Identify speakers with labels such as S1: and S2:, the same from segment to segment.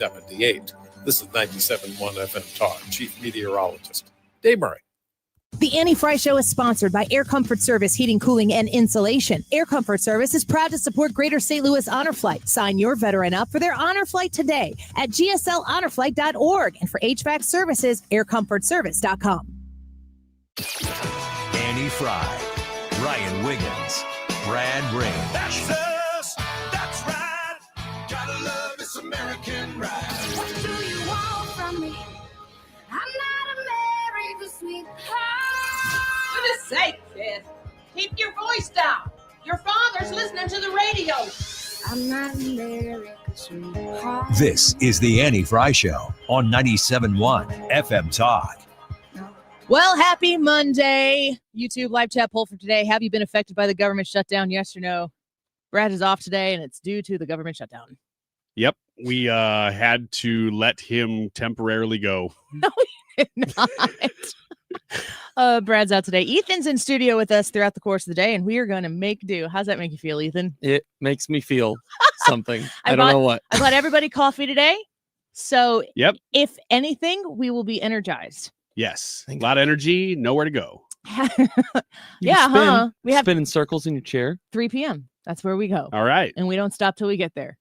S1: 78. This is 97.1 FM Talk. Chief Meteorologist Dave Murray.
S2: The Annie Fry Show is sponsored by Air Comfort Service Heating, Cooling, and Insulation. Air Comfort Service is proud to support Greater St. Louis Honor Flight. Sign your veteran up for their honor flight today at gslhonorflight.org. And for HVAC services, aircomfortservice.com.
S3: Annie Fry, Ryan Wiggins, Brad Ray.
S4: That's us. That's right. Gotta love this American ride.
S5: What do you want from me? I'm not America's sweetheart.
S6: For goodness sake, Beth, keep your voice down. Your father's listening to the radio.
S5: I'm not America's sweetheart.
S3: This is the Annie Fry Show on 97.1 FM Talk.
S2: Well, happy Monday. YouTube live chat poll for today. Have you been affected by the government shutdown? Yes or no? Brad is off today, and it's due to the government shutdown.
S7: Yep. We had to let him temporarily go.
S2: No, we did not. Brad's out today. Ethan's in studio with us throughout the course of the day, and we are going to make do. How's that make you feel, Ethan?
S8: It makes me feel something. I don't know what.
S2: I bought everybody coffee today. So
S7: Yep.
S2: If anything, we will be energized.
S7: Yes. A lot of energy, nowhere to go.
S2: Yeah, we have
S8: spin in circles in your chair.
S2: 3 p.m. That's where we go.
S7: All right.
S2: And we don't stop till we get there.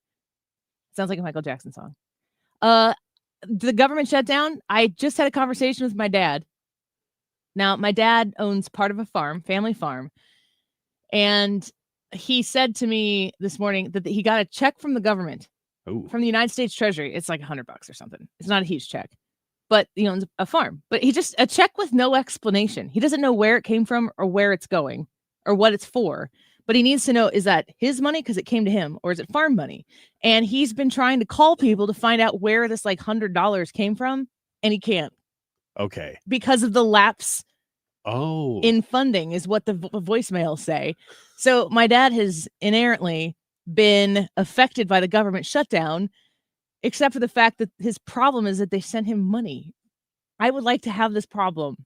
S2: Sounds like a Michael Jackson song. The government shutdown. I just had a conversation with my dad. Now, my dad owns part of a farm, family farm. And he said to me this morning that he got a check from the government, from the United States Treasury. It's like $100 or something. It's not a huge check. But he owns a farm. But he just, a check with no explanation. He doesn't know where it came from or where it's going or what it's for. But he needs to know, is that his money because it came to him, or is it farm money? And he's been trying to call people to find out where this like $100 came from, and he can't.
S7: Okay.
S2: Because of the lapse
S7: Oh.
S2: in funding is what the voicemails say. So my dad has inherently been affected by the government shutdown, except for the fact that his problem is that they sent him money. I would like to have this problem.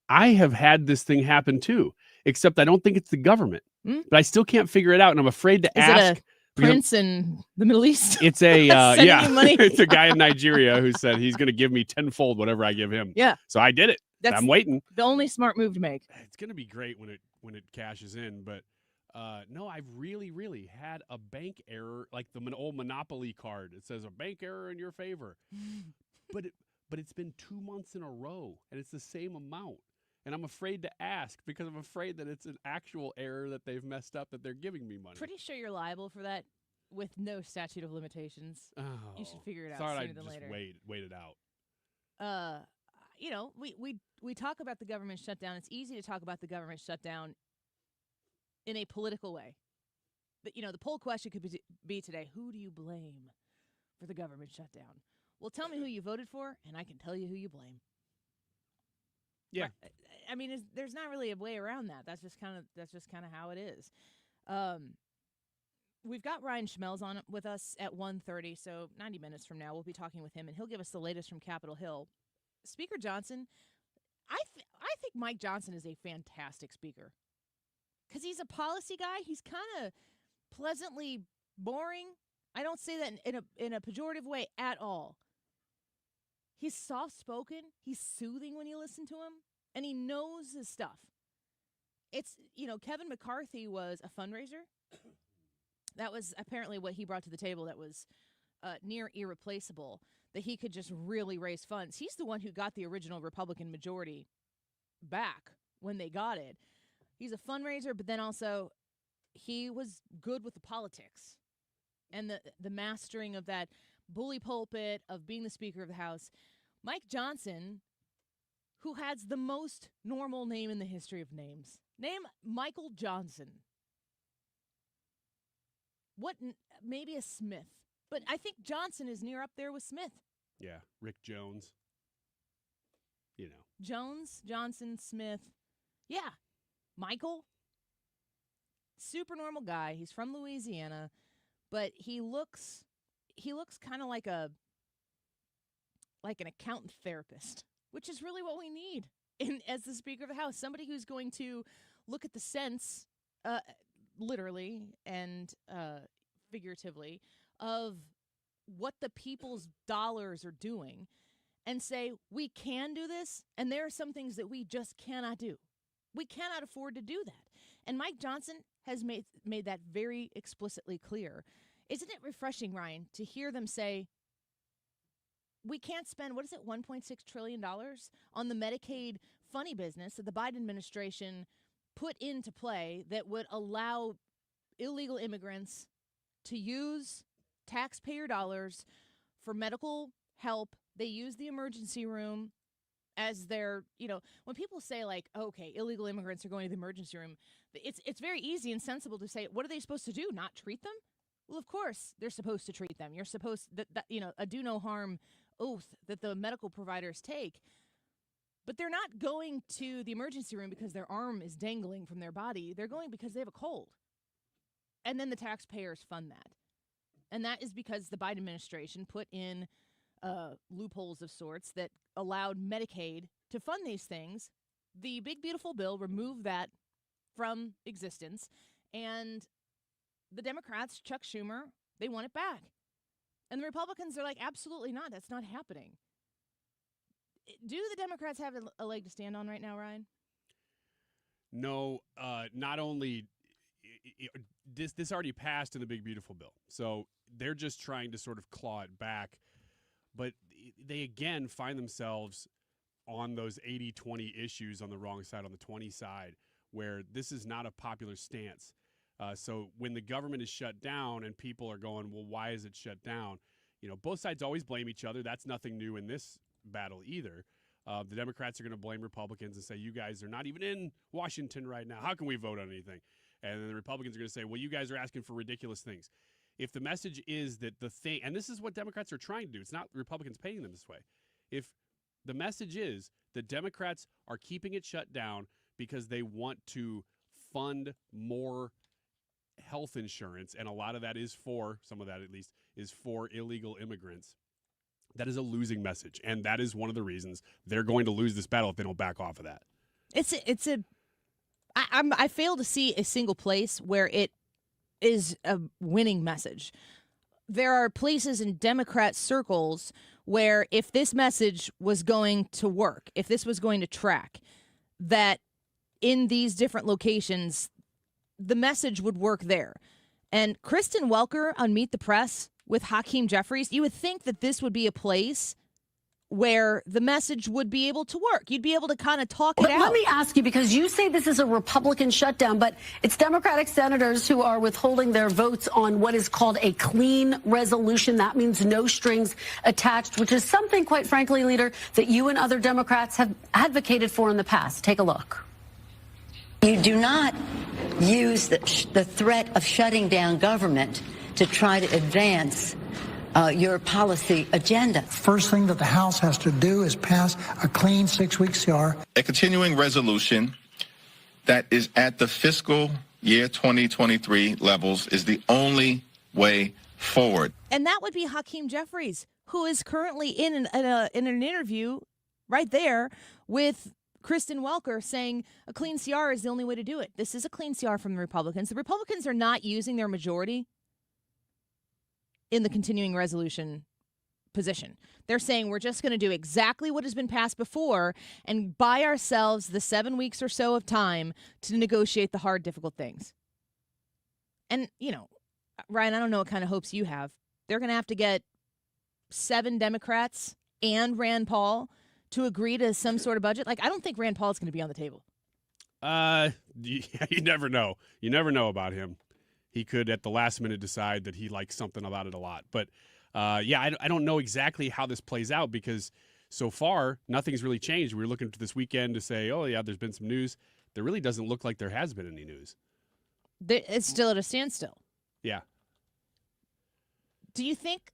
S7: I have had this thing happen too, except I don't think it's the government. But I still can't figure it out, and I'm afraid to ask.
S2: Is it a prince in the Middle East?
S7: It's a
S2: yeah. Money?
S7: It's a guy in Nigeria who said he's going to give me tenfold whatever I give him.
S2: Yeah.
S7: So I did it. I'm waiting.
S2: The only smart move to make.
S7: It's going to be great when it cashes in, but no, I've really had a bank error, like the old Monopoly card. It says a bank error in your favor, but it's been 2 months in a row, and it's the same amount. And I'm afraid to ask because I'm afraid that it's an actual error that they've messed up, that they're giving me money.
S2: Pretty sure you're liable for that with no statute of limitations.
S7: Oh,
S2: you should figure it out sooner than later.
S7: Wait it out.
S2: You know, we talk about the government shutdown. It's easy to talk about the government shutdown in a political way. But, the poll question could be today, who do you blame for the government shutdown? Well, tell me who you voted for, and I can tell you who you blame.
S7: Yeah.
S2: I mean, there's not really a way around that. That's just kind of how it is. We've got Ryan Schmelz on with us at 1:30, so 90 minutes from now we'll be talking with him, and he'll give us the latest from Capitol Hill. Speaker Johnson, I think Mike Johnson is a fantastic speaker because he's a policy guy. He's kind of pleasantly boring. I don't say that in a pejorative way at all. He's soft-spoken. He's soothing when you listen to him, and he knows his stuff. It's, Kevin McCarthy was a fundraiser. That was apparently what he brought to the table that was near irreplaceable, that he could just really raise funds. He's the one who got the original Republican majority back when they got it. He's a fundraiser, but then also he was good with the politics and the mastering of that bully pulpit of being the Speaker of the House. Mike Johnson, who has the most normal name in the history of names. Name Michael Johnson. Maybe a Smith. But I think Johnson is near up there with Smith.
S7: Yeah, Rick Jones.
S2: Jones, Johnson, Smith. Yeah. Michael. Super normal guy. He's from Louisiana, but he looks kind of like an accountant therapist, which is really what we need as the Speaker of the House. Somebody who's going to look at the sense, literally and figuratively, of what the people's dollars are doing and say, we can do this, and there are some things that we just cannot do. We cannot afford to do that. And Mike Johnson has made that very explicitly clear. Isn't it refreshing, Ryan, to hear them say, we can't spend, what is it, $1.6 trillion on the Medicaid funny business that the Biden administration put into play that would allow illegal immigrants to use taxpayer dollars for medical help. They use the emergency room as their, when people say like, okay, illegal immigrants are going to the emergency room, it's very easy and sensible to say, what are they supposed to do? Not treat them? Well, of course they're supposed to treat them. You're supposed that a do no harm oath that the medical providers take. But they're not going to the emergency room because their arm is dangling from their body. They're going because they have a cold. And then the taxpayers fund that. And that is because the Biden administration put in loopholes of sorts that allowed Medicaid to fund these things. The big, beautiful bill removed that from existence. And the Democrats, Chuck Schumer, they want it back. And the Republicans are like, absolutely not. That's not happening. Do the Democrats have a leg to stand on right now, Ryan?
S7: No, not only this already passed in the big, beautiful bill. So they're just trying to sort of claw it back. But they, again, find themselves on those 80-20 issues on the wrong side, on the 20 side, where this is not a popular stance. So when the government is shut down and people are going, well, why is it shut down? Both sides always blame each other. That's nothing new in this battle either. The Democrats are going to blame Republicans and say, you guys are not even in Washington right now. How can we vote on anything? And then the Republicans are going to say, well, you guys are asking for ridiculous things. If the message is that the thing, and this is what Democrats are trying to do, it's not Republicans paying them this way. If the message is that Democrats are keeping it shut down because they want to fund more health insurance, and a lot of that is for, some of that at least, is for illegal immigrants, that is a losing message. And that is one of the reasons they're going to lose this battle if they don't back off of that.
S2: I fail to see a single place where it is a winning message. There are places in Democrat circles where if this message was going to work, if this was going to track, that in these different locations, the message would work there. And Kristen Welker on Meet the Press with Hakeem Jeffries, you would think that this would be a place where the message would be able to work. You'd be able to kind of talk it out.
S9: Let me ask you, because you say this is a Republican shutdown, but it's Democratic senators who are withholding their votes on what is called a clean resolution. That means no strings attached, which is something, quite frankly, Leader, that you and other Democrats have advocated for in the past. Take a look.
S10: You do not use the threat of shutting down government to try to advance your policy agenda.
S11: First thing that the House has to do is pass a clean 6-week CR.
S12: A continuing resolution that is at the fiscal year 2023 levels is the only way forward.
S2: And that would be Hakeem Jeffries, who is currently in an interview right there with Kristen Welker saying a clean CR is the only way to do it. This is a clean CR from the Republicans. The Republicans are not using their majority in the continuing resolution position. They're saying we're just going to do exactly what has been passed before and buy ourselves the 7 weeks or so of time to negotiate the hard, difficult things. And, Ryan, I don't know what kind of hopes you have. They're going to have to get 7 Democrats and Rand Paul to agree to some sort of budget. Like, I don't think Rand Paul is going to be on the table.
S7: You never know. You never know about him. He could, at the last minute, decide that he likes something about it a lot. But, I don't know exactly how this plays out because so far, nothing's really changed. We were looking to this weekend to say, oh, yeah, there's been some news. There really doesn't look like there has been any news.
S2: It's still at a standstill.
S7: Yeah.
S2: Do you think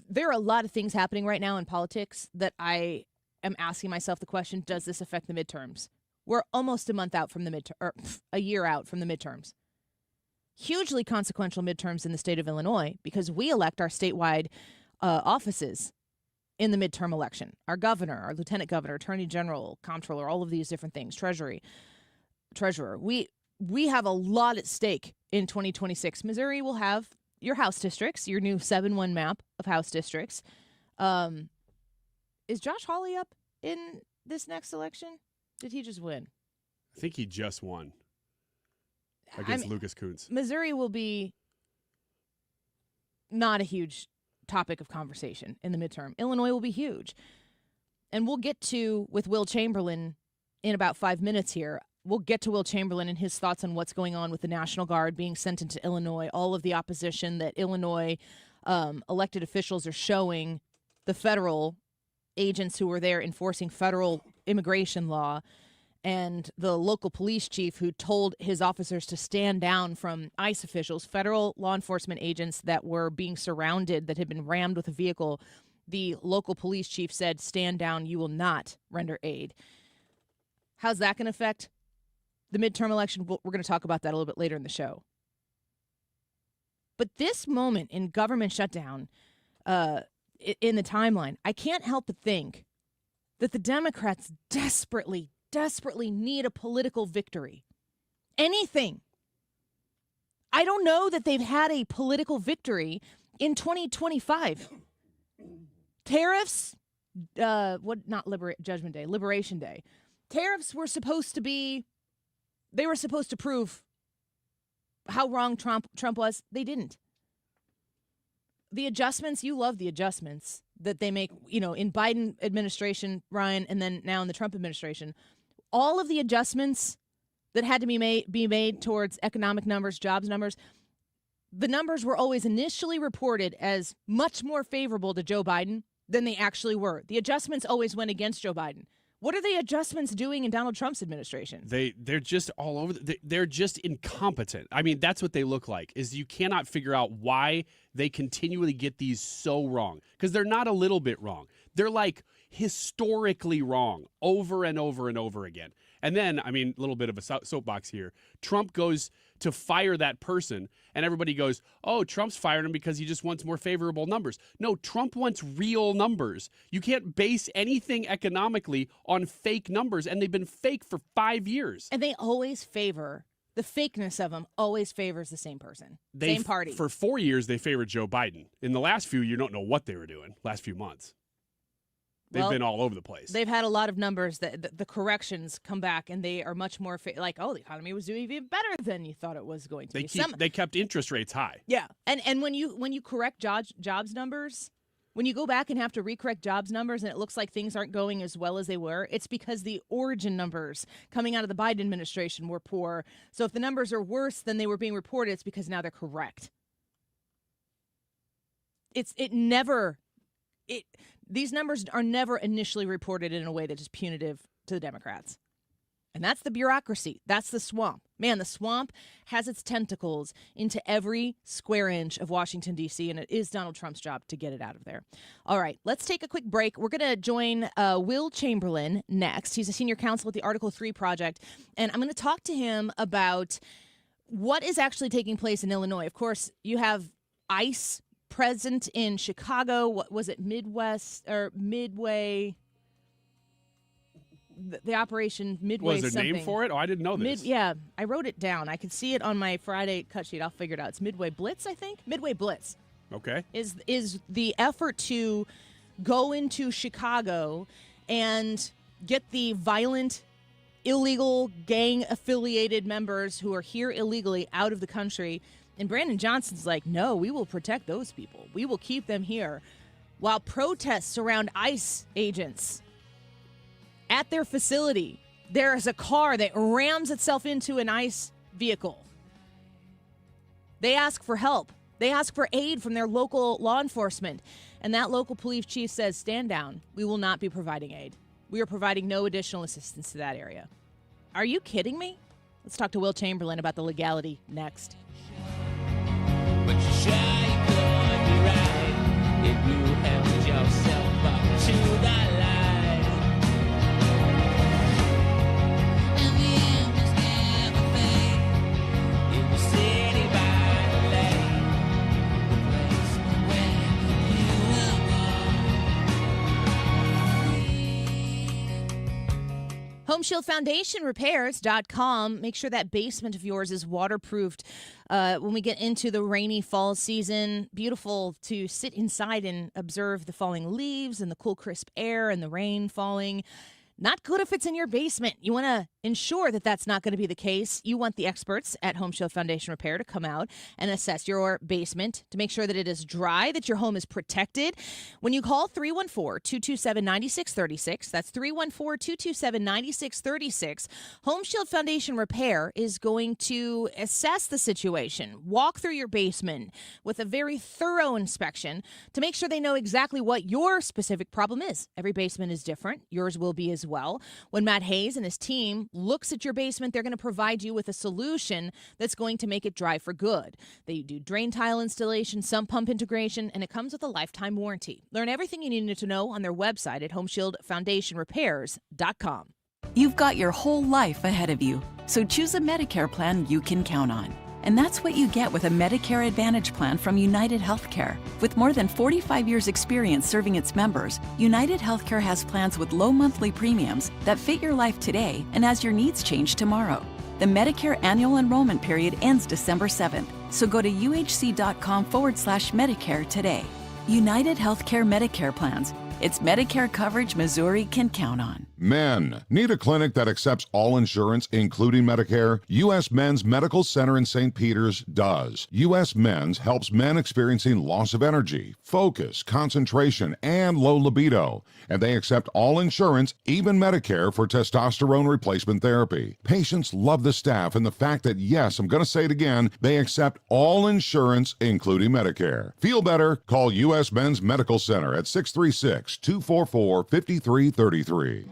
S2: there are a lot of things happening right now in politics that I am asking myself the question, does this affect the midterms? We're almost a month out from the a year out from the midterms. Hugely consequential midterms in the state of Illinois because we elect our statewide offices in the midterm election. Our governor, our lieutenant governor, attorney general, comptroller, all of these different things, treasurer. We have a lot at stake in 2026. Missouri will have your House districts, your new 7-1 map of House districts. Is Josh Hawley up in this next election? Did he just win?
S7: I think he just won against Lucas Kuntz.
S2: Missouri will be not a huge topic of conversation in the midterm. Illinois will be huge. And we'll get to, with Will Chamberlain in about 5 minutes here, we'll get to Will Chamberlain and his thoughts on what's going on with the National Guard being sent into Illinois, all of the opposition that Illinois elected officials are showing the federal agents who were there enforcing federal immigration law, and the local police chief who told his officers to stand down from ICE officials, federal law enforcement agents that were being surrounded, that had been rammed with a vehicle. The local police chief said, stand down, you will not render aid. How's that going to affect the midterm election? We're going to talk about that a little bit later in the show. But this moment in government shutdown, in the timeline, I can't help but think that the Democrats desperately need a political victory. Anything. I don't know that they've had a political victory in 2025. Tariffs, Judgment Day, Liberation Day. Tariffs were supposed to prove how wrong Trump was. They didn't. The adjustments, you love the adjustments that they make, in Biden administration, Ryan, and then now in the Trump administration. All of the adjustments that had to be made towards economic numbers, jobs numbers, the numbers were always initially reported as much more favorable to Joe Biden than they actually were. The adjustments always went against Joe Biden. What are the adjustments doing in Donald Trump's administration?
S7: They're just all over. They're just incompetent. I mean, that's what they look like, is you cannot figure out why they continually get these so wrong. Because they're not a little bit wrong. They're like historically wrong over and over and over again. And then, a little bit of a soapbox here. Trump goes to fire that person, and everybody goes, oh, Trump's fired him because he just wants more favorable numbers. No, Trump wants real numbers. You can't base anything economically on fake numbers, and they've been fake for 5 years.
S2: And they always favor, the fakeness of them always favors the same person, same party.
S7: For 4 years, they favored Joe Biden. In the last few, you don't know what they were doing, last few months. They've been all over the place.
S2: They've had a lot of numbers that the corrections come back, and they are much more the economy was doing even better than you thought it was going to be.
S7: They kept interest rates high.
S2: Yeah, and when you correct jobs numbers, when you go back and have to recorrect jobs numbers, and it looks like things aren't going as well as they were, it's because the origin numbers coming out of the Biden administration were poor. So if the numbers are worse than they were being reported, it's because now they're correct. These numbers are never initially reported in a way that is punitive to the Democrats. And that's the bureaucracy. That's the swamp. Man, the swamp has its tentacles into every square inch of Washington, D.C., and it is Donald Trump's job to get it out of there. All right, let's take a quick break. We're going to join Will Chamberlain next. He's a senior counsel at the Article 3 Project, and I'm going to talk to him about what is actually taking place in Illinois. Of course, you have ICE present in Chicago. What was it, Midway? The Operation Midway.
S7: Was there a name for it? Oh, I didn't know this.
S2: Yeah, I wrote it down. I could see it on my Friday cut sheet. I'll figure it out. It's Midway Blitz, I think. Midway Blitz.
S7: Okay.
S2: Is the effort to go into Chicago and get the violent, illegal, gang-affiliated members who are here illegally out of the country. And Brandon Johnson's like, no, we will protect those people. We will keep them here. While protests surround ICE agents at their facility, there is a car that rams itself into an ICE vehicle. They ask for help. They ask for aid from their local law enforcement. And that local police chief says, stand down. We will not be providing aid. We are providing no additional assistance to that area. Are you kidding me? Let's talk to Will Chamberlain about the legality next.
S13: But you sure you could be right if you held yourself up to the light. And the embers never fade in the city by the lake, the place where you were born.
S2: HomeshieldFoundationRepairs.com. Make sure that basement of yours is waterproofed. When we get into the rainy fall season, beautiful to sit inside and observe the falling leaves and the cool, crisp air and the rain falling. Not good if it's in your basement. You want to ensure that that's not going to be the case. You want the experts at Home Shield Foundation Repair to come out and assess your basement to make sure that it is dry, that your home is protected. When you call 314-227-9636, that's 314-227-9636, Home Shield Foundation Repair is going to assess the situation, walk through your basement with a very thorough inspection to make sure they know exactly what your specific problem is. Every basement is different. Yours will be as well. When Matt Hayes and his team looks at your basement, they're going to provide you with a solution that's going to make it dry for good. They do drain tile installation, sump pump integration, and it comes with a lifetime warranty. Learn everything you need to know on their website at HomeshieldFoundationRepairs.com.
S14: You've got your whole life ahead of you, so choose a Medicare plan you can count on. And that's what you get with a Medicare Advantage plan from United Healthcare. With more than 45 years' experience serving its members, United Healthcare has plans with low monthly premiums that fit your life today and as your needs change tomorrow. The Medicare annual enrollment period ends December 7th, so go to uhc.com/Medicare today. United Healthcare Medicare plans. It's Medicare coverage Missouri can count on.
S15: Men, need a clinic that accepts all insurance, including Medicare? U.S. Men's Medical Center in St. Peters does. U.S. Men's helps men experiencing loss of energy, focus, concentration, and low libido. And they accept all insurance, even Medicare, for testosterone replacement therapy. Patients love the staff and the fact that, yes, I'm going to say it again, they accept all insurance, including Medicare. Feel better? Call U.S. Men's Medical Center at 636-244-5333.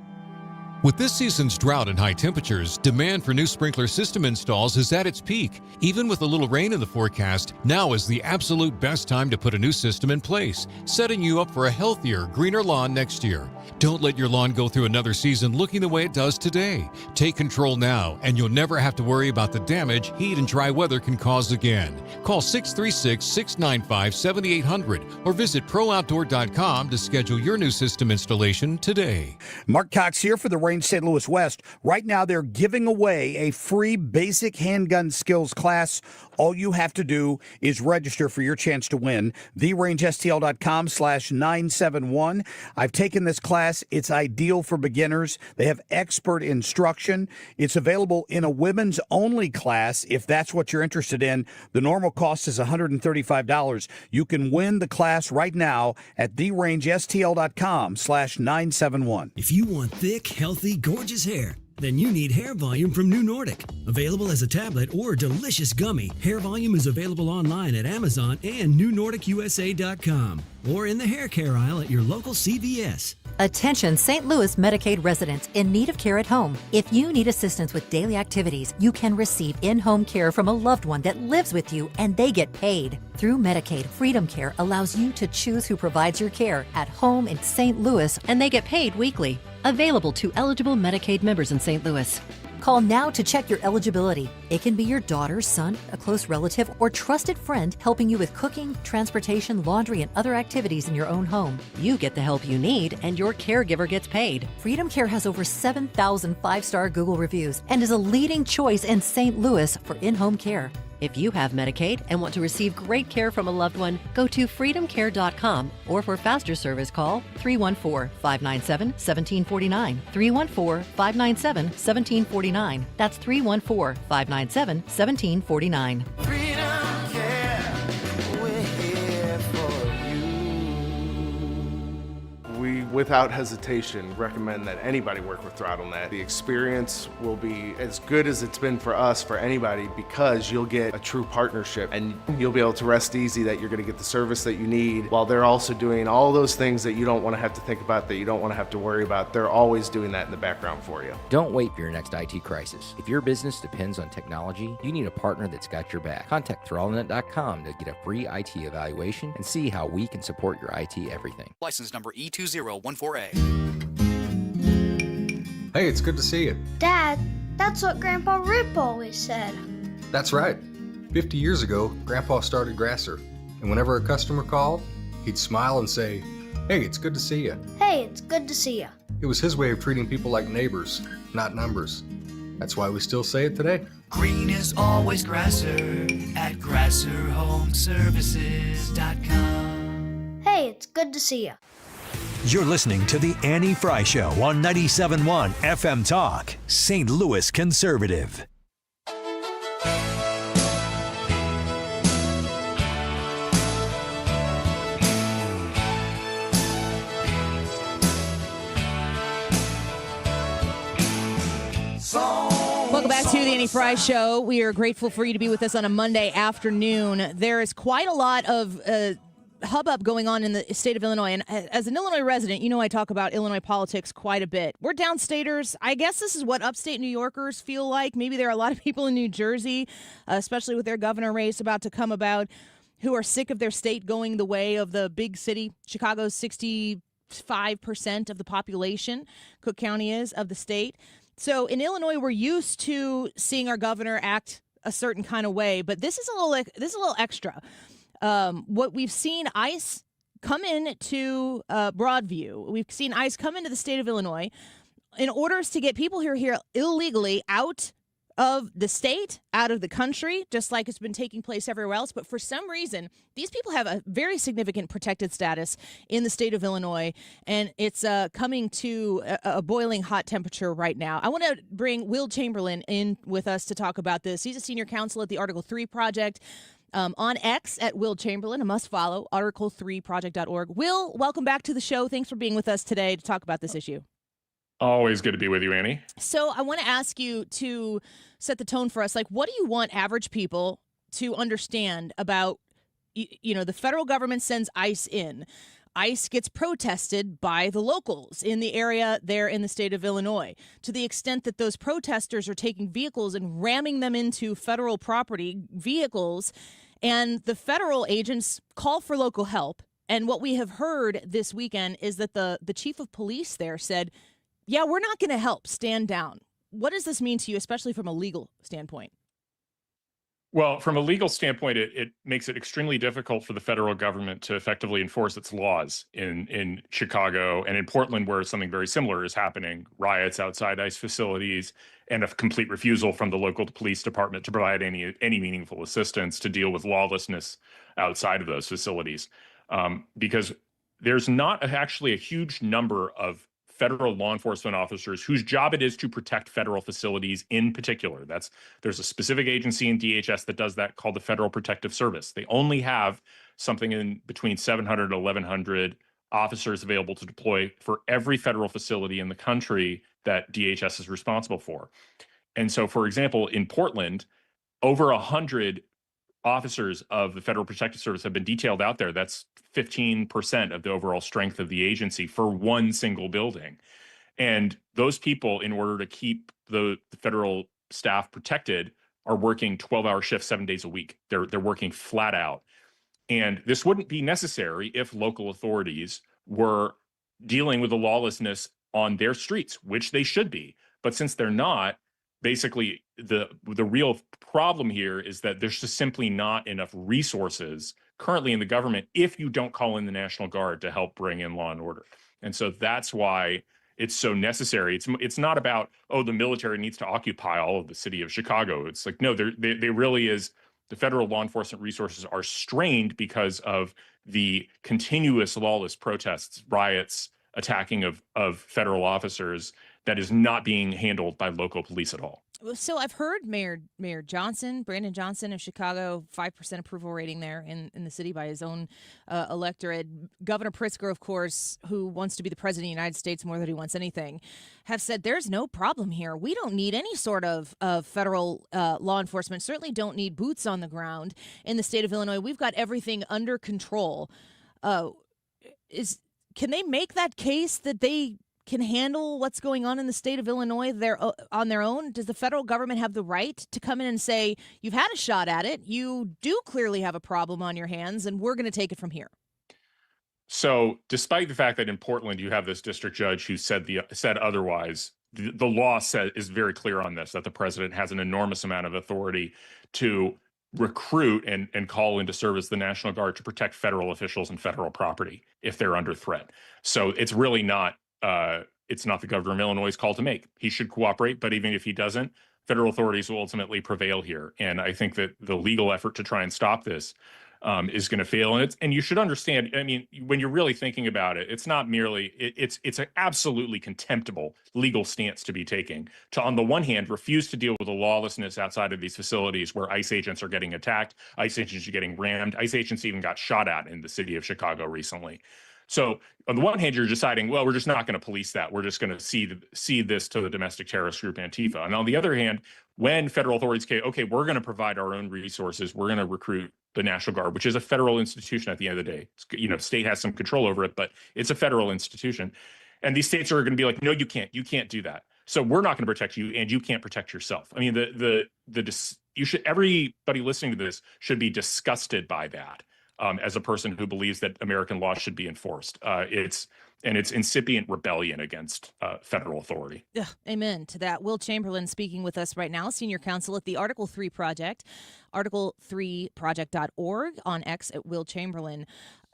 S16: With this season's drought and high temperatures, demand for new sprinkler system installs is at its peak. Even with a little rain in the forecast, now is the absolute best time to put a new system in place, setting you up for a healthier, greener lawn next year. Don't let your lawn go through another season looking the way it does today. Take control now, and you'll never have to worry about the damage heat and dry weather can cause again. Call 636-695-7800 or visit ProOutdoor.com to schedule your new system installation today.
S17: Mark Cox here for the Range St. Louis West. Right now, they're giving away a free basic handgun skills class. All you have to do is register for your chance to win. TheRangeSTL.com/971. I've taken this class. It's ideal for beginners. They have expert instruction. It's available in a women's only class if that's what you're interested in. The normal cost is $135. You can win the class right now at TheRangeSTL.com/971.
S18: If you want thick, healthy, gorgeous hair, then you need Hair Volume from New Nordic. Available as a tablet or delicious gummy, Hair Volume is available online at Amazon and NewNordicUSA.com or in the hair care aisle at your local CVS.
S19: Attention St. Louis Medicaid residents in need of care at home. If you need assistance with daily activities, you can receive in-home care from a loved one that lives with you and they get paid. Through Medicaid, Freedom Care allows you to choose who provides your care at home in St. Louis and they get paid weekly. Available to eligible Medicaid members in St. Louis. Call now to check your eligibility. It can be your daughter, son, a close relative, or trusted friend helping you with cooking, transportation, laundry, and other activities in your own home. You get the help you need, and your caregiver gets paid. Freedom Care has over 7,000 five-star Google reviews and is a leading choice in St. Louis for in-home care. If you have Medicaid and want to receive great care from a loved one, go to freedomcare.com or for faster service, call 314-597-1749. 314-597-1749. That's 314-597-1749.
S4: Freedom Care, we're here for you.
S20: We, without hesitation, recommend that anybody work with ThrottleNet. The experience will be as good as it's been for us, for anybody, because you'll get a true partnership and you'll be able to rest easy that you're going to get the service that you need while they're also doing all those things that you don't want to have to think about, that you don't want to have to worry about. They're always doing that in the background for you.
S21: Don't wait for your next IT crisis. If your business depends on technology, you need a partner that's got your back. Contact ThrottleNet.com to get a free IT evaluation and see how we can support your IT everything.
S22: License number E2014A.
S23: Hey, it's good to see you.
S5: Dad, that's what Grandpa Rip always said.
S23: That's right. 50 years ago, Grandpa started Grasser, and whenever a customer called, he'd smile and say, "Hey, it's good to see you."
S5: Hey, it's good to see you.
S23: It was his way of treating people like neighbors, not numbers. That's why we still say it today.
S13: Green is always Grasser at GrasserHomeservices.com.
S1: Hey, it's good to see you.
S3: You're listening to The Annie Fry Show on 97.1 FM Talk, St. Louis Conservative.
S2: Welcome back to the Annie Fry Show. We are grateful for you to be with us on a Monday afternoon. There is quite a lot of hubbub going on in the state of Illinois. And as an Illinois resident, you know I talk about Illinois politics quite a bit. We're downstaters. I guess this is what upstate New Yorkers feel like. Maybe there are a lot of people in New Jersey, especially with their governor race about to come about, who are sick of their state going the way of the big city. Chicago's 65% of the population, Cook County is, of the state. So in Illinois, we're used to seeing our governor act a certain kind of way, but this is a little extra. What we've seen ICE come in to Broadview. We've seen ICE come into the state of Illinois in orders to get people who are here illegally out of the state, out of the country, just like it's been taking place everywhere else. But for some reason, these people have a very significant protected status in the state of Illinois, and it's coming to a boiling hot temperature right now. I want to bring Will Chamberlain in with us to talk about this. He's a senior counsel at the Article 3 Project. On X at Will Chamberlain, a must follow, article3project.org. Will, welcome back to the show. Thanks for being with us today to talk about this issue.
S6: Always good to be with you, Annie.
S2: So I want to ask you to set the tone for us. Like, what do you want average people to understand about, the federal government sends ICE in. ICE gets protested by the locals in the area there in the state of Illinois, to the extent that those protesters are taking vehicles and ramming them into federal property vehicles, and the federal agents call for local help. And what we have heard this weekend is that the chief of police there said, yeah, we're not going to help, stand down. What does this mean to you, especially from a legal standpoint?
S6: Well, from a legal standpoint, it makes it extremely difficult for the federal government to effectively enforce its laws in Chicago and in Portland, where something very similar is happening, riots outside ICE facilities and a complete refusal from the local police department to provide any meaningful assistance to deal with lawlessness outside of those facilities. Because there's not actually a huge number of federal law enforcement officers whose job it is to protect federal facilities in particular. There's a specific agency in DHS that does that called the Federal Protective Service. They only have something in between 700 and 1,100 officers available to deploy for every federal facility in the country that DHS is responsible for. And so, for example, in Portland, over 100 officers of the Federal Protective Service have been detailed out there. That's 15% of the overall strength of the agency for one single building. And those people, in order to keep the federal staff protected, are working 12-hour shifts 7 days a week. They're working flat out. And this wouldn't be necessary if local authorities were dealing with the lawlessness on their streets, which they should be. But since they're not, basically the real problem here is that there's just simply not enough resources currently in the government if you don't call in the National Guard to help bring in law and order. And so that's why it's so necessary. It's not about, the military needs to occupy all of the city of Chicago. It's like, no, they really is. The federal law enforcement resources are strained because of the continuous lawless protests, riots, attacking of federal officers that is not being handled by local police at all.
S2: So I've heard Mayor Johnson, Brandon Johnson of Chicago, 5% approval rating there in the city by his own electorate. Governor Pritzker, of course, who wants to be the president of the United States more than he wants anything, have said there's no problem here. We don't need any sort of federal law enforcement, certainly don't need boots on the ground in the state of Illinois. We've got everything under control. Can they make that case that they can handle what's going on in the state of Illinois on their own? Does the federal government have the right to come in and say, you've had a shot at it, you do clearly have a problem on your hands, and we're going to take it from here?
S6: So despite the fact that in Portland you have this district judge who said otherwise, the law is very clear on this, that the president has an enormous amount of authority to recruit and call into service the National Guard to protect federal officials and federal property if they're under threat. So it's really not it's not the governor of Illinois' call to make. He should cooperate, but even if he doesn't, federal authorities will ultimately prevail here. And I think that the legal effort to try and stop this is going to fail. And you should understand, I mean, when you're really thinking about it, it's not merely, it's an absolutely contemptible legal stance to be taking to, on the one hand, refuse to deal with the lawlessness outside of these facilities where ICE agents are getting attacked, ICE agents are getting rammed, ICE agents even got shot at in the city of Chicago recently. So on the one hand, you're deciding, well, we're just not going to police that. We're just going to cede this to the domestic terrorist group Antifa. And on the other hand, when federal authorities say, okay, we're going to provide our own resources, we're going to recruit the National Guard, which is a federal institution at the end of the day. State has some control over it, but it's a federal institution. And these states are going to be like, no, you can't do that. So we're not going to protect you, and you can't protect yourself. I mean, everybody listening to this should be disgusted by that. As a person who believes that American law should be enforced. It's incipient rebellion against federal authority.
S2: Ugh, amen to that. Will Chamberlain speaking with us right now, senior counsel at the Article 3 Project, article3project.org, on X at Will Chamberlain.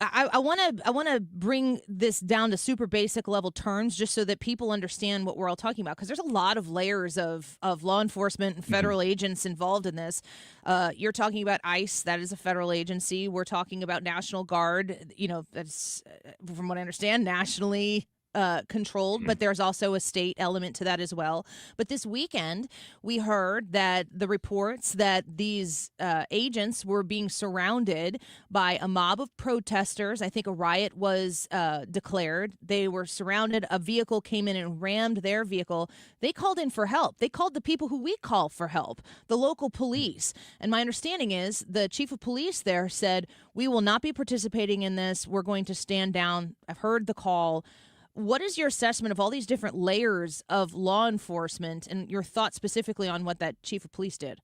S2: I want to bring this down to super basic level terms just so that people understand what we're all talking about, because there's a lot of layers of law enforcement and federal agents involved in this. You're talking about ICE, that is a federal agency. We're talking about National Guard, that's, from what I understand, nationally controlled, but there's also a state element to that as well. But this weekend, we heard that the reports that these agents were being surrounded by a mob of protesters. I think a riot was declared. They were surrounded. A vehicle came in and rammed their vehicle. They called in for help. They called the people who we call for help, the local police. And my understanding is the chief of police there said, we will not be participating in this. We're going to stand down. I've heard the call. What is your assessment of all these different layers of law enforcement and your thoughts specifically on what that chief of police did?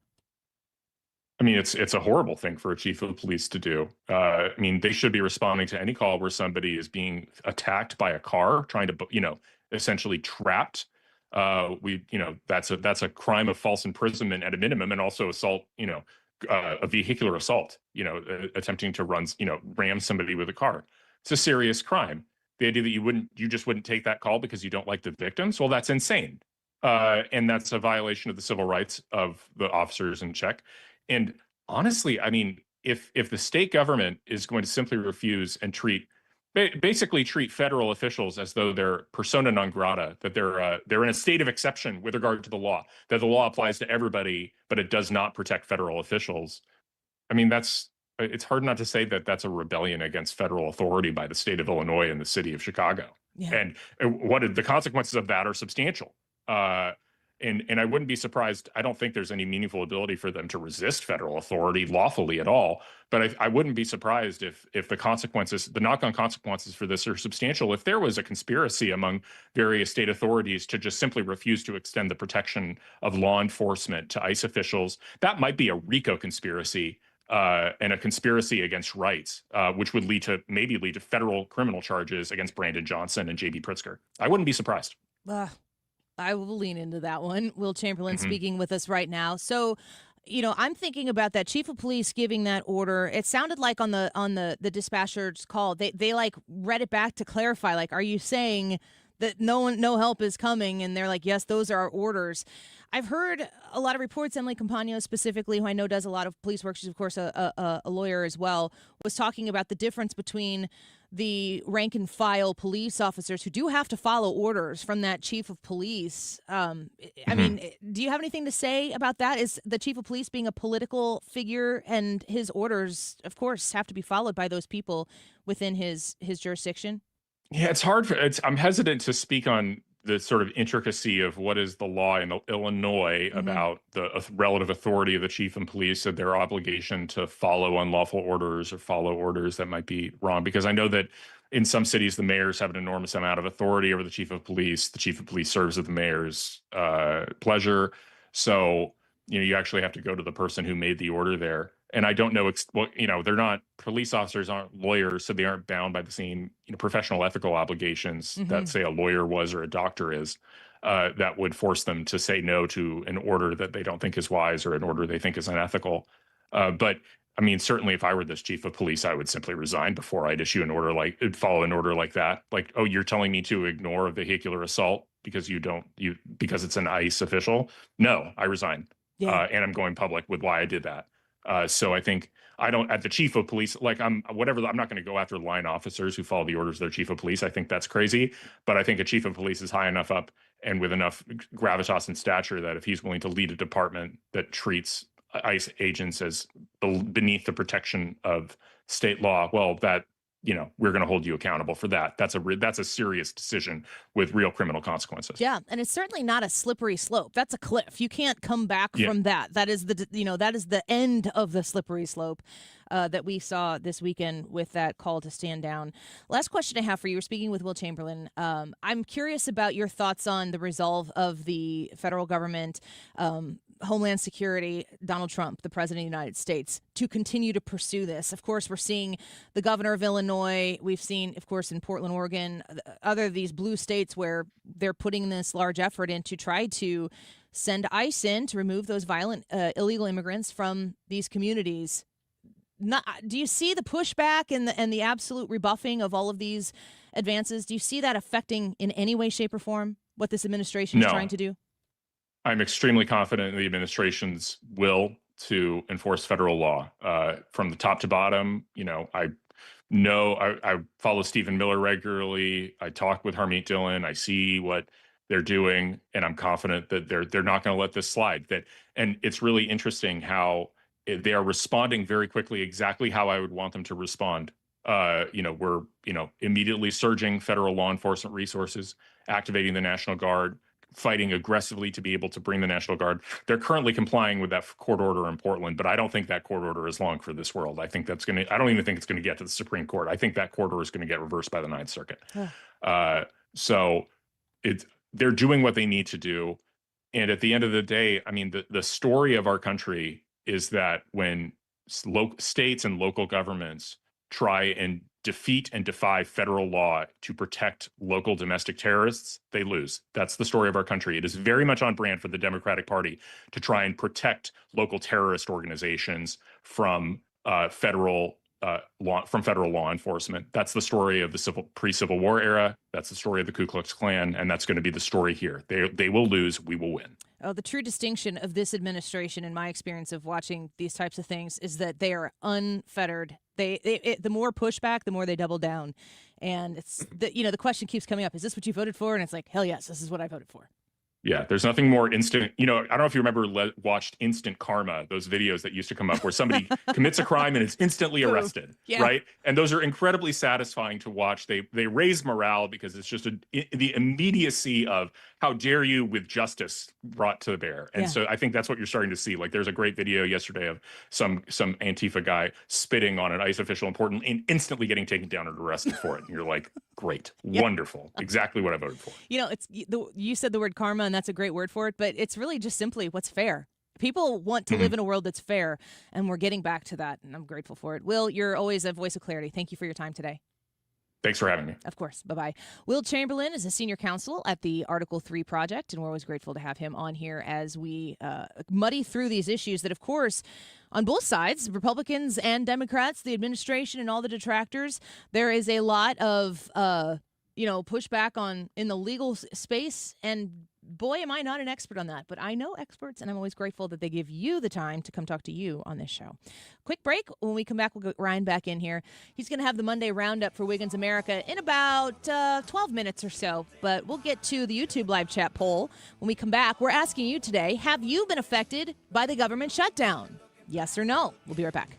S6: I mean, it's a horrible thing for a chief of police to do. I mean, they should be responding to any call where somebody is being attacked by a car, trying to, essentially trapped. That's a crime of false imprisonment at a minimum, and also assault, a vehicular assault, attempting to ram somebody with a car. It's a serious crime. The idea that you just wouldn't take that call because you don't like the victims, well, that's insane. And that's a violation of the civil rights of the officers in check. And honestly, I mean, if the state government is going to simply refuse and basically treat federal officials as though they're persona non grata, that they're in a state of exception with regard to the law, that the law applies to everybody, but it does not protect federal officials. I mean, it's hard not to say that that's a rebellion against federal authority by the state of Illinois and the city of Chicago. Yeah. And the consequences of that are substantial. And I wouldn't be surprised. I don't think there's any meaningful ability for them to resist federal authority lawfully at all. But I wouldn't be surprised if the knock-on consequences for this are substantial. If there was a conspiracy among various state authorities to just simply refuse to extend the protection of law enforcement to ICE officials, that might be a RICO conspiracy. And a conspiracy against rights, which would maybe lead to federal criminal charges against Brandon Johnson and J.B. Pritzker. I wouldn't be surprised.
S2: I will lean into that one. Will Chamberlain speaking with us right now. So, I'm thinking about that chief of police giving that order. It sounded like on the dispatcher's call, they like read it back to clarify. Like, are you saying that no help is coming? And they're like, yes, those are our orders. I've heard a lot of reports. Emily Campagno specifically, who I know does a lot of police work, she's of course a lawyer as well, was talking about the difference between the rank and file police officers who do have to follow orders from that chief of police. I mean, do you have anything to say about that? Is the chief of police being a political figure, and his orders, of course, have to be followed by those people within his jurisdiction?
S6: Yeah, it's hard. I'm hesitant to speak on the sort of intricacy of what is the law in Illinois about the relative authority of the chief of police and their obligation to follow unlawful orders or follow orders that might be wrong. Because I know that in some cities, the mayors have an enormous amount of authority over the chief of police. The chief of police serves at the mayor's pleasure. So, you actually have to go to the person who made the order there. And I don't know, they're not, police officers aren't lawyers, so they aren't bound by the same professional ethical obligations that, say, a lawyer was or a doctor is, that would force them to say no to an order that they don't think is wise or an order they think is unethical. But I mean, certainly if I were this chief of police, I would simply resign before I'd issue an order follow an order like that. Like, oh, you're telling me to ignore a vehicular assault because because it's an ICE official? No, I resign.
S2: Yeah.
S6: And I'm going public with why I did that. So I think at the chief of police, I'm not going to go after line officers who follow the orders of their chief of police. I think that's crazy. But I think a chief of police is high enough up and with enough gravitas and stature that if he's willing to lead a department that treats ICE agents as beneath the protection of state law, well, that, we're going to hold you accountable for that. That's a serious decision with real criminal consequences.
S2: Yeah, and it's certainly not a slippery slope. That's a cliff. You can't come back from that. That is the end of the slippery slope that we saw this weekend with that call to stand down. Last question I have for you. We're speaking with Will Chamberlain. I'm curious about your thoughts on the resolve of the federal government, Homeland Security, Donald Trump, the president of the United States, to continue to pursue this. Of course, we're seeing the governor of Illinois. We've seen, of course, in Portland, Oregon, other of these blue states where they're putting this large effort in to try to send ICE in to remove those violent illegal immigrants from these communities. Do you see the pushback and the absolute rebuffing of all of these advances? Do you see that affecting in any way, shape, or form what this administration is trying to do?
S6: I'm extremely confident in the administration's will to enforce federal law from the top to bottom. I follow Stephen Miller regularly. I talk with Harmeet Dillon. I see what they're doing, and I'm confident that they're not going to let this slide. And it's really interesting how they are responding very quickly, exactly how I would want them to respond. We're immediately surging federal law enforcement resources, activating the National Guard, fighting aggressively to be able to bring the National Guard. They're currently complying with that court order in Portland, but I don't think that court order is long for this world. I don't even think it's going to get to the Supreme Court. I think that court order is going to get reversed by the Ninth Circuit. So they're doing what they need to do. And at the end of the day, I mean, the story of our country is that when states and local governments try and defeat and defy federal law to protect local domestic terrorists, they lose. That's the story of our country. It is very much on brand for the Democratic Party to try and protect local terrorist organizations from federal law enforcement. That's the story of the pre-Civil War era. That's the story of the Ku Klux Klan, and that's going to be the story here. They will lose. We will win.
S2: Oh, the true distinction of this administration, in my experience of watching these types of things, is that they are unfettered. The more pushback, the more they double down. And it's the question keeps coming up: is this what you voted for? And it's like, hell yes, this is what I voted for.
S6: Yeah, there's nothing more instant. I don't know if you remember watched Instant Karma, those videos that used to come up where somebody commits a crime and is instantly arrested, right? And those are incredibly satisfying to watch. They raise morale because it's just the immediacy of how dare you with justice brought to bear. And so I think that's what you're starting to see. Like there's a great video yesterday of some Antifa guy spitting on an ICE official in Portland and instantly getting taken down and arrested for it. And you're like, great, wonderful, exactly what I voted for.
S2: You said the word karma, and that's a great word for it, but it's really just simply what's fair. People want to live in a world that's fair, and we're getting back to that, and I'm grateful for it. Will, you're always a voice of clarity. Thank you for your time today.
S6: Thanks for having me.
S2: Of course. Bye-bye. Will Chamberlain is a senior counsel at the Article 3 Project, and we're always grateful to have him on here as we muddy through these issues that, of course, on both sides, Republicans and Democrats, the administration and all the detractors, there is a lot of, pushback in the legal space. And boy, am I not an expert on that, but I know experts, and I'm always grateful that they give you the time to come talk to you on this show. Quick break. When we come back, we'll get Ryan back in here. He's going to have the Monday Roundup for Wiggins America in about 12 minutes or so, but we'll get to the YouTube live chat poll. When we come back, we're asking you today, have you been affected by the government shutdown? Yes or no? We'll be right back.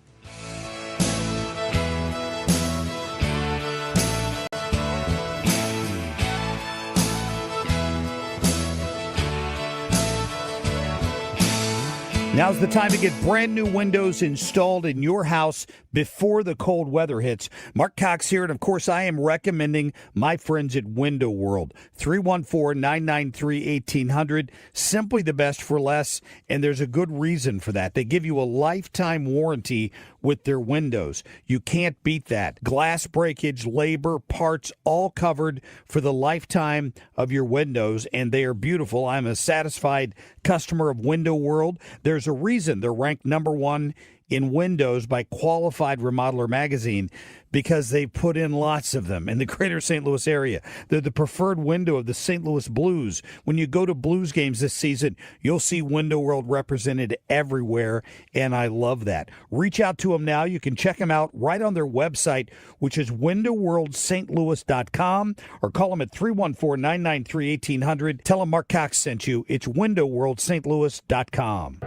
S17: Now's the time to get brand new windows installed in your house before the cold weather hits. Mark Cox here, and of course I am recommending my friends at Window World. 314-993-1800. Simply the best for less, and there's a good reason for that. They give you a lifetime warranty with their windows. You can't beat that. Glass breakage, labor, parts, all covered for the lifetime of your windows, and they are beautiful. I'm a satisfied customer of Window World. There's a reason they're ranked number one in windows by Qualified Remodeler Magazine because they put in lots of them in the greater St. Louis area. They're the preferred window of the St. Louis Blues. When you go to Blues games this season, you'll see Window World represented everywhere, and I love that. Reach out to them now. You can check them out right on their website, which is windowworldstlouis.com, or call them at 314-993-1800. Tell them Mark Cox sent you. It's windowworldstlouis.com.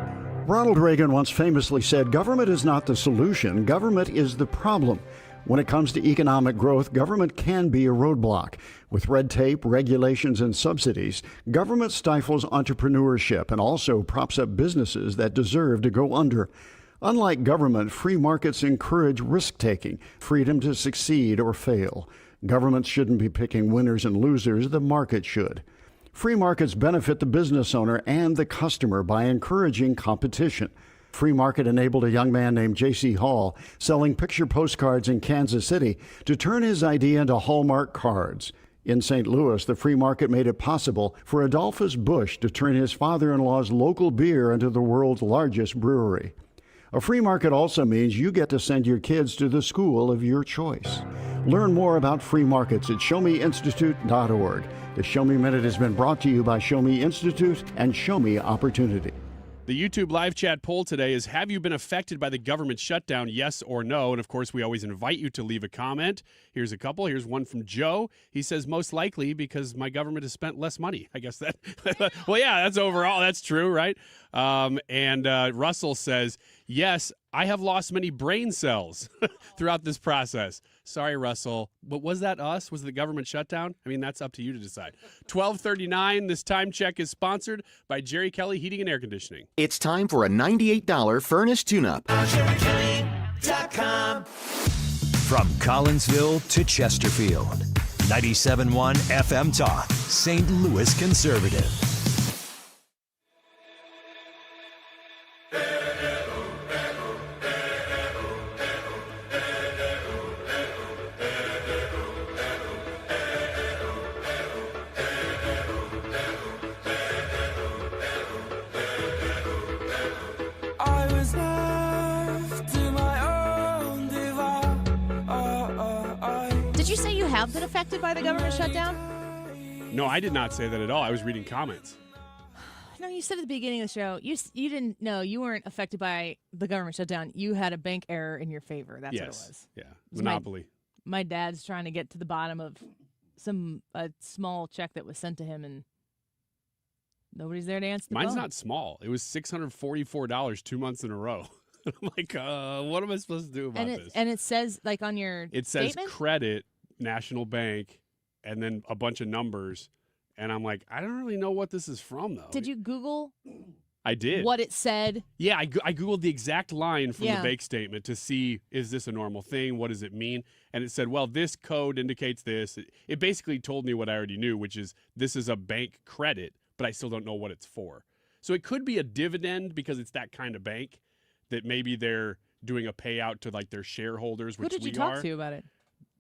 S1: Ronald Reagan once famously said, "Government is not the solution, government is the problem." When it comes to economic growth, government can be a roadblock. With red tape, regulations, and subsidies, government stifles entrepreneurship and also props up businesses that deserve to go under. Unlike government, free markets encourage risk-taking, freedom to succeed or fail. Governments shouldn't be picking winners and losers, the market should. Free markets benefit the business owner and the customer by encouraging competition. Free market enabled a young man named J.C. Hall selling picture postcards in Kansas City to turn his idea into Hallmark cards. In St. Louis, the free market made it possible for Adolphus Busch to turn his father-in-law's local beer into the world's largest brewery. A free market also means you get to send your kids to the school of your choice. Learn more about free markets at showmeinstitute.org. The Show Me Minute has been brought to you by Show Me Institute and Show Me Opportunity.
S7: The YouTube live chat poll today is, have you been affected by the government shutdown, yes or no? And, of course, we always invite you to leave a comment. Here's a couple. Here's one from Joe. He says, most likely because my government has spent less money. I guess that – well, yeah, that's overall. That's true, right? And Russell says, yes, I have lost many brain cells throughout this process. Sorry, Russell. But was that us? Was it the government shutdown? I mean, that's up to you to decide. 12:39. This time check is sponsored by Jerry Kelly Heating and Air Conditioning.
S8: It's time for a $98 furnace tune-up.
S3: JerryKelly.com. From Collinsville to Chesterfield, 97.1 FM Talk, St. Louis Conservative.
S2: Been affected by the government shutdown?
S7: No, I did not say that at all. I was reading comments.
S2: No, you said at the beginning of the show, you didn't know you weren't affected by the government shutdown. You had a bank error in your favor. That's what it was.
S7: Yeah, monopoly.
S2: My dad's trying to get to the bottom of a small check that was sent to him, and nobody's there to answer the
S7: Mine's
S2: phone.
S7: not small. It was $644 2 months in a row. I'm like, what am I supposed to do about this?
S2: And it says, like, on your
S7: It says
S2: statement?
S7: credit, National Bank, and then a bunch of numbers. And I'm like, I don't really know what this is from, though.
S2: Did you Google
S7: I did.
S2: what it said?
S7: Yeah, I Googled the exact line from
S2: Yeah.
S7: the bank statement to see, is this a normal thing? What does it mean? And it said, well, this code indicates this. It basically told me what I already knew, which is this is a bank credit, but I still don't know what it's for. So it could be a dividend because it's that kind of bank that maybe they're doing a payout to like their shareholders, which
S2: Who did you
S7: we
S2: talk
S7: are.
S2: to about it?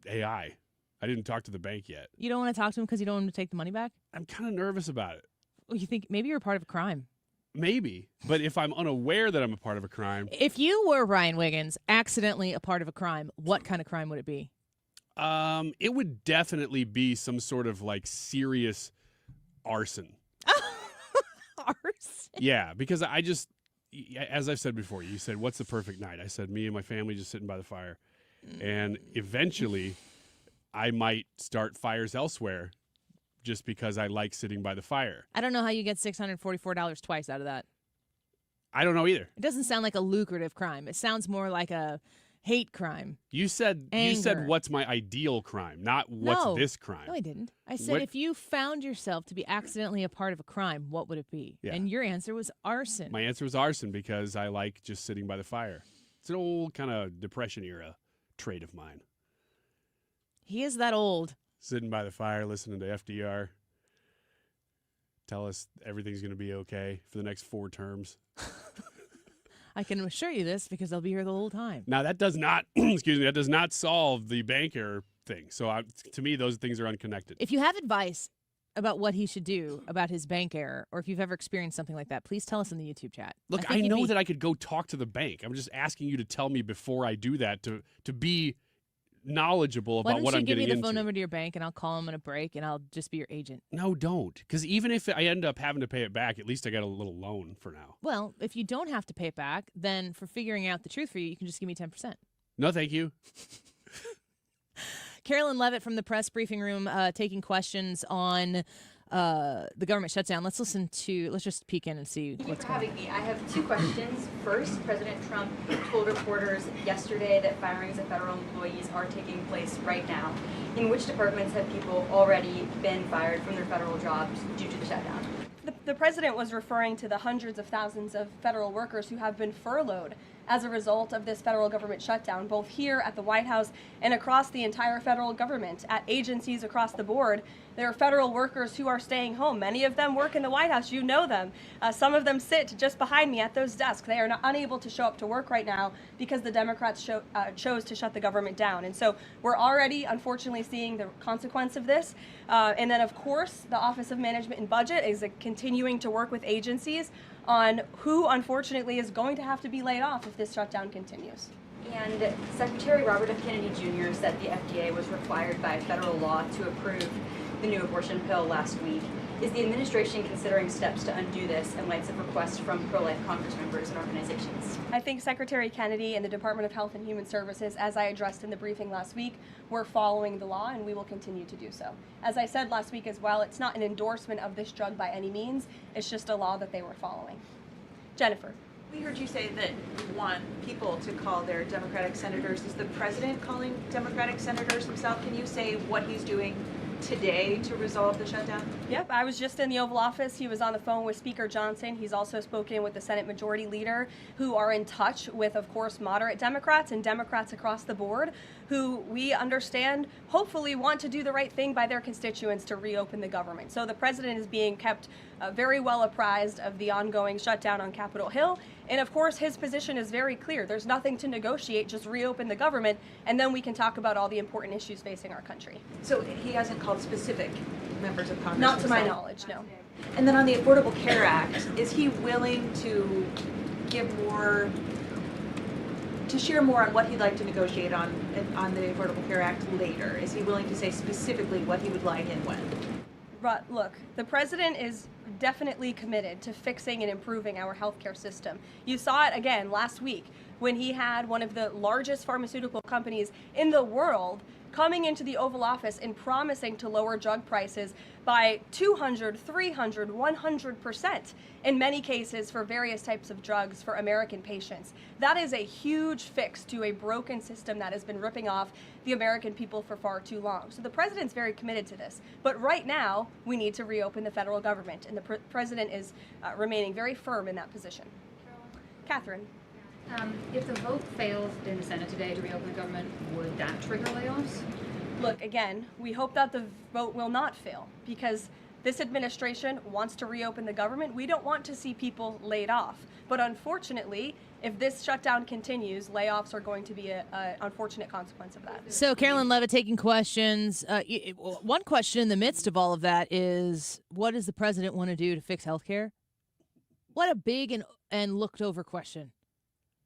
S7: AI. I didn't talk to the bank yet.
S2: You don't want to talk to him because you don't want him to take the money back?
S7: I'm kind of nervous about it.
S2: Well, you think maybe you're a part of a crime.
S7: Maybe. But if I'm unaware that I'm a part of a crime,
S2: If you were Ryan Wiggins, accidentally a part of a crime, what kind of crime would it be?
S7: it would definitely be some sort of like serious arson.
S2: Arson?
S7: Yeah, because I just, as I've said before, you said, what's the perfect night? I said, me and my family just sitting by the fire. And eventually, I might start fires elsewhere just because I like sitting by the fire.
S2: I don't know how you get $644 twice out of that.
S7: I don't know either.
S2: It doesn't sound like a lucrative crime. It sounds more like a hate crime.
S7: You said
S2: Anger.
S7: what's my ideal crime, not what's
S2: No.
S7: this crime.
S2: No, I didn't. I said
S7: What-
S2: if you found yourself to be accidentally a part of a crime, what would it be?
S7: Yeah.
S2: And your answer was arson.
S7: My answer was arson because I like just sitting by the fire. It's an old kind of Depression era trait of mine.
S2: He is that old.
S7: Sitting by the fire, listening to FDR tell us everything's going to be okay for the next 4 terms.
S2: I can assure you this because I'll be here the whole time.
S7: Now, that does not, excuse me, that does not solve the bank error thing. So to me, those things are unconnected.
S2: If you have advice about what he should do about his bank error, or if you've ever experienced something like that, please tell us in the YouTube chat.
S7: Look, I know that I could go talk to the bank. I'm just asking you to tell me before I do that to be knowledgeable about what I'm getting into.
S2: Why don't you give me the phone number to your bank, and I'll call them on a break, and I'll just be your agent.
S7: No, don't. Because even if I end up having to pay it back, at least I got a little loan for now.
S2: Well, if you don't have to pay it back, then for figuring out the truth for you, you can just give me 10%.
S7: No, thank you.
S2: Carolyn Levitt from the press briefing room taking questions on the government shutdown. Let's just peek in and see what's going on.
S9: Me. I have two questions. First, President Trump told reporters yesterday that firings of federal employees are taking place right now. In which departments have people already been fired from their federal jobs due to the shutdown?
S10: The president was referring to the hundreds of thousands of federal workers who have been furloughed as a result of this federal government shutdown, both here at the White House and across the entire federal government, at agencies across the board. There are federal workers who are staying home. Many of them work in the White House. You know them. Some of them sit just behind me at those desks. They are unable to show up to work right now because the Democrats chose to shut the government down. And so we're already, unfortunately, seeing the consequence of this. And then, of course, the Office of Management and Budget is continuing to work with agencies on who, unfortunately, is going to have to be laid off if this shutdown continues.
S9: And Secretary Robert F. Kennedy Jr. said the FDA was required by federal law to approve the new abortion pill last week. Is the administration considering steps to undo this in light of requests from pro-life Congress members and organizations?
S10: I think Secretary Kennedy and the Department of Health and Human Services, as I addressed in the briefing last week, were following the law, and we will continue to do so. As I said last week as well, it's not an endorsement of this drug by any means. It's just a law that they were following. Jennifer.
S11: We heard you say that you want people to call their Democratic senators. Is the president calling Democratic senators himself? Can you say what he's doing today to resolve the shutdown?
S10: Yep, I was just in the Oval Office. He was on the phone with Speaker Johnson. He's also spoken with the Senate Majority Leader, who are in touch with, of course, moderate Democrats and Democrats across the board, who we understand hopefully want to do the right thing by their constituents to reopen the government. So the president is being kept very well apprised of the ongoing shutdown on Capitol Hill. And of course, his position is very clear. There's nothing to negotiate, just reopen the government, and then we can talk about all the important issues facing our country.
S11: So he hasn't called specific members of Congress?
S10: Not to my knowledge, no.
S11: And then on the Affordable Care Act, is he willing to give more, to share more on what he'd like to negotiate on the Affordable Care Act later? Is he willing to say specifically what he would like and when?
S10: Look, the president is definitely committed to fixing and improving our healthcare system. You saw it again last week when he had one of the largest pharmaceutical companies in the world coming into the Oval Office and promising to lower drug prices by 200, 300, 100% in many cases for various types of drugs for American patients. That is a huge fix to a broken system that has been ripping off the American people for far too long. So the president's very committed to this. But right now, we need to reopen the federal government, and the president is remaining very firm in that position. Catherine.
S24: If the vote fails in the Senate today to reopen the government, would that trigger layoffs?
S10: Look, again, we hope that the vote will not fail because this administration wants to reopen the government. We don't want to see people laid off. But unfortunately, if this shutdown continues, layoffs are going to be an unfortunate consequence of that.
S2: So Carolyn Levitt taking questions. One question in the midst of all of that is, what does the president want to do to fix health care? What a big and looked over question.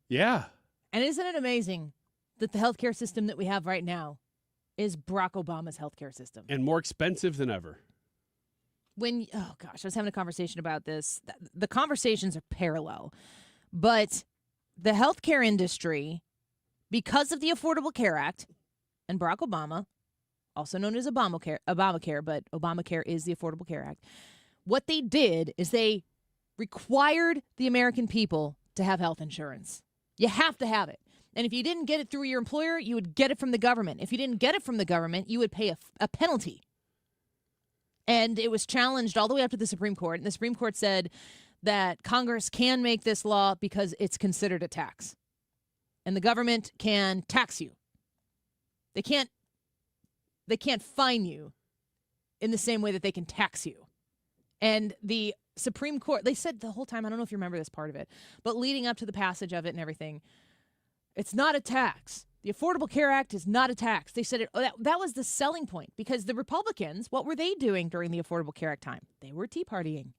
S7: Yeah.
S2: And isn't it amazing that the healthcare system that we have right now is Barack Obama's healthcare system?
S7: And more expensive than ever.
S2: Oh gosh, I was having a conversation about this. The conversations are parallel. But the healthcare industry, because of the Affordable Care Act and Barack Obama, also known as Obamacare, but Obamacare is the Affordable Care Act. What they did is they required the American people to have health insurance. You have to have it. And if you didn't get it through your employer, you would get it from the government. If you didn't get it from the government, you would pay a penalty. And it was challenged all the way up to the Supreme Court. And the Supreme Court said that Congress can make this law because it's considered a tax. And the government can tax you. They can't fine you in the same way that they can tax you. And the Supreme Court, they said the whole time, I don't know if you remember this part of it, but leading up to the passage of it and everything, it's not a tax. The Affordable Care Act is not a tax. They said that was the selling point, because the Republicans, what were they doing during the Affordable Care Act time? They were Tea Partying.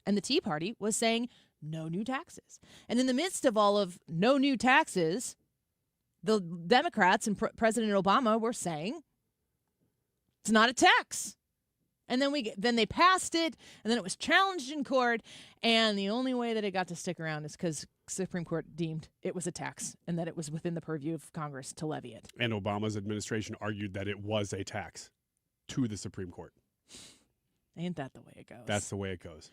S2: And the Tea Party was saying no new taxes. And in the midst of all of no new taxes, the Democrats and President Obama were saying it's not a tax. And then they passed it, and then it was challenged in court, and the only way that it got to stick around is because Supreme Court deemed it was a tax and that it was within the purview of Congress to levy it.
S7: And Obama's administration argued that it was a tax to the Supreme Court.
S2: Ain't that the way it goes?
S7: That's the way it goes.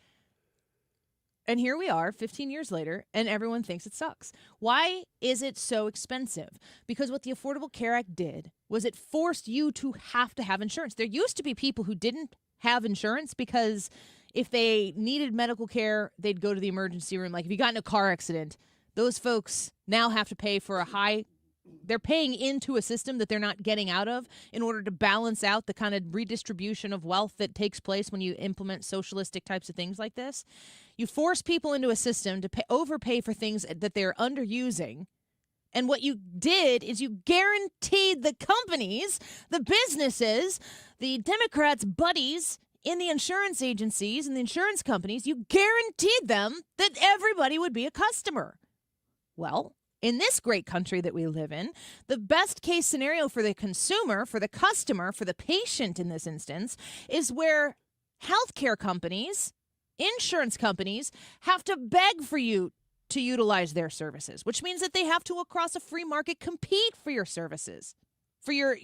S2: And here we are 15 years later, and everyone thinks it sucks. Why is it so expensive? Because what the Affordable Care Act did was it forced you to have insurance. There used to be people who didn't have insurance because if they needed medical care, they'd go to the emergency room. Like if you got in a car accident, those folks now have to pay for they're paying into a system that they're not getting out of in order to balance out the kind of redistribution of wealth that takes place when you implement socialistic types of things like this. You force people into a system to overpay for things that they're underusing. And what you did is you guaranteed the companies, the businesses, the Democrats' buddies in the insurance agencies and the insurance companies, you guaranteed them that everybody would be a customer. Well, in this great country that we live in, the best case scenario for the consumer, for the customer, for the patient in this instance, is where healthcare companies, insurance companies, have to beg for you to utilize their services, which means that they have to, across a free market, compete for your services, for you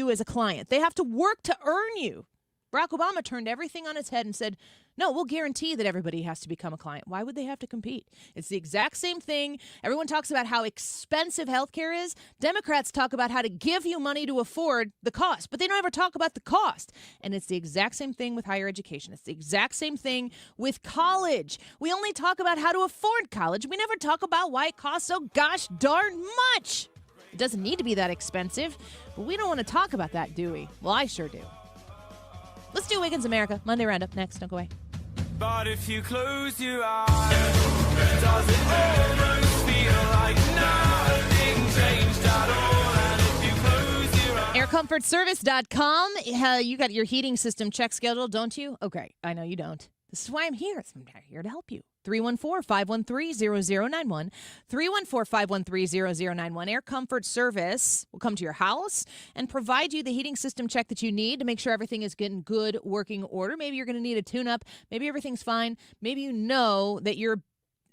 S2: as a client. They have to work to earn you. Barack Obama turned everything on its head and said, no, we'll guarantee that everybody has to become a client. Why would they have to compete? It's the exact same thing. Everyone talks about how expensive healthcare is. Democrats talk about how to give you money to afford the cost, but they don't ever talk about the cost. And it's the exact same thing with higher education. It's the exact same thing with college. We only talk about how to afford college. We never talk about why it costs so gosh darn much. It doesn't need to be that expensive, but we don't want to talk about that, do we? Well, I sure do. Let's do Wiggins America. Monday Roundup next. Don't go away.
S4: But if you close your eyes, does it almost feel like nothing changed at all? And if you close your eyes...
S2: AirComfortService.com. You got your heating system check scheduled, don't you? Okay, I know you don't. This is why I'm here. I'm here to help you. 314-513-0091. 314-513-0091. Air Comfort Service will come to your house and provide you the heating system check that you need to make sure everything is in good working order. Maybe you're going to need a tune-up. Maybe everything's fine. Maybe you know that you're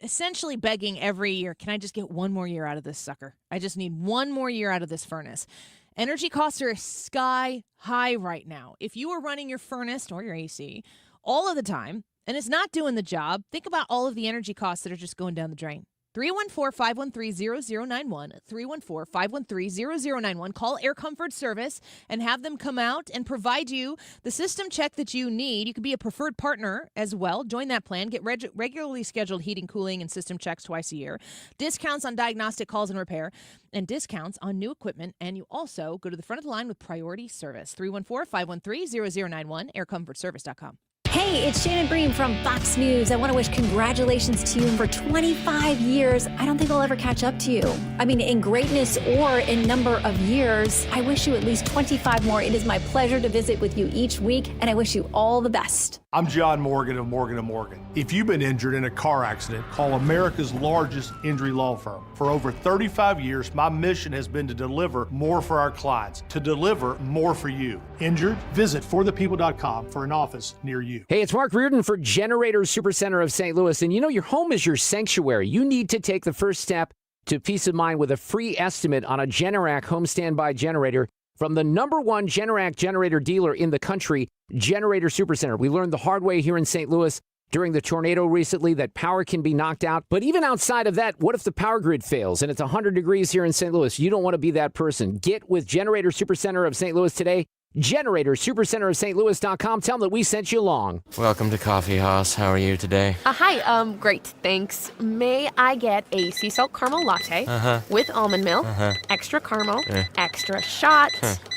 S2: essentially begging every year, can I just get one more year out of this sucker? I just need one more year out of this furnace. Energy costs are sky high right now. If you are running your furnace or your AC all of the time, and it's not doing the job, think about all of the energy costs that are just going down the drain. 314-513-0091. 314-513-0091. Call Air Comfort Service and have them come out and provide you the system check that you need. You can be a preferred partner as well. Join that plan. Get regularly scheduled heating, cooling, and system checks twice a year. Discounts on diagnostic calls and repair, and discounts on new equipment. And you also go to the front of the line with priority service. 314-513-0091. AirComfortService.com.
S12: Hey, it's Shannon Bream from Fox News. I want to wish congratulations to you. For 25 years, I don't think I'll ever catch up to you. I mean, in greatness or in number of years, I wish you at least 25 more. It is my pleasure to visit with you each week, and I wish you all the best.
S14: I'm John Morgan of Morgan & Morgan. If you've been injured in a car accident, call America's largest injury law firm. For over 35 years, my mission has been to deliver more for our clients, to deliver more for you. Injured? Visit forthepeople.com for an office near you.
S15: Hey, it's Mark Reardon for Generator Supercenter of St. Louis. And you know, your home is your sanctuary. You need to take the first step to peace of mind with a free estimate on a Generac home standby generator from the #1 Generac generator dealer in the country, Generator Supercenter. We learned the hard way here in St. Louis during the tornado recently that power can be knocked out. But even outside of that, what if the power grid fails and it's 100 degrees here in St. Louis? You don't want to be that person. Get with Generator Supercenter of St. Louis today. Generator Supercenter of St. Louis.com. Tell them that we sent you along.
S16: Welcome to Coffee House. How are you today?
S25: Hi, great, thanks. May I get a sea salt caramel latte with almond milk, extra caramel, extra shot,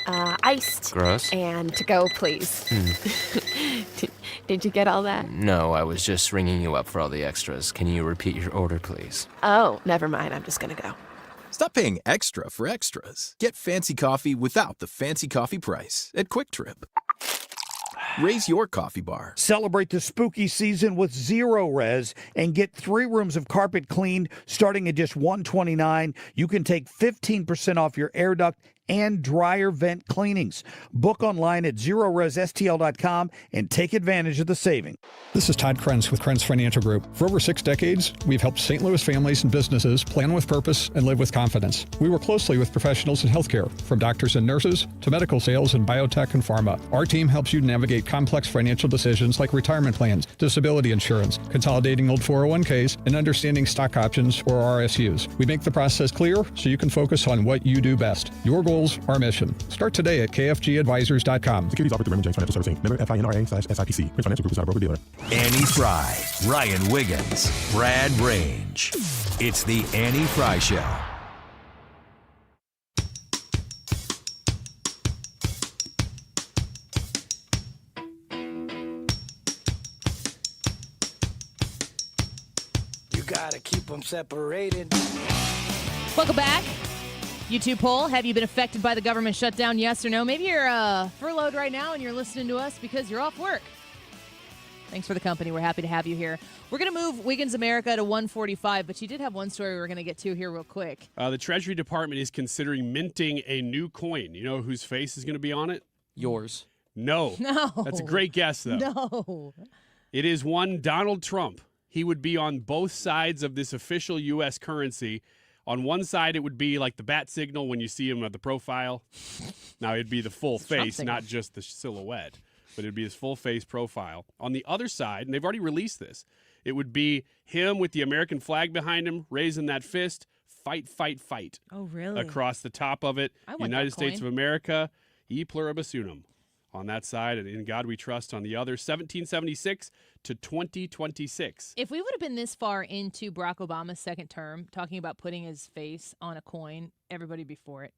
S25: iced,
S16: Gross.
S25: and to go, please. Did you get all that?
S16: No, I was just ringing you up for all the extras. Can you repeat your order, please?
S25: Oh, never mind. I'm just gonna go.
S18: Stop paying extra for extras. Get fancy coffee without the fancy coffee price at Quick Trip. Raise your coffee bar.
S17: Celebrate the spooky season with Zero Res and get 3 rooms of carpet cleaned starting at just $129. You can take 15% off your air duct and dryer vent cleanings. Book online at ZeroResSTL.com and take advantage of the saving.
S19: This is Todd Krenz with Krenz Financial Group. For over 6 decades, we've helped St. Louis families and businesses plan with purpose and live with confidence. We work closely with professionals in healthcare, from doctors and nurses to medical sales in biotech and pharma. Our team helps you navigate complex financial decisions like retirement plans, disability insurance, consolidating old 401ks, and understanding stock options or RSUs. We make the process clear so you can focus on what you do best. Your goals, our mission. Start today at kfgadvisors.com.
S20: Securities offered through Raymond James Financial Servicing. Member FINRA/SIPC. Prince Financial Group is not a broker-dealer.
S3: Annie Fry, Ryan Wiggins, Brad Range. It's the Annie Fry Show.
S21: You gotta keep them separated.
S2: Welcome back. YouTube poll, have you been affected by the government shutdown, yes or no? Maybe you're furloughed right now and you're listening to us because you're off work. Thanks for the company. We're happy to have you here. We're going to move Wiggins America to 145, but you did have one story we're going to get to here real quick.
S7: The Treasury Department is considering minting a new coin. You know whose face is going to be on it?
S22: Yours.
S7: No.
S2: No.
S7: That's a great guess, though.
S2: No.
S7: It is one Donald Trump. He would be on both sides of this official U.S. currency. On one side, it would be like the bat signal when you see him at the profile. Now, it'd be the full face, not just the silhouette, but it'd be his full face profile. On the other side, and they've already released this, it would be him with the American flag behind him, raising that fist, fight, fight, fight.
S2: Oh, really?
S7: Across the top of it,
S2: I want
S7: United
S2: that
S7: States of
S2: coin.
S7: America, e pluribus unum. On that side, and in God we trust on the other, 1776 to 2026.
S2: If we would have been this far into Barack Obama's second term, talking about putting his face on a coin, everybody be for it.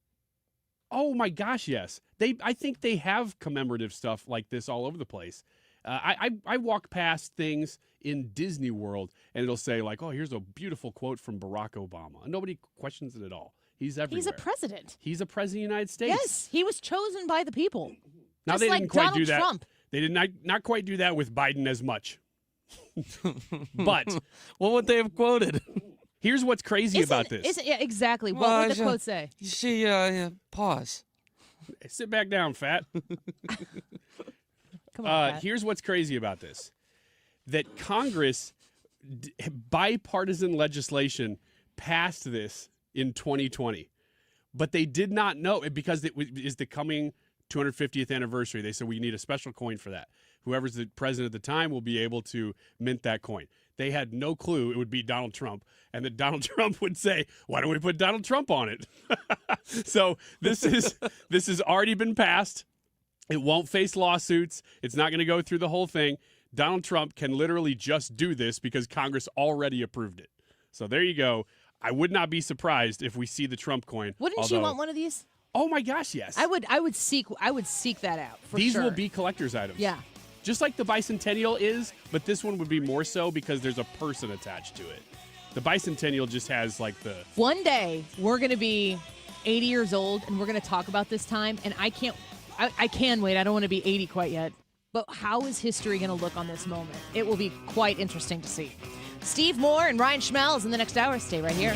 S7: Oh my gosh, yes. I think they have commemorative stuff like this all over the place. I walk past things in Disney World, and it'll say like, "Oh, here's a beautiful quote from Barack Obama," and nobody questions it at all. He's everywhere.
S2: He's a president.
S7: He's a president of the United States.
S2: Yes, he was chosen by the people.
S7: Now
S2: Just
S7: they
S2: like
S7: didn't quite
S2: Donald
S7: do that.
S2: Trump.
S7: They did not quite do that with Biden as much. But
S22: what would they have quoted?
S7: Here's what's crazy about this.
S2: Yeah, exactly. What would the quote say?
S22: You see, pause.
S7: Sit back down, fat.
S2: Come on, Pat.
S7: Here's what's crazy about this. That Congress, bipartisan legislation, passed this in 2020. But they did not know it because it is the coming 250th anniversary. They said we need a special coin for that. Whoever's the president at the time will be able to mint that coin. They had no clue it would be Donald Trump, and that Donald Trump would say, "Why don't we put Donald Trump on it?" So this has already been passed. It won't face lawsuits. It's not going to go through the whole thing. Donald Trump can literally just do this because Congress already approved it. So there you go. I would not be surprised if we see the Trump coin.
S2: Wouldn't you want one of these?
S7: Oh my gosh, yes.
S2: I would seek that out for
S7: These
S2: sure.
S7: will be collector's items.
S2: Yeah.
S7: Just like the bicentennial is, but this one would be more so because there's a person attached to it. The bicentennial just has like the...
S2: One day we're going to be 80 years old and we're going to talk about this time, and I can wait. I don't want to be 80 quite yet. But how is history going to look on this moment? It will be quite interesting to see. Steve Moore and Ryan Schmelz in the next hour. Stay right here.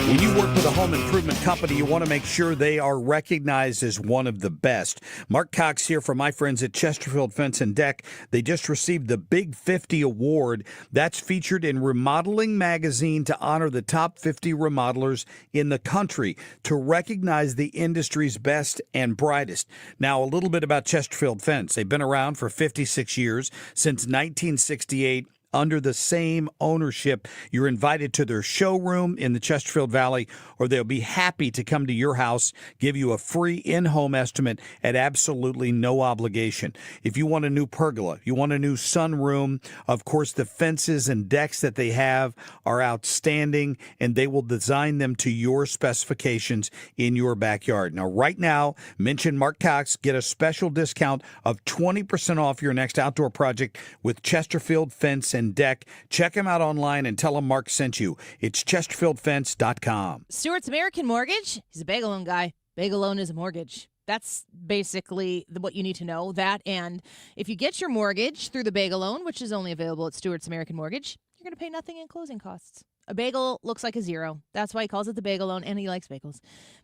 S17: When you work with a home improvement company, you want to make sure they are recognized as one of the best. Mark Cox here from my friends at Chesterfield Fence and Deck. They just received the Big 50 Award. That's featured in Remodeling Magazine to honor the top 50 remodelers in the country, to recognize the industry's best and brightest. Now, a little bit about Chesterfield Fence. They've been around for 56 years, since 1968. under the same ownership. You're invited to their showroom in the Chesterfield Valley, or they'll be happy to come to your house, give you a free in-home estimate at absolutely no obligation. If you want a new pergola, you want a new sunroom, of course, the fences and decks that they have are outstanding, and they will design them to your specifications in your backyard. Now, right now, mention Mark Cox, get a special discount of 20% off your next outdoor project with Chesterfield Fence and Deck. Check them out online and tell them Mark sent you. It's chesterfieldfence.com.
S2: Stewart's American Mortgage. He's a bagel loan guy. Bagel loan is a mortgage. That's basically what you need to know. That, and if you get your mortgage through the bagel loan, which is only available at Stewart's American Mortgage, you're going to pay nothing in closing costs. A bagel looks like a zero. That's why he calls it the bagel loan, and he likes bagels.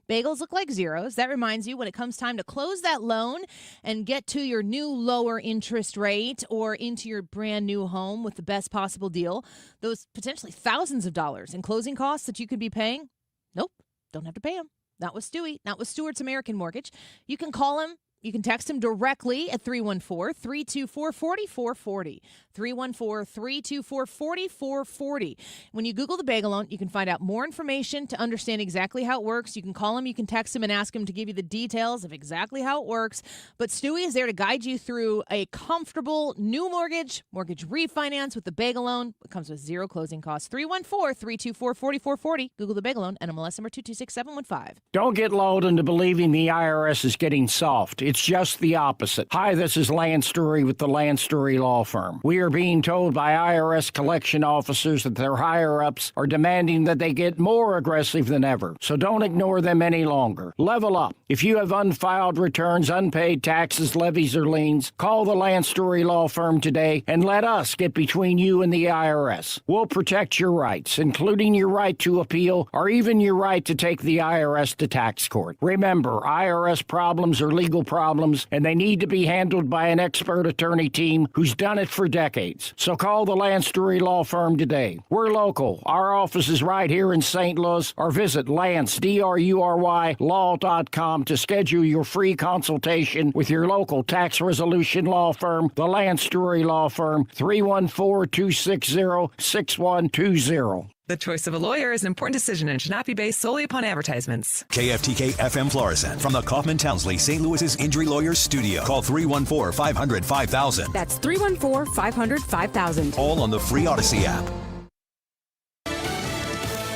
S2: Bagels look like zeros. That reminds you when it comes time to close that loan and get to your new lower interest rate or into your brand new home with the best possible deal, those potentially thousands of dollars in closing costs that you could be paying, nope, don't have to pay them. Not with Stewie, not with Stewart's American Mortgage. You can call him. You can text him directly at 314-324-4440. 314-324-4440. When you Google the bagel loan, you can find out more information to understand exactly how it works. You can call him, you can text him and ask him to give you the details of exactly how it works. But Stewie is there to guide you through a comfortable new mortgage refinance with the bagel loan. It comes with zero closing costs. 314-324-4440. Google the bagel loan, NMLS number 226715.
S1: Don't get lulled into believing the IRS is getting soft. It's just the opposite. Hi, this is Lance Story with the Lance Story Law Firm. We are being told by IRS collection officers that their higher-ups are demanding that they get more aggressive than ever. So don't ignore them any longer. Level up. If you have unfiled returns, unpaid taxes, levies, or liens, call the Lance Story Law Firm today and let us get between you and the IRS. We'll protect your rights, including your right to appeal or even your right to take the IRS to tax court. Remember, IRS problems are legal problems, and they need to be handled by an expert attorney team who's done it for decades. So call the Lance Story Law Firm today. We're local. Our office is right here in St. Louis, or visit Lance, D-R-U-R-Y, law.com to schedule your free consultation with your local tax resolution law firm, the Lance Story Law Firm, 314-260-6120.
S5: The choice of a lawyer is an important decision and should not be based solely upon advertisements.
S3: KFTK FM Florissant from the Kaufman Townsley St. Louis's Injury Lawyers Studio. Call 314-500-5000.
S6: That's 314-500-5000.
S3: All on the free Odyssey app.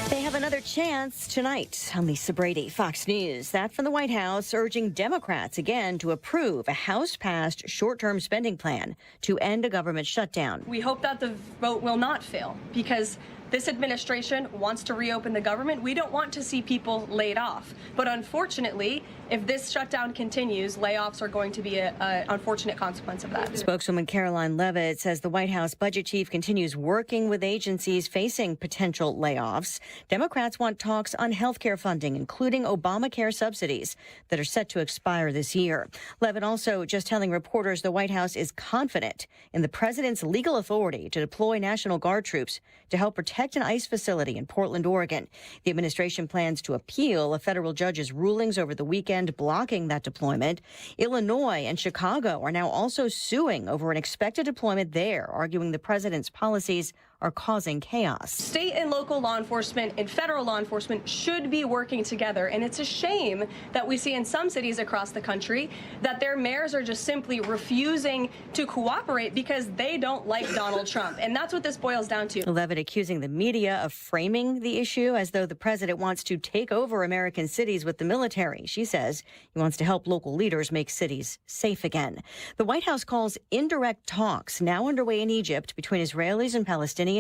S13: They have another chance tonight on Lisa Brady, Fox News. That from the White House urging Democrats again to approve a House-passed short-term spending plan to end a government shutdown.
S10: We hope that the vote will not fail because this administration wants to reopen the government. We don't want to see people laid off. But unfortunately, if this shutdown continues, layoffs are going to be an unfortunate consequence of that.
S13: Spokeswoman Caroline Leavitt says the White House budget chief continues working with agencies facing potential layoffs. Democrats want talks on health care funding, including Obamacare subsidies that are set to expire this year. Leavitt also just telling reporters the White House is confident in the president's legal authority to deploy National Guard troops to help protect an ICE facility in Portland, Oregon. The administration plans to appeal a federal judge's rulings over the weekend blocking that deployment. Illinois and Chicago are now also suing over an expected deployment there, arguing the president's policies are causing chaos.
S10: State and local law enforcement and federal law enforcement should be working together, and it's a shame that we see in some cities across the country that their mayors are just simply refusing to cooperate because they don't like Donald Trump, and that's what this boils down to.
S13: Leavitt accusing the media of framing the issue as though the president wants to take over American cities with the military. She says he wants to help local leaders make cities safe again. The White House calls indirect talks now underway in Egypt between Israelis and Palestinians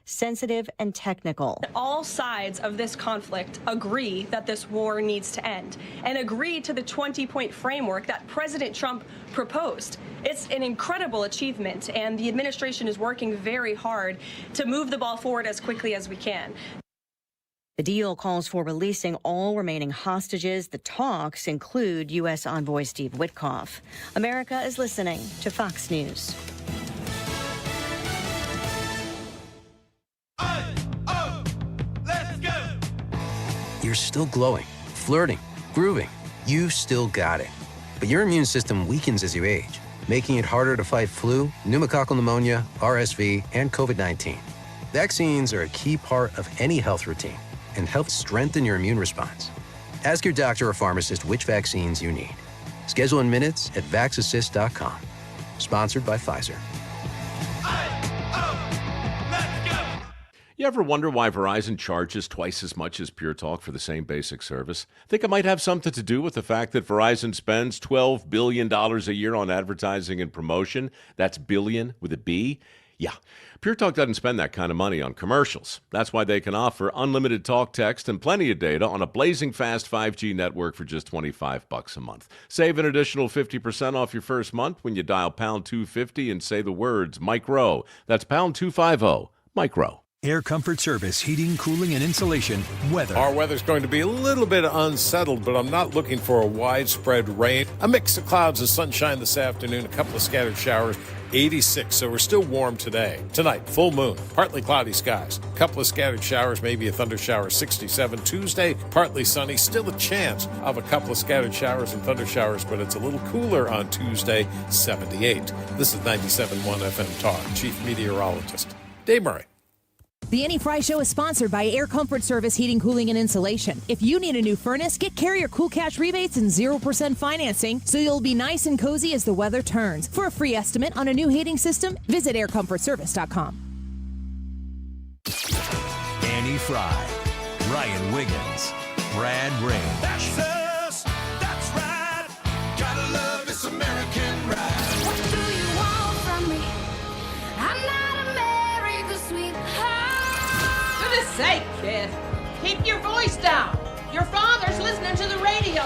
S13: sensitive and technical.
S10: All sides of this conflict agree that this war needs to end and agree to the 20-point framework that President Trump proposed. It's an incredible achievement, and the administration is working very hard to move the ball forward as quickly as we can.
S13: The deal calls for releasing all remaining hostages. The talks include U.S. Envoy Steve Witkoff. America is listening to Fox News.
S16: You're still glowing, flirting, grooving. You still got it. But your immune system weakens as you age.
S8: making it harder to fight flu, pneumococcal pneumonia, RSV, and COVID-19. Vaccines are a key part of any health routine and help strengthen your immune response. Ask your doctor or pharmacist which vaccines you need. Schedule in minutes at vaxassist.com. Sponsored by Pfizer.
S9: You ever wonder why Verizon charges twice as much as Pure Talk for the same basic service? Think it might have something to do with the fact that Verizon spends $12 billion a year on advertising and promotion? That's billion with a B? Yeah. Pure Talk doesn't spend that kind of money on commercials. That's why they can offer unlimited talk, text, and plenty of data on a blazing fast 5G network for just $25 a month. Save an additional 50% off your first month when you dial pound 250 and say the words Micro. That's pound 250, Micro.
S3: Air Comfort Service, heating, cooling, and insulation, weather.
S11: Our weather's going to be a little bit unsettled, but I'm not looking for a widespread rain. A mix of clouds and sunshine this afternoon, a couple of scattered showers, 86, so we're still warm today. Tonight, full moon, partly cloudy skies, a couple of scattered showers, maybe a thunder shower, 67. Tuesday, partly sunny, still a chance of a couple of scattered showers and thunder showers, but it's a little cooler on Tuesday, 78. This is 97.1 FM Talk. Chief Meteorologist Dave Murray.
S2: The Annie Fry Show is sponsored by Air Comfort Service Heating, Cooling, and Insulation. If you need a new furnace, get Carrier Cool Cash rebates and 0% financing so you'll be nice and cozy as the weather turns. For a free estimate on a new heating system, visit aircomfortservice.com.
S3: Annie Fry, Ryan Wiggins, Brad Ring.
S4: That's us. That's right. Gotta love this American ride. What do you want from me? I'm not America's sweetheart.
S23: Goodness sake, kid. Keep your voice down. Your father's listening to the radio.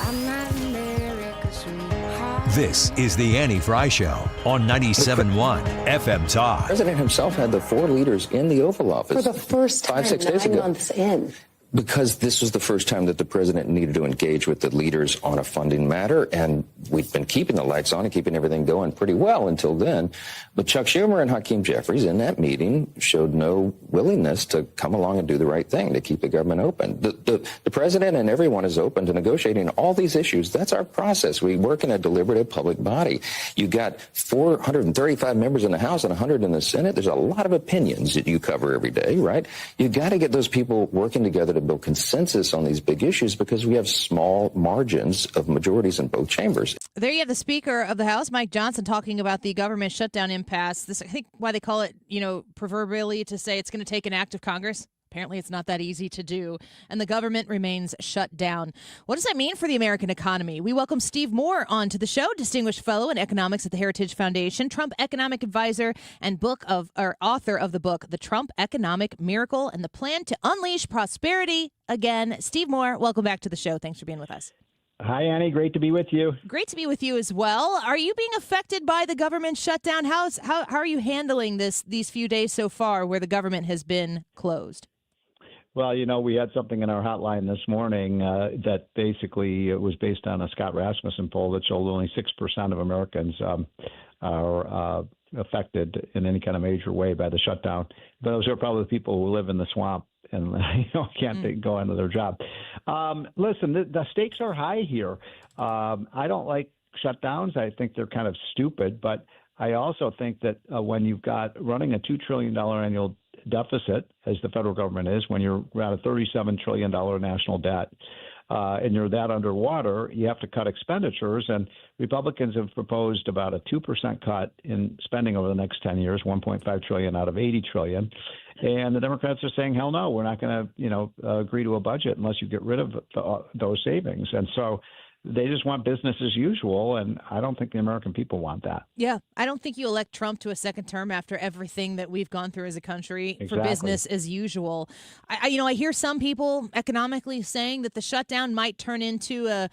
S4: I'm not America's sweetheart.
S3: This is the Annie Fry Show on 97.1 FM Talk.
S24: The president himself had the 4 leaders in the Oval Office.
S26: For the first time,
S24: 5-6 days
S26: 9
S24: ago.
S26: months in.
S24: Because this was the first time that the president needed to engage with the leaders on a funding matter, and we've been keeping the lights on and keeping everything going pretty well until then. But Chuck Schumer and Hakeem Jeffries in that meeting showed no willingness to come along and do the right thing, to keep the government open. The president and everyone is open to negotiating all these issues. That's our process. We work in a deliberative public body. You got 435 members in the House and 100 in the Senate. There's a lot of opinions that you cover every day, right? You got to get those people working together to build consensus on these big issues because we have small margins of majorities in both chambers.
S2: There you have the Speaker of the House, Mike Johnson, talking about the government shutdown impasse. This, I think, why they call it, proverbially to say it's going to take an act of Congress. Apparently, it's not that easy to do, and the government remains shut down. What does that mean for the American economy? We welcome Steve Moore onto the show, Distinguished Fellow in Economics at the Heritage Foundation, Trump Economic Advisor, and author of the book, The Trump Economic Miracle and the Plan to Unleash Prosperity Again. Steve Moore, welcome back to the show. Thanks for being with us.
S27: Hi, Annie. Great to be with you.
S2: Great to be with you as well. Are you being affected by the government shutdown? How are you handling these few days so far where the government has been closed?
S27: Well, we had something in our hotline this morning that basically was based on a Scott Rasmussen poll that showed only 6% of Americans are affected in any kind of major way by the shutdown. Those are probably the people who live in the swamp and can't go into their job. Listen, the stakes are high here. I don't like shutdowns. I think they're kind of stupid, but I also think that when you've got running a $2 trillion annual deficit, as the federal government is, when you're around a $37 trillion national debt, and you're that underwater, you have to cut expenditures. And Republicans have proposed about a 2% cut in spending over the next 10 years, $1.5 trillion out of $80 trillion. And the Democrats are saying, hell no, we're not going to, agree to a budget unless you get rid of those savings. And so they just want business as usual, and I don't think the American people want that.
S2: Yeah, I don't think you elect Trump to a second term after everything that we've gone through as a country for business as usual. I hear some people economically saying that the shutdown might turn into a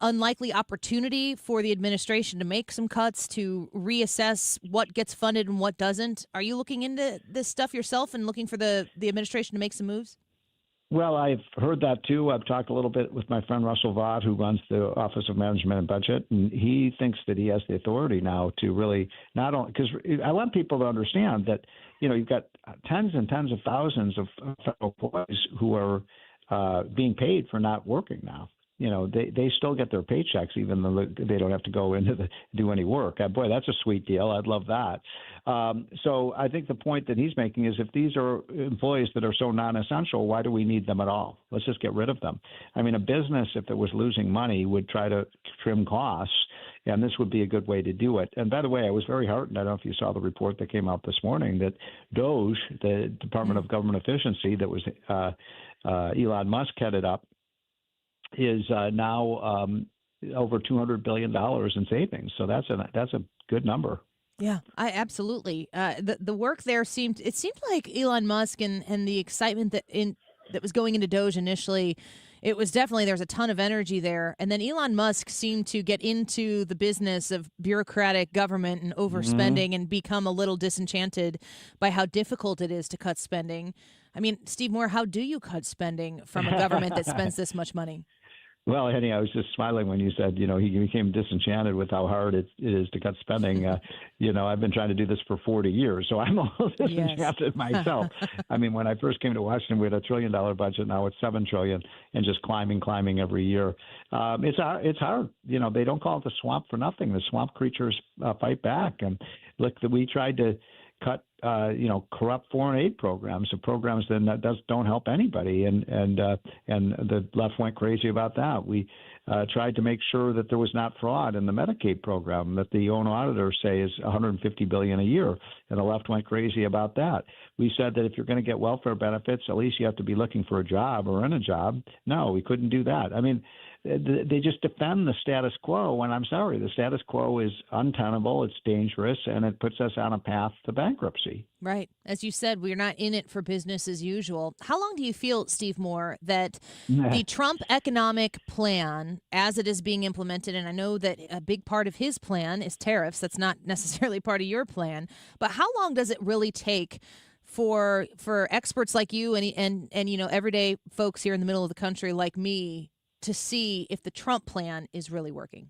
S2: unlikely opportunity for the administration to make some cuts, to reassess what gets funded and what doesn't. Are you looking into this stuff yourself and looking for the administration to make some moves?
S27: Well, I've heard that too. I've talked a little bit with my friend Russell Vaught, who runs the Office of Management and Budget, and he thinks that he has the authority now to really not only, because I want people to understand that, you've got tens and tens of thousands of federal employees who are being paid for not working now. they still get their paychecks even though they don't have to go do any work. Boy, that's a sweet deal. I'd love that. So I think the point that he's making is if these are employees that are so non-essential, why do we need them at all? Let's just get rid of them. I mean, a business, if it was losing money, would try to trim costs, and this would be a good way to do it. And by the way, I was very heartened. I don't know if you saw the report that came out this morning that DOGE, the Department of Government Efficiency, that was Elon Musk headed up, is now over $200 billion in savings. So that's a good number.
S2: Yeah, I absolutely. The work there seemed like Elon Musk and the excitement that was going into Doge initially. It was definitely, there's a ton of energy there. And then Elon Musk seemed to get into the business of bureaucratic government and overspending and become a little disenchanted by how difficult it is to cut spending. I mean, Steve Moore, how do you cut spending from a government that spends this much money?
S27: Well, Henny, I was just smiling when you said, he became disenchanted with how hard it is to cut spending. I've been trying to do this for 40 years, so I'm a little disenchanted myself. I mean, when I first came to Washington, we had $1 trillion budget. Now it's $7 trillion, and just climbing every year. It's hard. They don't call it the swamp for nothing. The swamp creatures fight back. And look, we tried to cut corrupt foreign aid programs, or programs that don't help anybody, and the left went crazy about that. We tried to make sure that there was not fraud in the Medicaid program that the own auditors say is $150 billion a year, and the left went crazy about that. We said that if you're going to get welfare benefits, at least you have to be looking for a job or in a job. No, we couldn't do that. I mean, they just defend the status quo, and I'm sorry, the status quo is untenable, it's dangerous, and it puts us on a path to bankruptcy.
S2: Right. As you said, we're not in it for business as usual. How long do you feel, Steve Moore, that the Trump economic plan, as it is being implemented, and I know that a big part of his plan is tariffs, that's not necessarily part of your plan, but how long does it really take for experts like you and everyday folks here in the middle of the country like me to see if the Trump plan is really working?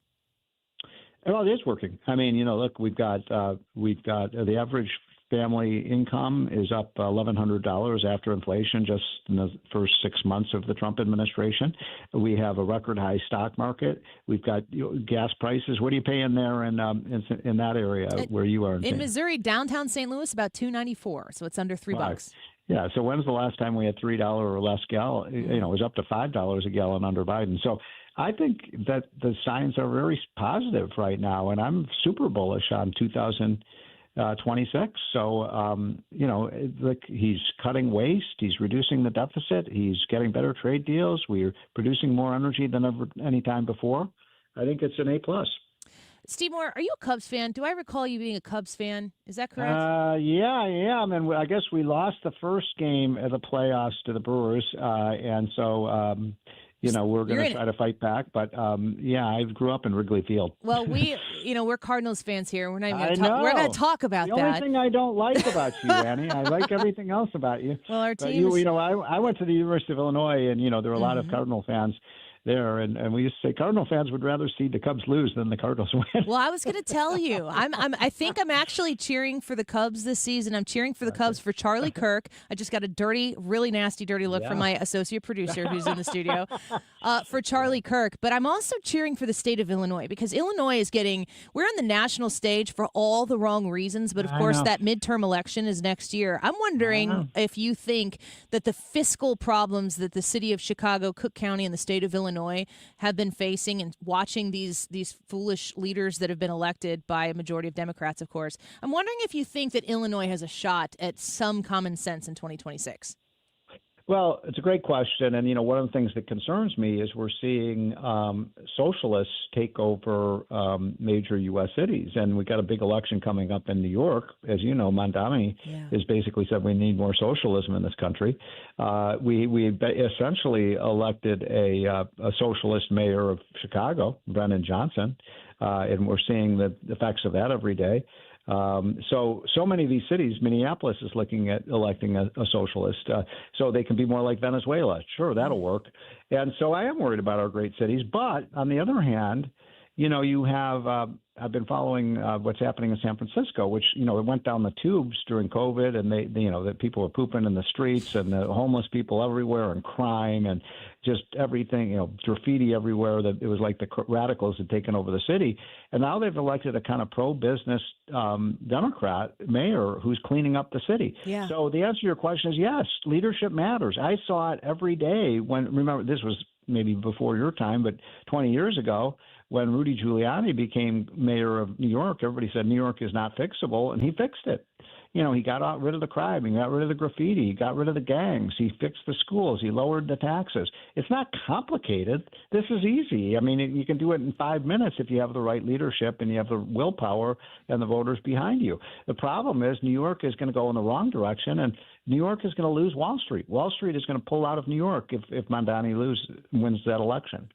S27: Well, it is working. I mean, look, we've got the average family income is up $1,100 after inflation just in the first 6 months of the Trump administration. We have a record high stock market. We've got gas prices. What are you paying there in that area where you are?
S2: In Missouri, downtown St. Louis, about $2.94, so it's under $3.
S27: Yeah. So when's the last time we had $3 or less gallon? It was up to $5 a gallon under Biden. So I think that the signs are very positive right now, and I'm super bullish on 2026. So, look, he's cutting waste. He's reducing the deficit. He's getting better trade deals. We're producing more energy than ever any time before. I think it's an A+.
S2: Steve Moore, are you a Cubs fan? Do I recall you being a Cubs fan? Is that correct?
S27: Yeah, I am. And I guess we lost the first game of the playoffs to the Brewers. And so, we're going to try to fight back. But, I grew up in Wrigley Field.
S2: Well, we're Cardinals fans here. We're not even going to talk about that.
S27: The only thing I don't like about you, Annie, I like everything else about you.
S2: Well, our team
S27: I went to the University of Illinois, and, there were a lot of Cardinal fans there, and we used to say Cardinal fans would rather see the Cubs lose than the Cardinals win.
S2: Well, I was going to tell you, I think I'm actually cheering for the Cubs this season. I'm cheering for the Cubs for Charlie Kirk. I just got a really nasty, dirty look from my associate producer who's in the studio for Charlie Kirk. But I'm also cheering for the state of Illinois because Illinois we're on the national stage for all the wrong reasons. But of course, that midterm election is next year. I'm wondering if you think that the fiscal problems that the city of Chicago, Cook County, and the state of Illinois have been facing, and watching these foolish leaders that have been elected by a majority of Democrats, of course. I'm wondering if you think that Illinois has a shot at some common sense in 2026.
S27: Well, it's a great question. And, one of the things that concerns me is we're seeing socialists take over major U.S. cities. And we've got a big election coming up in New York. As you know, Mondami has basically said we need more socialism in this country. We essentially elected a socialist mayor of Chicago, Brennan Johnson, and we're seeing the effects of that every day. So many of these cities, Minneapolis is looking at electing a socialist, so they can be more like Venezuela. Sure, that'll work. And so I am worried about our great cities. But on the other hand, you have I've been following what's happening in San Francisco, which it went down the tubes during COVID, and that people were pooping in the streets, and the homeless people everywhere, and crime, and just everything, graffiti everywhere. That it was like the radicals had taken over the city, and now they've elected a kind of pro-business Democrat mayor who's cleaning up the city.
S2: Yeah.
S27: So the answer to your question is yes, leadership matters. I saw it every day remember, this was maybe before your time, but 20 years ago, when Rudy Giuliani became mayor of New York, everybody said New York is not fixable, and he fixed it. He got rid of the crime, he got rid of the graffiti, he got rid of the gangs, he fixed the schools, he lowered the taxes. It's not complicated. This is easy. I mean, you can do it in 5 minutes if you have the right leadership and you have the willpower and the voters behind you. The problem is New York is going to go in the wrong direction, and New York is going to lose Wall Street. Wall Street is going to pull out of New York if Mondani wins that election.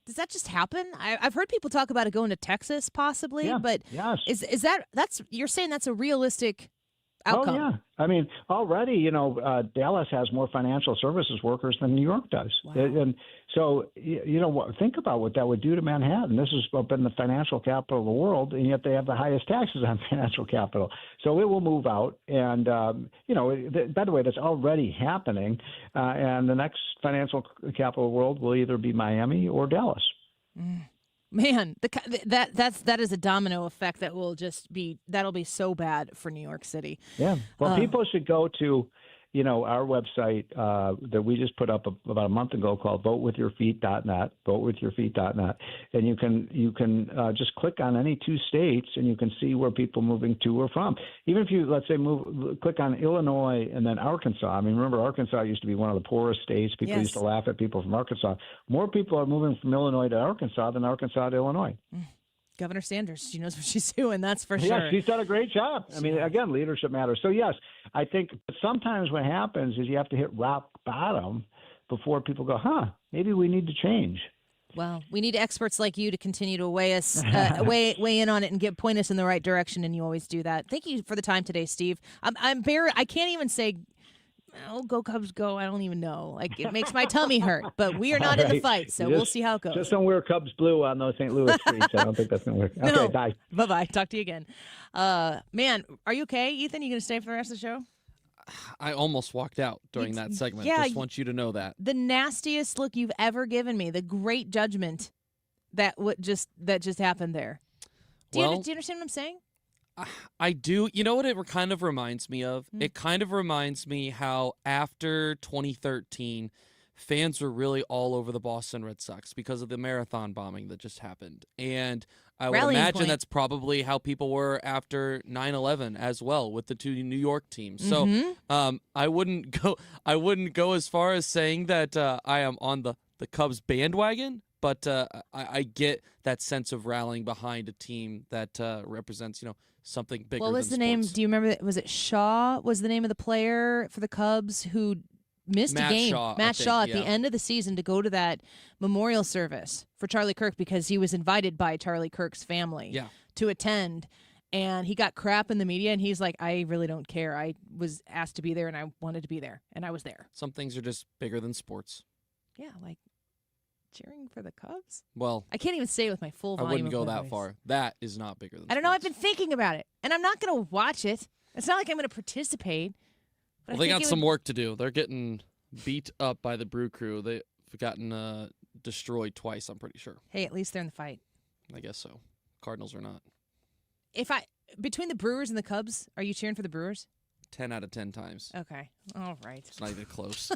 S2: Does that just happen? I've heard people talk about it going to Texas possibly, but
S27: yes.
S2: Is that's you're saying that's a realistic outcome?
S27: Oh, yeah. I mean, already, Dallas has more financial services workers than New York does.
S2: Wow.
S27: And so, think about what that would do to Manhattan. This has been the financial capital of the world, and yet they have the highest taxes on financial capital. So it will move out. And, by the way, that's already happening. And the next financial capital of the world will either be Miami or Dallas.
S2: Man, that is a domino effect that will that'll be so bad for New York City.
S27: Yeah. Well, people should go to, our website that we just put up about a month ago called votewithyourfeet.net, votewithyourfeet.net. And you can just click on any two states and you can see where people are moving to or from. Even if you, let's say, click on Illinois and then Arkansas. I mean, remember, Arkansas used to be one of the poorest states. People used to laugh at people from Arkansas. More people are moving from Illinois to Arkansas than Arkansas to Illinois.
S2: Governor Sanders, she knows what she's doing, that's for sure.
S27: Yeah, she's done a great job. I mean, again, leadership matters. So, yes, I think sometimes what happens is you have to hit rock bottom before people go, maybe we need to change.
S2: Well, we need experts like you to continue to weigh us, weigh in on it and point us in the right direction, and you always do that. Thank you for the time today, Steve. I can't even say, go Cubs, go. I don't even know. Like, it makes my tummy hurt, but we are not in the fight, so we'll see how it goes.
S27: Just don't wear Cubs blue on those St. Louis streets. I don't think that's going to work. Okay,
S2: no.
S27: Bye.
S2: Bye-bye. Talk to you again. Man, are you okay, Ethan? You going to stay for the rest of the show?
S22: I almost walked out during that segment.
S2: Yeah,
S22: just want you to know that.
S2: The nastiest look you've ever given me, the great judgment that just happened there. Do you understand what I'm saying?
S22: I do. You know what it kind of reminds me of? It kind of reminds me how after 2013, fans were really all over the Boston Red Sox because of the marathon bombing that just happened. And I would imagine that's probably how people were after 9/11 as well with the two New York teams. So I wouldn't go as far as saying that I am on the Cubs bandwagon. But I get that sense of rallying behind a team that represents, something bigger.
S2: What was
S22: than
S2: the
S22: sports.
S2: name? Do you remember? Was it Shaw? Was the name of the player for the Cubs who missed
S22: Matt
S2: a game?
S22: Shaw,
S2: Matt Shaw at
S22: yeah.
S2: the end of the season to go to that memorial service for Charlie Kirk because he was invited by Charlie Kirk's family to attend. And he got crap in the media, and he's like, I really don't care. I was asked to be there, and I wanted to be there, and I was there.
S22: Some things are just bigger than sports.
S2: Yeah, like cheering for the Cubs?
S22: Well,
S2: I can't even say it with my full volume.
S22: I wouldn't go
S2: of my
S22: that
S2: voice.
S22: far. That is not bigger than
S2: I don't know. I've been thinking about it, and I'm not going to watch it. It's not like I'm going to participate.
S22: Well, they got some work to do. They're getting beat up by the Brew Crew. They've gotten destroyed twice, I'm pretty sure.
S2: Hey, at least they're in the fight.
S22: I guess so. Cardinals are not.
S2: Between the Brewers and the Cubs, are you cheering for the Brewers?
S22: 10 out of 10 times.
S2: Okay. All right.
S22: It's not even close.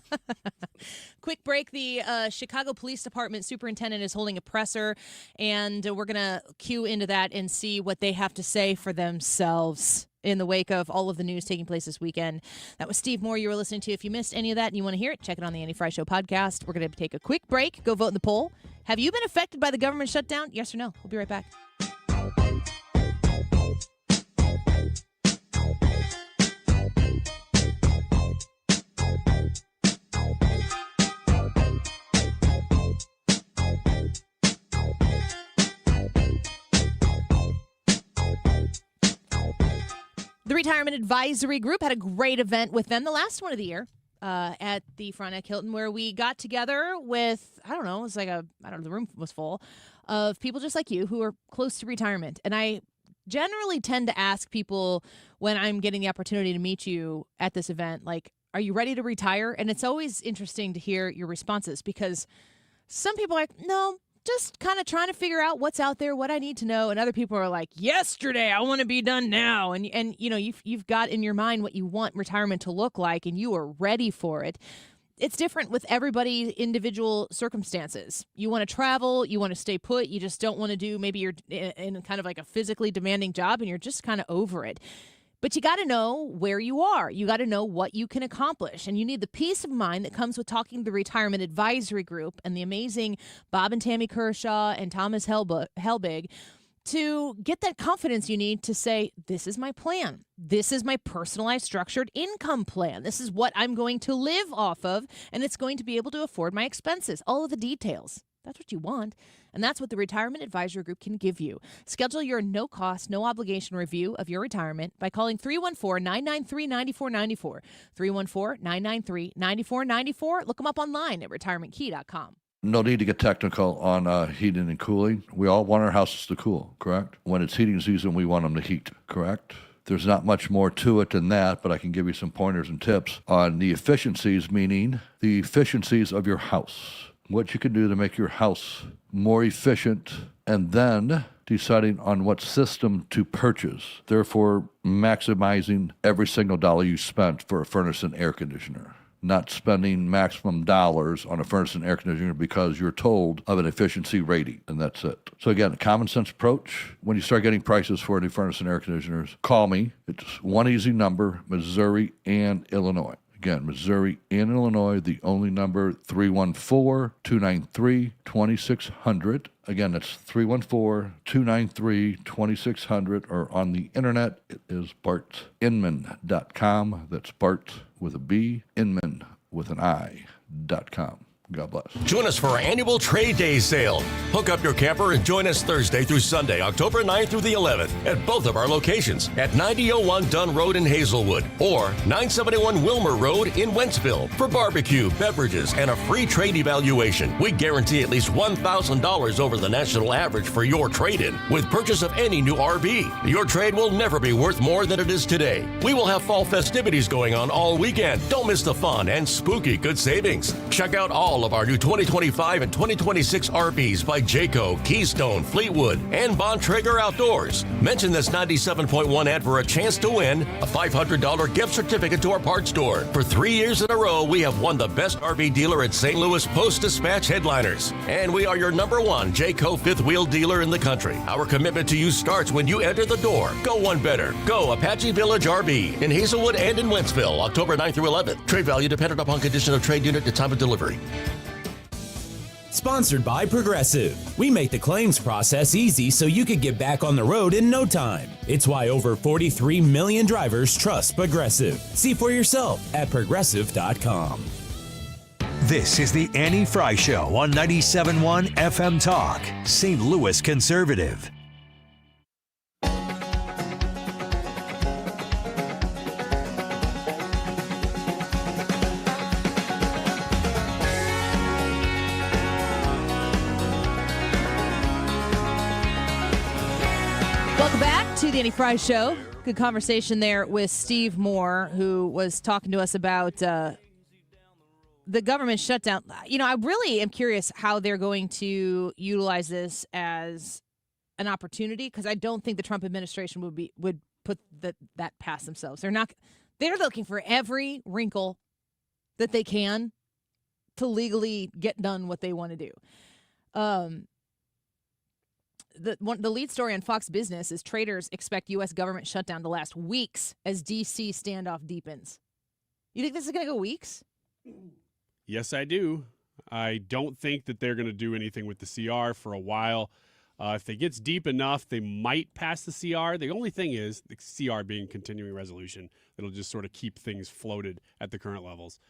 S2: Quick break. The Chicago Police Department superintendent is holding a presser, and we're going to cue into that and see what they have to say for themselves in the wake of all of the news taking place this weekend. That was Steve Moore you were listening to. If you missed any of that and you want to hear it, check it on the Annie Fry Show podcast. We're going to take a quick break. Go vote in the poll. Have you been affected by the government shutdown? Yes or no? We'll be right back. The Retirement Advisory Group had a great event with them, the last one of the year, at the Frontenac Hilton, where we got together with, I don't know, it was like the room was full, of people just like you who are close to retirement. And I generally tend to ask people when I'm getting the opportunity to meet you at this event, like, are you ready to retire? And it's always interesting to hear your responses because some people are like, no, just kind of trying to figure out what's out there, what I need to know. And other people are like, yesterday, I want to be done now. And you know, you've got in your mind what you want retirement to look like, and you are ready for it. It's different with everybody's individual circumstances. You want to travel, you want to stay put, you just don't want to do, maybe you're in kind of like a physically demanding job and you're just kind of over it. But you got to know where you are. You got to know what you can accomplish. And you need the peace of mind that comes with talking to the Retirement Advisory Group and the amazing Bob and Tammy Kershaw and Thomas Helbig to get that confidence you need to say, this is my plan. This is my personalized structured income plan. This is what I'm going to live off of, and it's going to be able to afford my expenses. All of the details. That's what you want, and that's what the Retirement Advisory Group can give you. Schedule your no-cost, no-obligation review of your retirement by calling 314-993-9494, 314-993-9494. Look them up online at retirementkey.com.
S12: No need to get technical on heating and cooling. We all want our houses to cool, correct? When it's heating season, we want them to heat, correct? There's not much more to it than that, but I can give you some pointers and tips on the efficiencies, meaning the efficiencies of your house. What you can do to make your house more efficient, and then deciding on what system to purchase, therefore maximizing every single dollar you spent for a furnace and air conditioner. Not spending maximum dollars on a furnace and air conditioner because you're told of an efficiency rating, and that's it. So again, a common sense approach. When you start getting prices for any furnace and air conditioners, call me. It's one easy number, Missouri and Illinois. Again, Missouri and Illinois, the only number, 314-293-2600. Again, that's 314-293-2600, or on the internet, it is bartinman.com. That's Bart with a B, Inman with an I.com. God bless.
S14: Join us for our annual Trade Day sale. Hook up your camper and join us Thursday through Sunday, October 9th through the 11th, at both of our locations at 9001 Dunn Road in Hazelwood or 971 Wilmer Road in Wentzville for barbecue, beverages, and a free trade evaluation. We guarantee at least $1,000 over the national average for your trade-in with purchase of any new RV. Your trade will never be worth more than it is today. We will have fall festivities going on all weekend. Don't miss the fun and spooky good savings. Check out all of our new 2025 and 2026 RVs by Jayco, Keystone, Fleetwood, and Bontrager Outdoors. Mention this 97.1 ad for a chance to win a $500 gift certificate to our parts store. For 3 years in a row, we have won the best RV dealer at St. Louis Post-Dispatch Headliners. And we are your #1 Jayco fifth wheel dealer in the country. Our commitment to you starts when you enter the door. Go one better. Go Apache Village RV in Hazelwood and in Wentzville, October 9th through 11th. Trade value dependent upon condition of trade unit at time of delivery.
S15: Sponsored by Progressive. We make the claims process easy so you can get back on the road in no time. It's why over 43 million drivers trust Progressive. See for yourself at progressive.com.
S3: This is the Annie Fry Show on 97.1 FM Talk, St. Louis Conservative.
S2: Welcome back to the Annie Fry Show. Good conversation there with Steve Moore, who was talking to us about the government shutdown. You know, I really am curious how they're going to utilize this as an opportunity, because I don't think the Trump administration would put that past themselves. They're looking for every wrinkle that they can to legally get done what they want to do. The lead story on Fox Business is traders expect U.S. government shutdown to last weeks as D.C. standoff deepens. You think this is going to go weeks?
S7: Yes, I do. I don't think that they're going to do anything with the CR for a while. If it gets deep enough, they might pass the CR. The only thing is the CR being continuing resolution. It'll just sort of keep things floated at the current levels.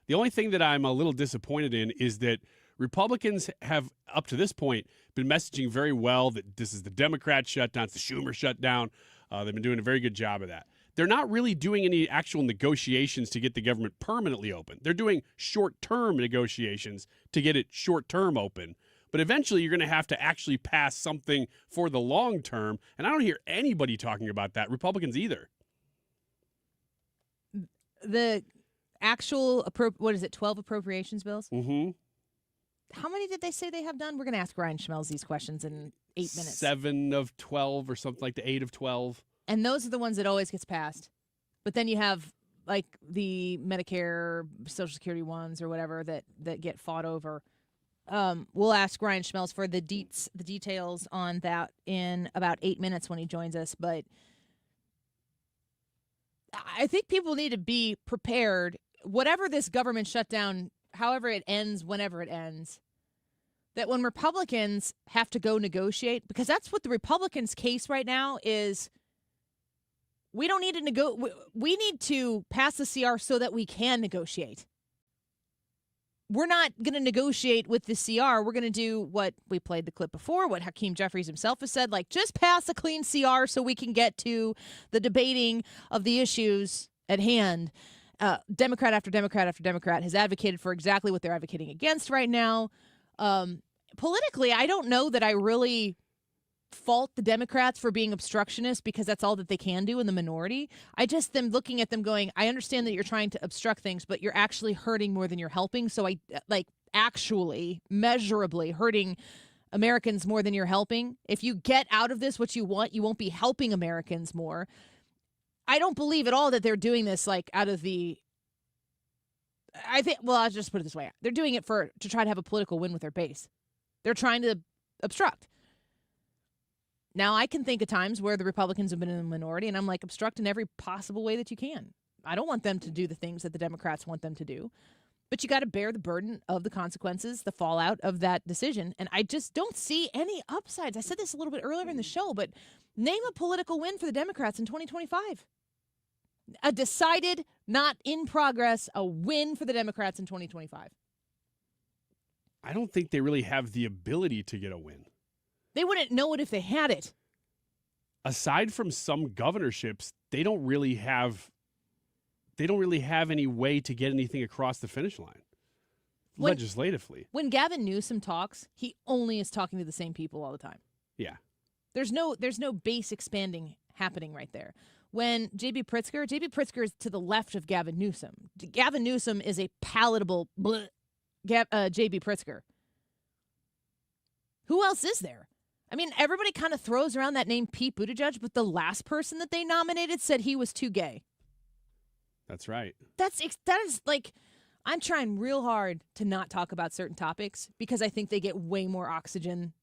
S7: The only thing that I'm a little disappointed in is that Republicans have, up to this point, been messaging very well that this is the Democrat shutdown, it's the Schumer shutdown. They've been doing a very good job of that. They're not really doing any actual negotiations to get the government permanently open. They're doing short-term negotiations to get it short-term open, But eventually you're going to have to actually pass something for the long term. And I don't hear anybody talking about that, Republicans either.
S2: The actual, 12 appropriations bills?
S7: Mm-hmm.
S2: How many did they say they have done? We're going to ask Ryan Schmelz these questions in 8 minutes.
S7: 7 of 12 or something like the 8 of 12.
S2: And those are the ones that always gets passed. But then you have like the Medicare, Social Security ones or whatever that get fought over. We'll ask Ryan Schmelz for the details on that in about 8 minutes when he joins us. But I think people need to be prepared, whatever this government shutdown, however it ends, whenever it ends, that when Republicans have to go negotiate, because that's what the Republicans' case right now is. We don't need to we need to pass the CR so that we can negotiate. We're not going to negotiate with the CR. We're going to do what we played the clip before, what Hakeem Jeffries himself has said, like just pass a clean CR so we can get to the debating of the issues at hand. Democrat after Democrat after Democrat has advocated for exactly what they're advocating against right now. Politically, I don't know that I really fault the Democrats for being obstructionists because that's all that they can do in the minority. I just am looking at them going, I understand that you're trying to obstruct things, but you're actually hurting more than you're helping. So actually measurably hurting Americans more than you're helping. If you get out of this what you want, you won't be helping Americans more. I don't believe at all that they're doing this out of the, I'll just put it this way. They're doing it to try to have a political win with their base. They're trying to obstruct. Now, I can think of times where the Republicans have been in the minority, and I'm like, obstruct in every possible way that you can. I don't want them to do the things that the Democrats want them to do. But you got to bear the burden of the consequences, the fallout of that decision. And I just don't see any upsides. I said this a little bit earlier in the show, but name a political win for the Democrats in 2025. A decided, not in progress, a win for the Democrats in 2025.
S7: I don't think they really have the ability to get a win.
S2: They wouldn't know it if they had it.
S7: Aside from some governorships, they don't really have any way to get anything across the finish line legislatively. When
S2: Gavin Newsom talks, he only is talking to the same people all the time.
S7: Yeah.
S2: There's no base expanding happening right there. When J.B. Pritzker is to the left of Gavin Newsom. Gavin Newsom is a palatable J.B. Pritzker. Who else is there? I mean, everybody kind of throws around that name Pete Buttigieg, but the last person that they nominated said he was too gay.
S7: That's right.
S2: That is I'm trying real hard to not talk about certain topics because I think they get way more oxygen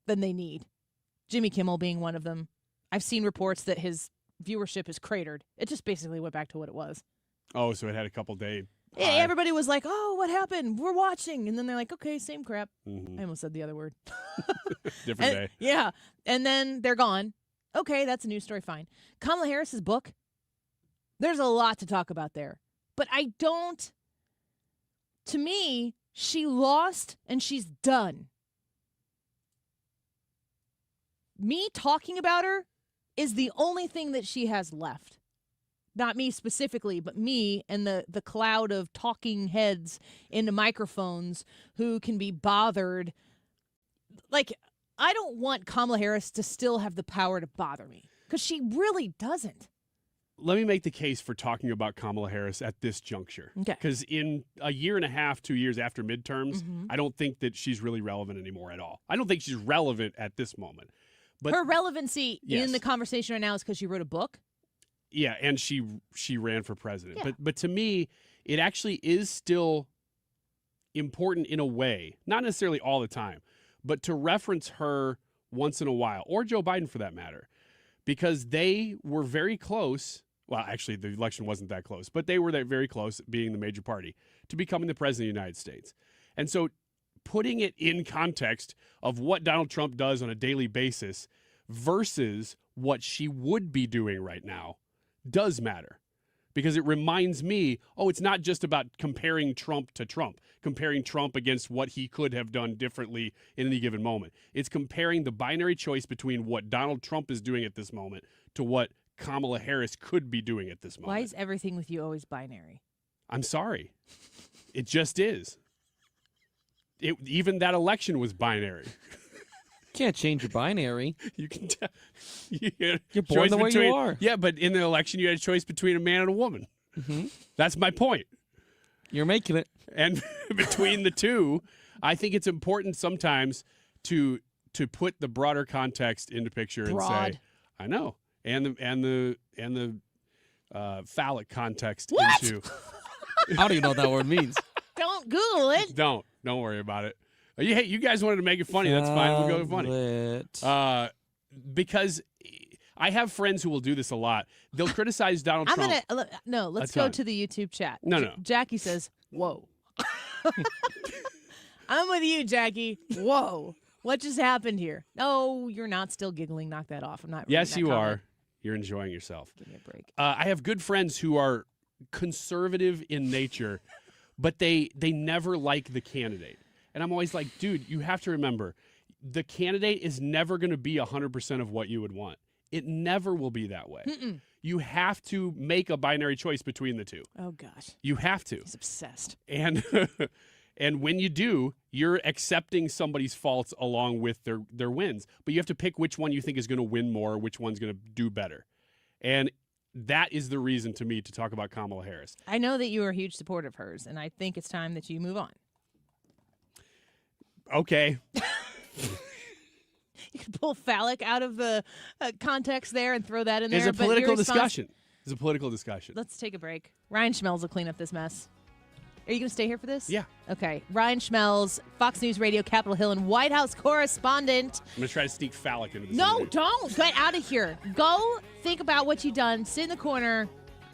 S2: than they need. Jimmy Kimmel being one of them. I've seen reports that his viewership is cratered. It just basically went back to what it was.
S7: Oh, so it had a couple days.
S2: Yeah, everybody was like, oh, what happened? We're watching. And then they're like, okay, same crap.
S7: Mm-hmm.
S2: I almost said the other word.
S7: Different day.
S2: Yeah. And then they're gone. Okay, that's a news story. Fine. Kamala Harris's book. There's a lot to talk about there. But to me, she lost and she's done. Me talking about her is the only thing that she has left. Not me specifically, but me and the cloud of talking heads into microphones who can be bothered. I don't want Kamala Harris to still have the power to bother me because she really doesn't.
S7: Let me make the case for talking about Kamala Harris at this juncture.
S2: Okay.
S7: Because in a year and a half, 2 years after midterms, I don't think that she's really relevant anymore at all. I don't think she's relevant at this moment. But
S2: her relevancy
S7: yes.
S2: in the conversation right now is because she wrote a book.
S7: Yeah, and she ran for president.
S2: Yeah.
S7: But to me, it actually is still important in a way, not necessarily all the time, but to reference her once in a while, or Joe Biden for that matter, because they were very close. Well, actually, the election wasn't that close, but they were very close, being the major party, to becoming the president of the United States. And so putting it in context of what Donald Trump does on a daily basis versus what she would be doing right now does matter, because it reminds me, it's not just about comparing Trump to Trump, comparing Trump against what he could have done differently in any given moment. It's comparing the binary choice between what Donald Trump is doing at this moment to what Kamala Harris could be doing at this moment.
S2: Why is everything with you always binary?
S7: I'm sorry. It just is. even that election was binary.
S22: Can't change your binary.
S7: You can tell. You're
S22: born the way you are.
S7: Yeah, but in the election, you had a choice between a man and a woman.
S22: Mm-hmm.
S7: That's my point.
S22: You're making it.
S7: And between the two, I think it's important sometimes to put the broader context into picture and say, I know, and the phallic context
S2: What?
S7: into.
S22: I don't even know what that word means.
S2: Don't Google it.
S7: Don't worry about it. You guys wanted to make it funny. That's fine. We'll go with funny. Because I have friends who will do this a lot. They'll criticize Donald Trump.
S2: Let's go to the YouTube chat.
S7: No.
S2: Jackie says, whoa. I'm with you, Jackie. Whoa. What just happened here? No, you're not still giggling. Knock that off. I'm not.
S7: Yes, you
S2: comment.
S7: are. You're enjoying yourself.
S2: Give me a break.
S7: I have good friends who are conservative in nature, but they never like the candidate. And I'm always like, dude, you have to remember, the candidate is never going to be 100% of what you would want. It never will be that way.
S2: Mm-mm.
S7: You have to make a binary choice between the two.
S2: Oh, gosh.
S7: You have to.
S2: He's obsessed.
S7: And and when you do, you're accepting somebody's faults along with their wins. But you have to pick which one you think is going to win more, which one's going to do better. And that is the reason to me to talk about Kamala Harris.
S2: I know that you are a huge supporter of hers, and I think it's time that you move on.
S7: Okay.
S2: You can pull phallic out of the context there and throw that in there.
S7: It's a
S2: but
S7: political
S2: your
S7: discussion. It's a political discussion.
S2: Let's take a break. Ryan Schmelz will clean up this mess. Are you going to stay here for this?
S7: Yeah.
S2: Okay. Ryan Schmelz, Fox News Radio, Capitol Hill, and White House correspondent.
S7: I'm going to try to sneak phallic into this.
S2: No,
S7: interview.
S2: don't. Get out of here. Go think about what you've done. Sit in the corner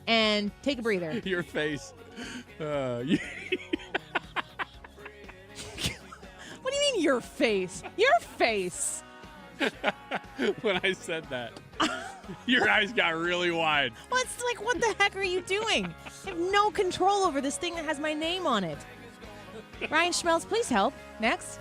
S2: and take a breather.
S7: Your face.
S2: What do you mean your face? Your face.
S7: When I said that, your eyes got really wide.
S2: Well, it's like, what the heck are you doing? I have no control over this thing that has my name on it. Ryan Schmelz, please help. Next.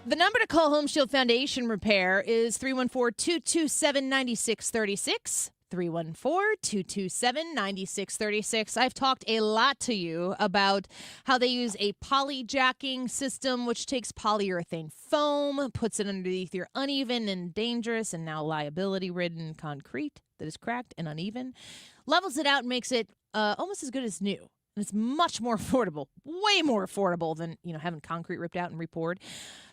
S2: The number to call Home Shield Foundation Repair is 314-227-9636. 314-227-9636. I've talked a lot to you about how they use a polyjacking system, which takes polyurethane foam, puts it underneath your uneven and dangerous and now liability-ridden concrete that is cracked and uneven, levels it out and makes it almost as good as new. And it's much more affordable, way more affordable than, having concrete ripped out and repoured.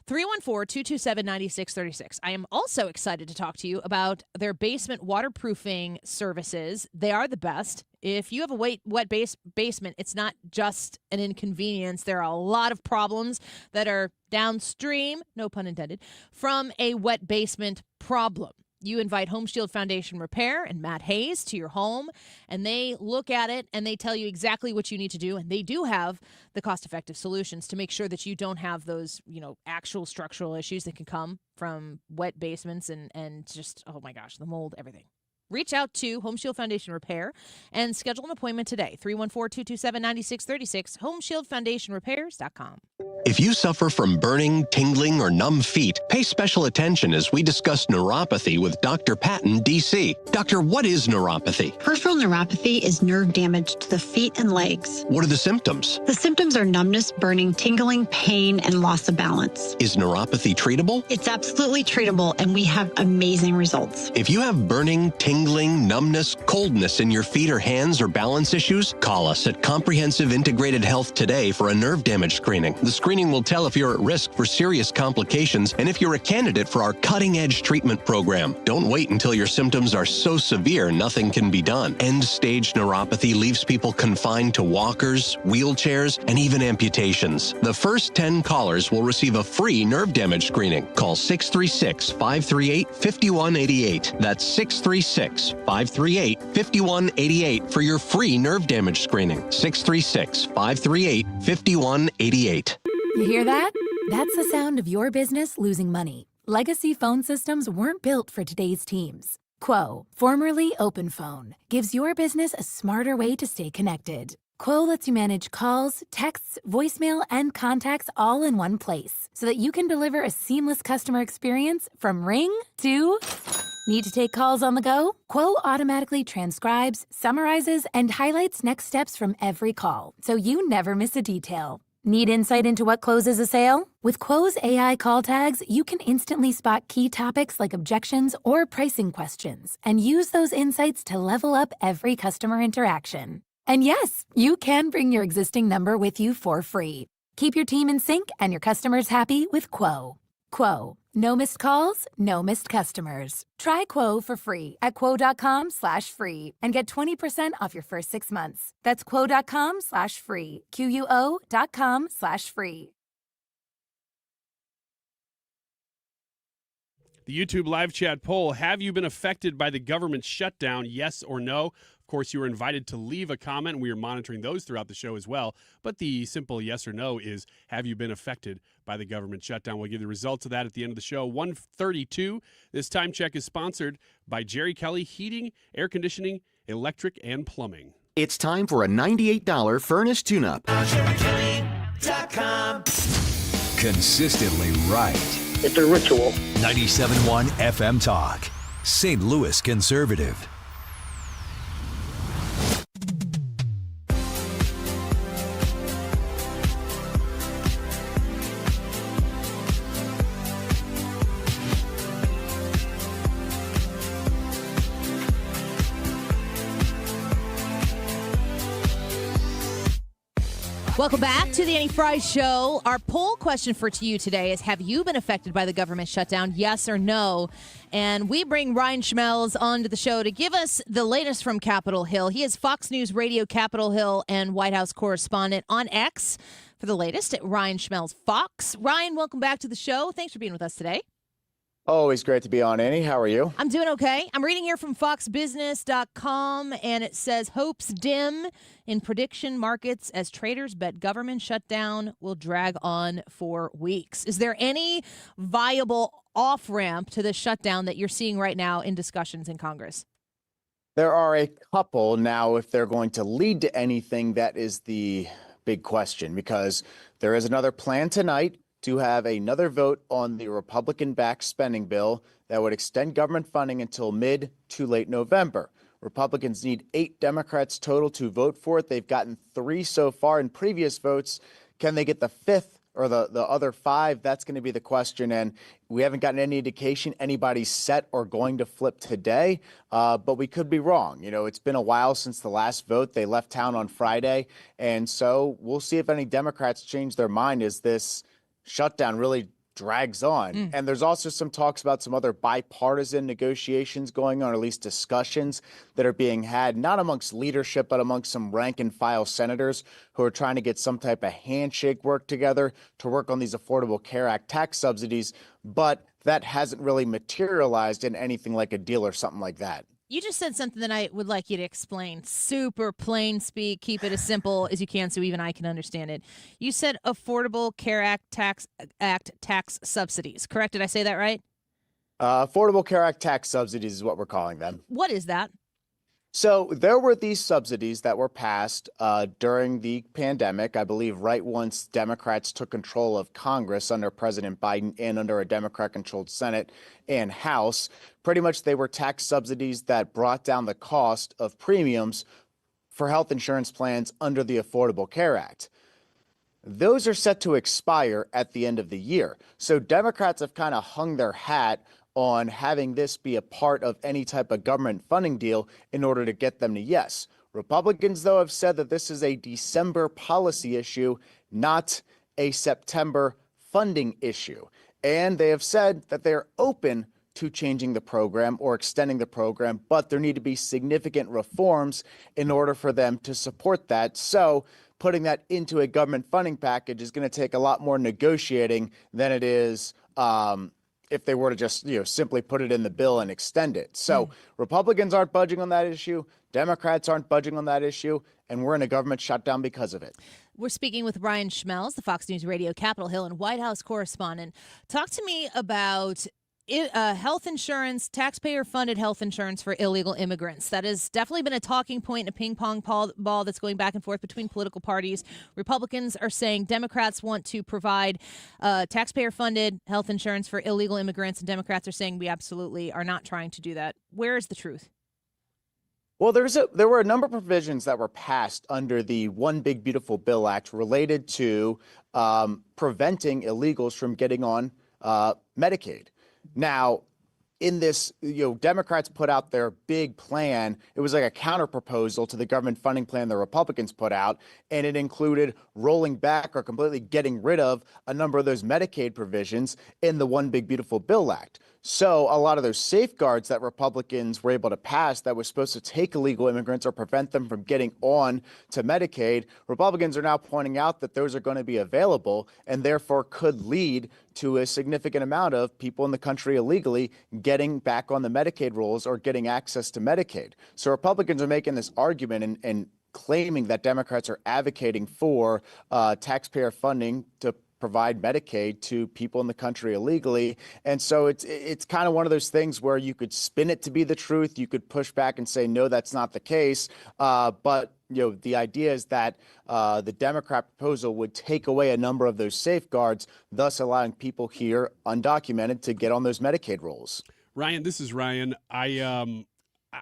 S2: 314-227-9636. I am also excited to talk to you about their basement waterproofing services. They are the best. If you have a wet basement, it's not just an inconvenience. There are a lot of problems that are downstream, no pun intended, from a wet basement problem. You invite Home Shield Foundation Repair and Matt Hayes to your home, and they look at it and they tell you exactly what you need to do. And they do have the cost-effective solutions to make sure that you don't have those, actual structural issues that can come from wet basements and just, oh my gosh, the mold, everything. Reach out to Home Shield Foundation Repair and schedule an appointment today. 314-227-9636, HomeshieldFoundationRepairs.com.
S17: If you suffer from burning, tingling, or numb feet, pay special attention as we discuss neuropathy with Dr. Patton, D.C. Doctor, what is neuropathy?
S18: Peripheral neuropathy is nerve damage to the feet and legs.
S17: What are the symptoms?
S18: The symptoms are numbness, burning, tingling, pain, and loss of balance.
S17: Is neuropathy treatable?
S18: It's absolutely treatable, and we have amazing results.
S17: If you have burning, tingling, numbness, coldness in your feet or hands or balance issues, call us at Comprehensive Integrated Health today for a nerve damage screening. The screening will tell if you're at risk for serious complications and if you're a candidate for our cutting-edge treatment program. Don't wait until your symptoms are so severe nothing can be done. End-stage neuropathy leaves people confined to walkers, wheelchairs, and even amputations. The first 10 callers will receive a free nerve damage screening. Call 636-538-5188. That's 636-538-5188 for your free nerve damage screening. 636-538-5188.
S19: You hear that? That's the sound of your business losing money. Legacy phone systems weren't built for today's teams. Quo, formerly OpenPhone, gives your business a smarter way to stay connected. Quo lets you manage calls, texts, voicemail, and contacts all in one place so that you can deliver a seamless customer experience from ring to... Need to take calls on the go? Quo automatically transcribes, summarizes, and highlights next steps from every call, so you never miss a detail. Need insight into what closes a sale? With Quo's AI call tags, you can instantly spot key topics like objections or pricing questions and use those insights to level up every customer interaction. And yes, you can bring your existing number with you for free. Keep your team in sync and your customers happy with Quo. Quo. No missed calls, no missed customers. Try Quo for free at quo.com/free and get 20% off your first 6 months. That's quo.com/free. QUO.com/free.
S7: The YouTube live chat poll, have you been affected by the government shutdown, yes or no? Of course, you are invited to leave a comment. We are monitoring those throughout the show as well. But the simple yes or no is, have you been affected by the government shutdown? We'll give the results of that at the end of the show. 1:32. This time check is sponsored by Jerry Kelly Heating, Air Conditioning, Electric, and Plumbing.
S1: It's time for a $98 furnace tune-up.
S3: JerryKelly.com. Consistently right.
S5: It's a ritual.
S3: 97.1 FM Talk. St. Louis Conservative.
S2: Welcome back to the Annie Fry Show. Our poll question for to you today is, have you been affected by the government shutdown, yes or no? And we bring Ryan Schmelz onto the show to give us the latest from Capitol Hill. He is Fox News Radio Capitol Hill and White House correspondent on X for the latest at Ryan Schmelz Fox. Ryan, welcome back to the show. Thanks for being with us today.
S6: Always great to be on, Annie. How are you?
S2: I'm doing okay. I'm reading here from foxbusiness.com, and it says hopes dim in prediction markets as traders bet government shutdown will drag on for weeks. Is there any viable off-ramp to the shutdown that you're seeing right now in discussions in Congress?
S6: There are a couple. Now, if they're going to lead to anything, that is the big question, because there is another plan tonight to have another vote on the Republican-backed spending bill that would extend government funding until mid to late November. Republicans need 8 Democrats total to vote for it. They've gotten 3 so far in previous votes. Can they get the 5th or the other 5? That's going to be the question. And we haven't gotten any indication anybody's set or going to flip today, but we could be wrong. You know, it's been a while since the last vote. They left town on Friday. And so we'll see if any Democrats change their mind as this shutdown really drags on. And there's also some talks about some other bipartisan negotiations going on, or at least discussions that are being had, not amongst leadership, but amongst some rank and file senators who are trying to get some type of handshake work together to work on these Affordable Care Act tax subsidies. But that hasn't really materialized in anything like a deal or something like that.
S2: You just said something that I would like you to explain. Super plain speak. Keep it as simple as you can so even I can understand it. You said Affordable Care Act tax subsidies, correct? Did I say that right?
S6: Affordable Care Act tax subsidies is what we're calling them.
S2: What is that?
S6: So there were these subsidies that were passed during the pandemic, I believe right once Democrats took control of Congress under President Biden and under a Democrat-controlled Senate and House. Pretty much they were tax subsidies that brought down the cost of premiums for health insurance plans under the Affordable Care Act. Those are set to expire at the end of the year. So Democrats have kind of hung their hat on having this be a part of any type of government funding deal in order to get them to yes. Republicans, though, have said that this is a December policy issue, not a September funding issue. And they have said that they're open to changing the program or extending the program, but there need to be significant reforms in order for them to support that. So putting that into a government funding package is going to take a lot more negotiating than it is if they were to just, simply put it in the bill and extend it. So Republicans aren't budging on that issue. Democrats aren't budging on that issue. And we're in a government shutdown because of it.
S2: We're speaking with Ryan Schmelz, the Fox News Radio Capitol Hill and White House correspondent. Talk to me about health insurance, taxpayer-funded health insurance for illegal immigrants. That has definitely been a talking point, a ping-pong ball that's going back and forth between political parties. Republicans are saying Democrats want to provide taxpayer-funded health insurance for illegal immigrants, and Democrats are saying we absolutely are not trying to do that. Where is the truth?
S6: Well, there were a number of provisions that were passed under the One Big Beautiful Bill Act related to preventing illegals from getting on Medicaid. Now, in this, Democrats put out their big plan. It was like a counter proposal to the government funding plan the Republicans put out, and it included rolling back or completely getting rid of a number of those Medicaid provisions in the One Big Beautiful Bill Act. So a lot of those safeguards that Republicans were able to pass that was supposed to take illegal immigrants or prevent them from getting on to Medicaid, Republicans are now pointing out that those are going to be available and therefore could lead to a significant amount of people in the country illegally getting back on the Medicaid rolls or getting access to Medicaid. So Republicans are making this argument and claiming that Democrats are advocating for taxpayer funding to provide Medicaid to people in the country illegally. And so it's kind of one of those things where you could spin it to be the truth. You could push back and say, no, that's not the case. But the idea is that the Democrat proposal would take away a number of those safeguards, thus allowing people here undocumented to get on those Medicaid rolls.
S7: Ryan, this is Ryan.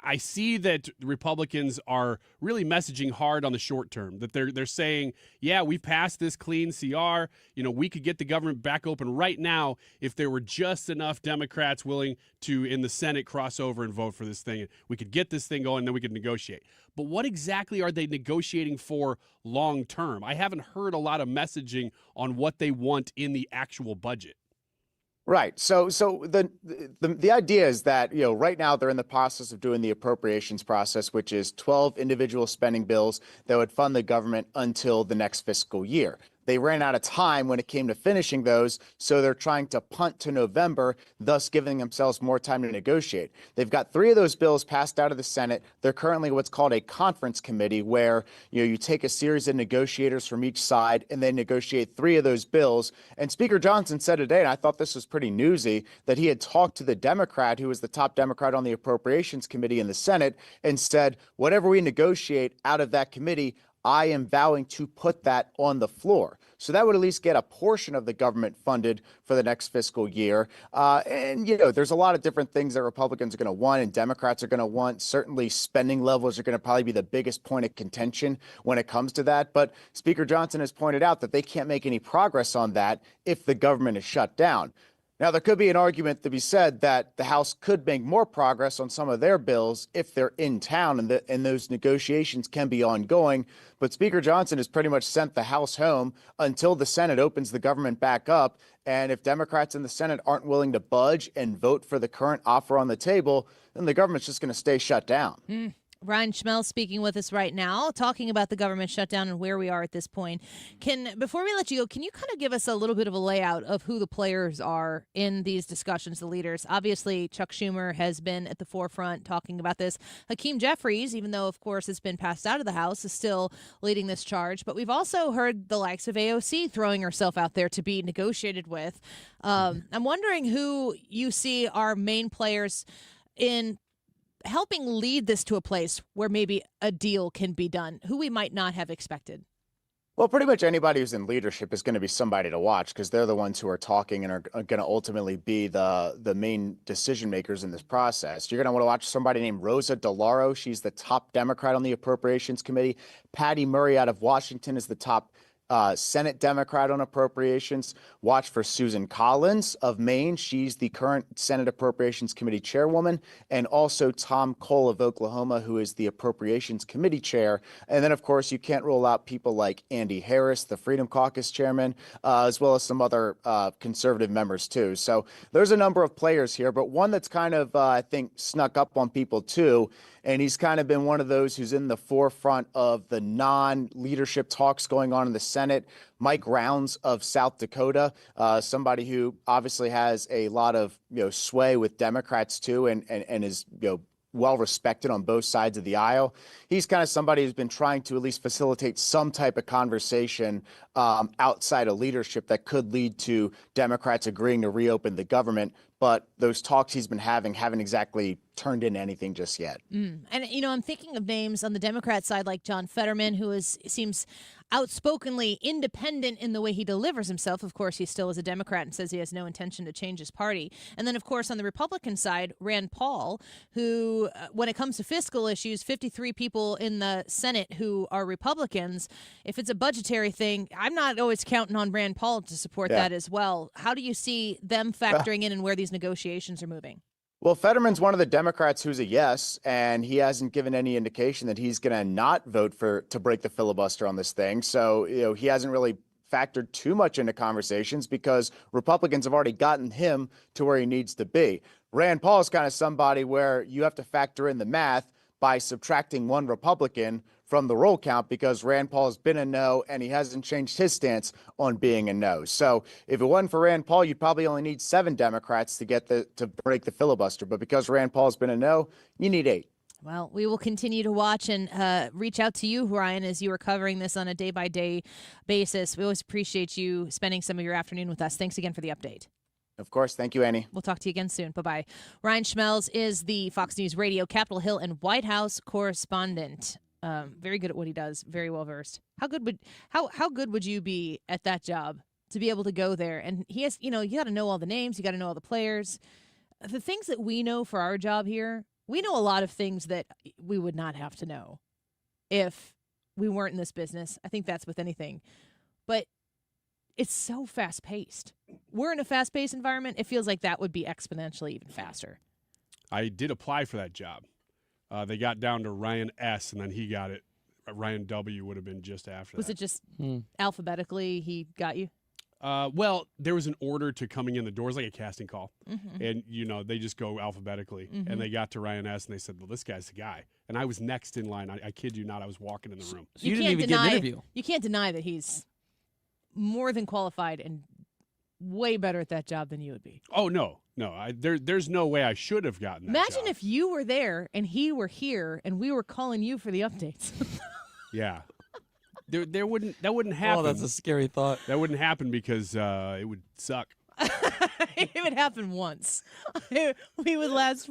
S7: I see that Republicans are really messaging hard on the short term, that they're saying, yeah, we passed this clean CR. We could get the government back open right now if there were just enough Democrats willing to, in the Senate, cross over and vote for this thing. We could get this thing going, and then we could negotiate. But what exactly are they negotiating for long term? I haven't heard a lot of messaging on what they want in the actual budget.
S6: Right. So the idea is that, right now they're in the process of doing the appropriations process, which is 12 individual spending bills that would fund the government until the next fiscal year. They ran out of time when it came to finishing those, so they're trying to punt to November, thus giving themselves more time to negotiate. They've got 3 of those bills passed out of the Senate. They're currently what's called a conference committee, where you take a series of negotiators from each side and they negotiate 3 of those bills. And Speaker Johnson said today, and I thought this was pretty newsy, that he had talked to the Democrat who was the top Democrat on the Appropriations Committee in the Senate and said, whatever we negotiate out of that committee, I am vowing to put that on the floor. So that would at least get a portion of the government funded for the next fiscal year. And there's a lot of different things that Republicans are going to want and Democrats are going to want. Certainly spending levels are going to probably be the biggest point of contention when it comes to that. But Speaker Johnson has pointed out that they can't make any progress on that if the government is shut down. Now, there could be an argument to be said that the House could make more progress on some of their bills if they're in town and those negotiations can be ongoing. But Speaker Johnson has pretty much sent the House home until the Senate opens the government back up. And if Democrats in the Senate aren't willing to budge and vote for the current offer on the table, then the government's just going to stay shut down.
S2: Ryan Schmelz speaking with us right now, talking about the government shutdown and where we are at this point. Before we let you go, can you kind of give us a little bit of a layout of who the players are in these discussions, the leaders? Obviously, Chuck Schumer has been at the forefront talking about this. Hakeem Jeffries, even though, of course, it's been passed out of the House, is still leading this charge. But we've also heard the likes of AOC throwing herself out there to be negotiated with. I'm wondering who you see are main players in helping lead this to a place where maybe a deal can be done, who we might not have expected.
S6: Well, pretty much anybody who's in leadership is going to be somebody to watch because they're the ones who are talking and are going to ultimately be the main decision makers in this process. You're going to want to watch somebody named Rosa DeLauro. She's the top Democrat on the Appropriations Committee. Patty Murray out of Washington is the top Senate Democrat on appropriations. Watch for Susan Collins of Maine. She's the current Senate Appropriations Committee chairwoman. And also Tom Cole of Oklahoma, who is the Appropriations Committee chair. And then, of course, you can't rule out people like Andy Harris, the Freedom Caucus chairman, as well as some other conservative members, too. So there's a number of players here, but one that's kind of, I think, snuck up on people, too. And he's kind of been one of those who's in the forefront of the non-leadership talks going on in the Senate. Mike Rounds of South Dakota, somebody who obviously has a lot of sway with Democrats too, and is well respected on both sides of the aisle. He's kind of somebody who's been trying to at least facilitate some type of conversation outside of leadership that could lead to Democrats agreeing to reopen the government. But those talks he's been having haven't exactly turned into anything just yet.
S2: And, I'm thinking of names on the Democrat side like John Fetterman, who seems outspokenly independent in the way he delivers himself. Of course, he still is a Democrat and says he has no intention to change his party. And then, of course, on the Republican side, Rand Paul, who, when it comes to fiscal issues, 53 people in the Senate who are Republicans. If it's a budgetary thing, I'm not always counting on Rand Paul to support that as well. How do you see them factoring in and where these negotiations are moving?
S6: Well, Fetterman's one of the Democrats who's a yes, and he hasn't given any indication that he's going to not vote to break the filibuster on this thing. So, he hasn't really factored too much into conversations because Republicans have already gotten him to where he needs to be. Rand Paul is kind of somebody where you have to factor in the math by subtracting one Republican from the roll count because Rand Paul has been a no and he hasn't changed his stance on being a no. So if it wasn't for Rand Paul, you'd probably only need 7 Democrats to break the filibuster. But because Rand Paul has been a no, you need 8.
S2: Well, we will continue to watch and reach out to you, Ryan, as you are covering this on a day-by-day basis. We always appreciate you spending some of your afternoon with us. Thanks again for the update.
S6: Of course. Thank you, Annie.
S2: We'll talk to you again soon. Bye-bye. Ryan Schmelz is the Fox News Radio, Capitol Hill, and White House correspondent. Very good at what he does. Very well versed. How good would you be at that job to be able to go there? And he has, you got to know all the names. You got to know all the players. The things that we know for our job here, we know a lot of things that we would not have to know if we weren't in this business. I think that's with anything. But it's so fast-paced. We're in a fast-paced environment. It feels like that would be exponentially even faster.
S7: I did apply for that job. They got down to Ryan S, and then he got it. Ryan W would have been just after
S2: Was
S7: that.
S2: it just alphabetically he got you?
S7: Well, there was an order to coming in the doors, like a casting call.
S2: Mhm.
S7: And, they just go alphabetically.
S2: Mhm.
S7: And they got to Ryan S, and they said, well, this guy's the guy. And I was next in line. I kid you not. I was walking in the room.
S22: So you didn't even get an interview.
S2: You can't deny that he's more than qualified and way better at that job than you would be.
S7: Oh, no. There's no way I should have gotten that
S2: Imagine
S7: job.
S2: if you were there and he were here and we were calling you for the updates.
S7: Yeah. That wouldn't happen.
S22: Oh, that's a scary thought.
S7: That wouldn't happen because it would suck.
S2: It would happen once. we would last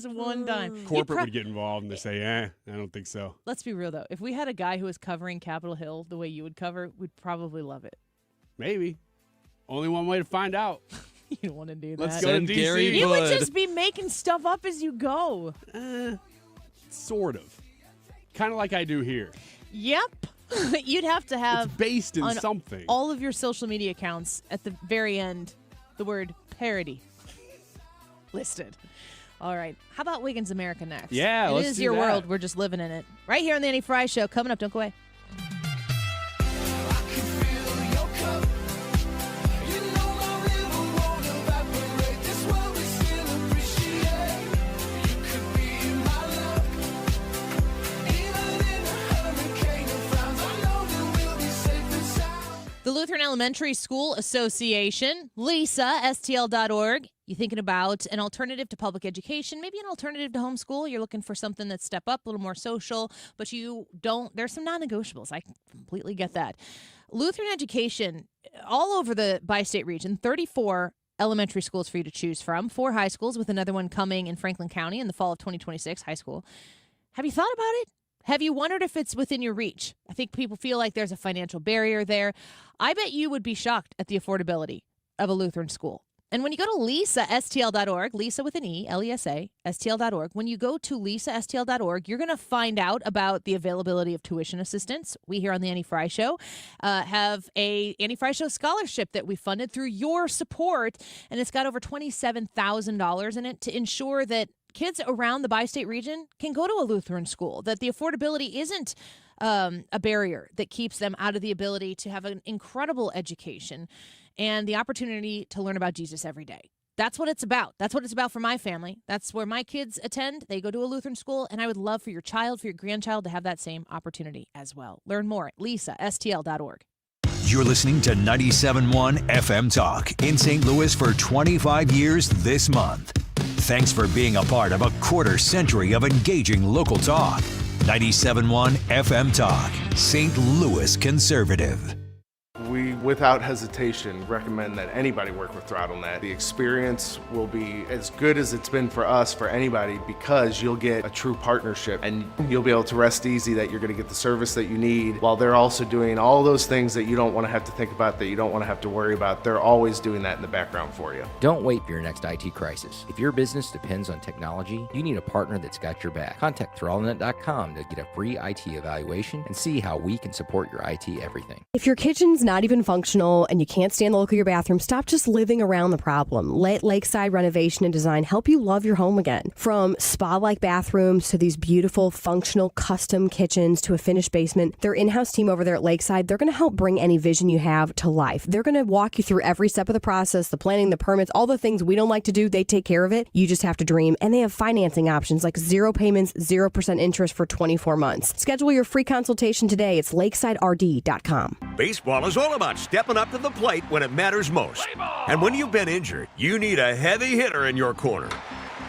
S2: one time.
S7: Corporate would get involved and they say, I don't think so.
S2: Let's be real though. If we had a guy who was covering Capitol Hill the way you would cover, we'd probably love it.
S7: Maybe. Only one way to find out.
S2: You don't want to do that.
S7: Let's go to DC.
S2: You would just be making stuff up as you go.
S7: Sort of. Kind of like I do here.
S2: Yep. You'd have to have
S7: It's based in
S2: on
S7: something.
S2: all of your social media accounts at the very end the word parody listed. All right. How about Wiggins America next?
S7: Yeah,
S2: It
S7: let's
S2: is
S7: do
S2: your
S7: that.
S2: world. We're just living in it. Right here on the Annie Fry Show. Coming up. Don't go away. The Lutheran Elementary School Association, Lisa, STL.org. You thinking about an alternative to public education, maybe an alternative to homeschool? You're looking for something that's step up, a little more social, but you don't. There's some non-negotiables. I completely get that. Lutheran education, all over the bi-state region, 34 elementary schools for you to choose from, 4 high schools with another one coming in Franklin County in the fall of 2026, high school. Have you thought about it? Have you wondered if it's within your reach? I think people feel like there's a financial barrier there. I bet you would be shocked at the affordability of a Lutheran school. And when you go to LisaSTL.org, Lisa with an E, L-E-S-A, STL.org, when you go to LisaSTL.org, you're going to find out about the availability of tuition assistance. We here on the Annie Fry Show have a Annie Fry Show scholarship that we funded through your support, and it's got over $27,000 in it to ensure that kids around the bi-state region can go to a Lutheran school, that the affordability isn't a barrier that keeps them out of the ability to have an incredible education and the opportunity to learn about Jesus every day. That's what it's about. That's what it's about for my family. That's where my kids attend. They go to a Lutheran school, and I would love for your child, for your grandchild to have that same opportunity as well. Learn more at LisaSTL.org.
S3: You're listening to 97.1 FM Talk in St. Louis for 25 years this month. Thanks for being a part of a quarter-century of engaging local talk. 97.1 FM Talk, St. Louis Conservative.
S5: We, without hesitation, recommend that anybody work with ThrottleNet. The experience will be as good as it's been for us, for anybody, because you'll get a true partnership and you'll be able to rest easy that you're going to get the service that you need while they're also doing all those things that you don't want to have to think about, that you don't want to have to worry about. They're always doing that in the background for you.
S10: Don't wait for your next IT crisis. If your business depends on technology, you need a partner that's got your back. Contact ThrottleNet.com to get a free IT evaluation and see how we can support your IT everything.
S13: If your kitchen's not even functional and you can't stand the look of your bathroom, stop just living around the problem. Let Lakeside Renovation and Design help you love your home again. From spa-like bathrooms to these beautiful, functional, custom kitchens to a finished basement, their in-house team over there at Lakeside, they're going to help bring any vision you have to life. They're going to walk you through every step of the process, the planning, the permits, all the things we don't like to do. They take care of it. You just have to dream. And they have financing options like 0 payments, 0% interest for 24 months. Schedule your free consultation today. It's lakesiderd.com.
S20: Baseball is all about stepping up to the plate when it matters most. And when you've been injured, you need a heavy hitter in your corner.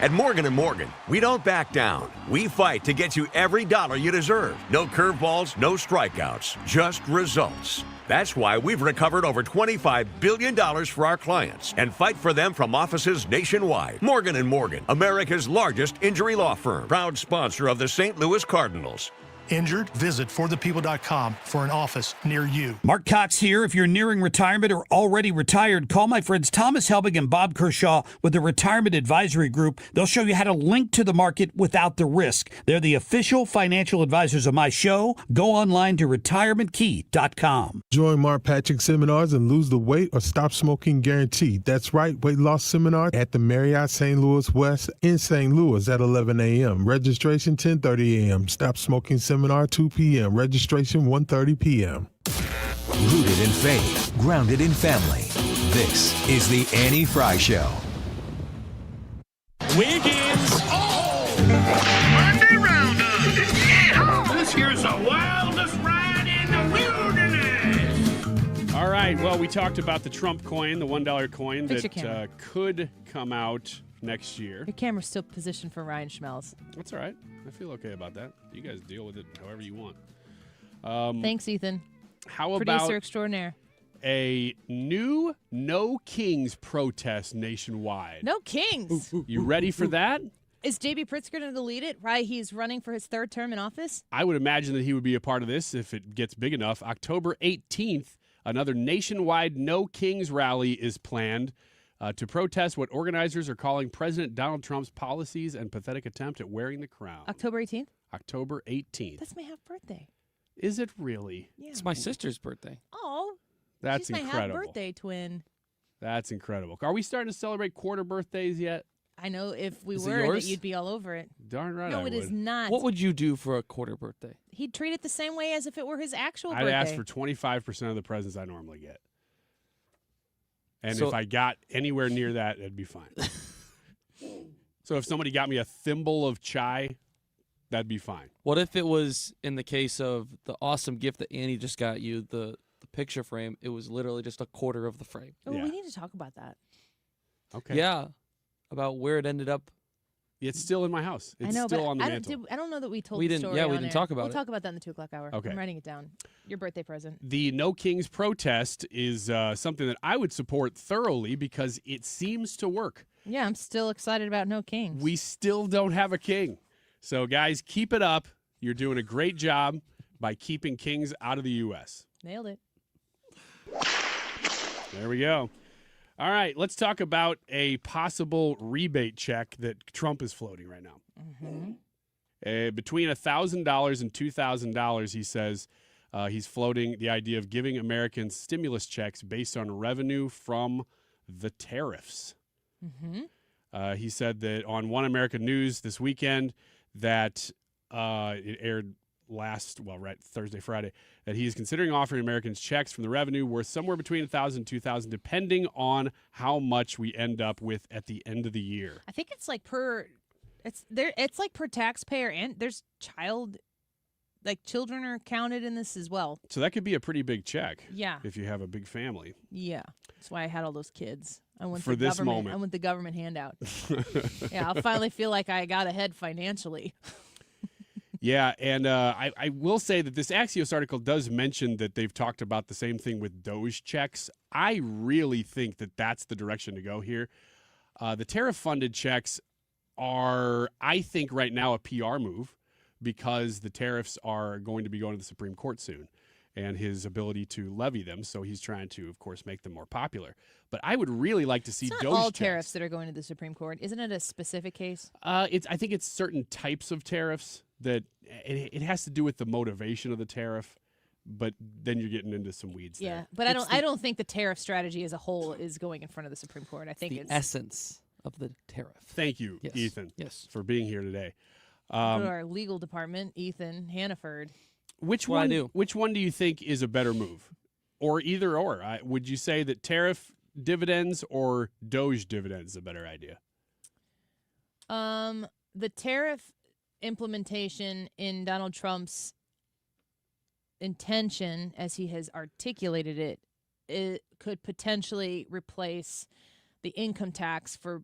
S20: At Morgan & Morgan, we don't back down. We fight to get you every dollar you deserve. No curveballs, no strikeouts, just results. That's why we've recovered over $25 billion for our clients and fight for them from offices nationwide. Morgan & Morgan, America's largest injury law firm, proud sponsor of the St. Louis Cardinals.
S21: Injured? Visit forthepeople.com for an office near you.
S25: Mark Cox here. If you're nearing retirement or already retired, call my friends Thomas Helbig and Bob Kershaw with the Retirement Advisory Group. They'll show you how to link to the market without the risk. They're the official financial advisors of my show. Go online to retirementkey.com.
S26: Join Mark Patrick seminars and lose the weight or stop smoking guaranteed. That's right, weight loss seminar at the Marriott St. Louis West in St. Louis at 11 a.m. Registration 10:30 a.m. Stop smoking seminar 2 p.m. Registration 1:30 p.m.
S3: Rooted in faith, grounded in family. This is the Annie Fry Show.
S4: Wiggins! Oh! Monday Roundup! Yeah! This here's the wildest ride in the wilderness!
S7: All right, well, we talked about the Trump coin, the $1 coin
S2: Fix your
S7: that
S2: camera.
S7: could come out next year.
S2: Your camera's still positioned for Ryan Schmelz.
S7: That's all right. I feel okay about that. You guys deal with it however you want.
S2: Thanks, Ethan.
S7: How
S2: Producer
S7: about
S2: extraordinaire.
S7: a new No Kings protest nationwide?
S2: No Kings.
S7: You ready for that?
S2: Is J.B. Pritzker going to lead it? Right, he's running for his third term in office.
S7: I would imagine that he would be a part of this if it gets big enough. October 18th, another nationwide No Kings rally is planned to protest what organizers are calling President Donald Trump's policies and pathetic attempt at wearing the crown.
S2: October 18th?
S7: October 18th.
S2: That's my half birthday.
S7: Is it really?
S2: Yeah.
S22: It's my sister's birthday.
S2: Oh,
S7: That's
S2: she's
S7: incredible.
S2: my half birthday twin.
S7: That's incredible. Are we starting to celebrate quarter birthdays yet?
S2: I know if we
S22: Is it
S2: were, that
S22: yours?
S2: you'd be all over it.
S7: Darn right
S2: No,
S7: I
S2: it is
S7: would.
S2: not.
S22: What would you do for a quarter birthday?
S2: He'd treat it the same way as if it were his actual
S7: I'd
S2: birthday.
S7: ask for 25% of the presents I normally get. And
S22: So-
S7: if I got anywhere near that, that'd be fine. So if somebody got me a thimble of chai, that'd be fine.
S22: What if it was in the case of the awesome gift that Annie just got you, the picture frame, it was literally just a quarter of the frame?
S2: Oh, we need to talk about that.
S7: Okay.
S22: Yeah. About where it ended up.
S7: It's still in my house. It's
S2: I know,
S7: still
S2: but
S7: on the
S2: I
S7: mantle.
S2: don't know that we told
S22: We
S2: the
S22: didn't-
S2: story
S22: yeah, we
S2: on
S22: didn't
S2: air.
S22: talk about
S2: We'll
S22: it.
S2: talk about that in the 2 o'clock hour.
S7: Okay.
S2: I'm writing it down. Your birthday present.
S7: The No Kings protest is something that I would support thoroughly because it seems to work.
S2: Yeah, I'm still excited about No Kings.
S7: We still don't have a king. So, guys, keep it up. You're doing a great job by keeping kings out of the U.S.
S2: Nailed it.
S7: There we go. All right, let's talk about a possible rebate check that Trump is floating right now. Between $1,000 and $2,000, he says he's floating the idea of giving Americans stimulus checks based on revenue from the tariffs. He said that on One American News this weekend that it aired Thursday, Friday, that he is considering offering Americans checks from the revenue worth somewhere between $1,000 and $2,000, depending on how much we end up with at the end of the year.
S2: I think it's like per taxpayer, and there's children are counted in this as well.
S7: So that could be a pretty big check.
S2: Yeah.
S7: If you have a big family.
S2: Yeah. That's why I had all those kids. I want
S7: for
S2: the
S7: this
S2: government.
S7: moment.
S2: I want the government handout. Yeah, I'll finally feel like I got ahead financially.
S7: Yeah, and I will say that this Axios article does mention that they've talked about the same thing with Doge checks. I really think that that's the direction to go here. The tariff-funded checks are, I think, right now a PR move because the tariffs are going to be going to the Supreme Court soon and his ability to levy them. So he's trying to, of course, make them more popular. But I would really like to see
S2: It's
S7: Doge
S2: not all
S7: checks.
S2: tariffs that are going to the Supreme Court. Isn't it a specific case?
S7: I think it's certain types of tariffs that it has to do with the motivation of the tariff, but then you're getting into some weeds
S2: Yeah,
S7: there.
S2: but I don't think the tariff strategy as a whole is going in front of the Supreme Court. I think
S22: the
S2: it's
S22: essence of the tariff.
S7: Thank you,
S22: Yes.
S7: Ethan,
S22: Yes.
S7: for being here today.
S2: Go to our legal department, Ethan Hannaford.
S7: Which
S22: What I
S7: one?
S22: do.
S7: Which one do you think is a better move, or either or? Would you say that tariff dividends or Doge dividends is a better idea?
S2: The tariff implementation in Donald Trump's intention, as he has articulated it, it could potentially replace the income tax for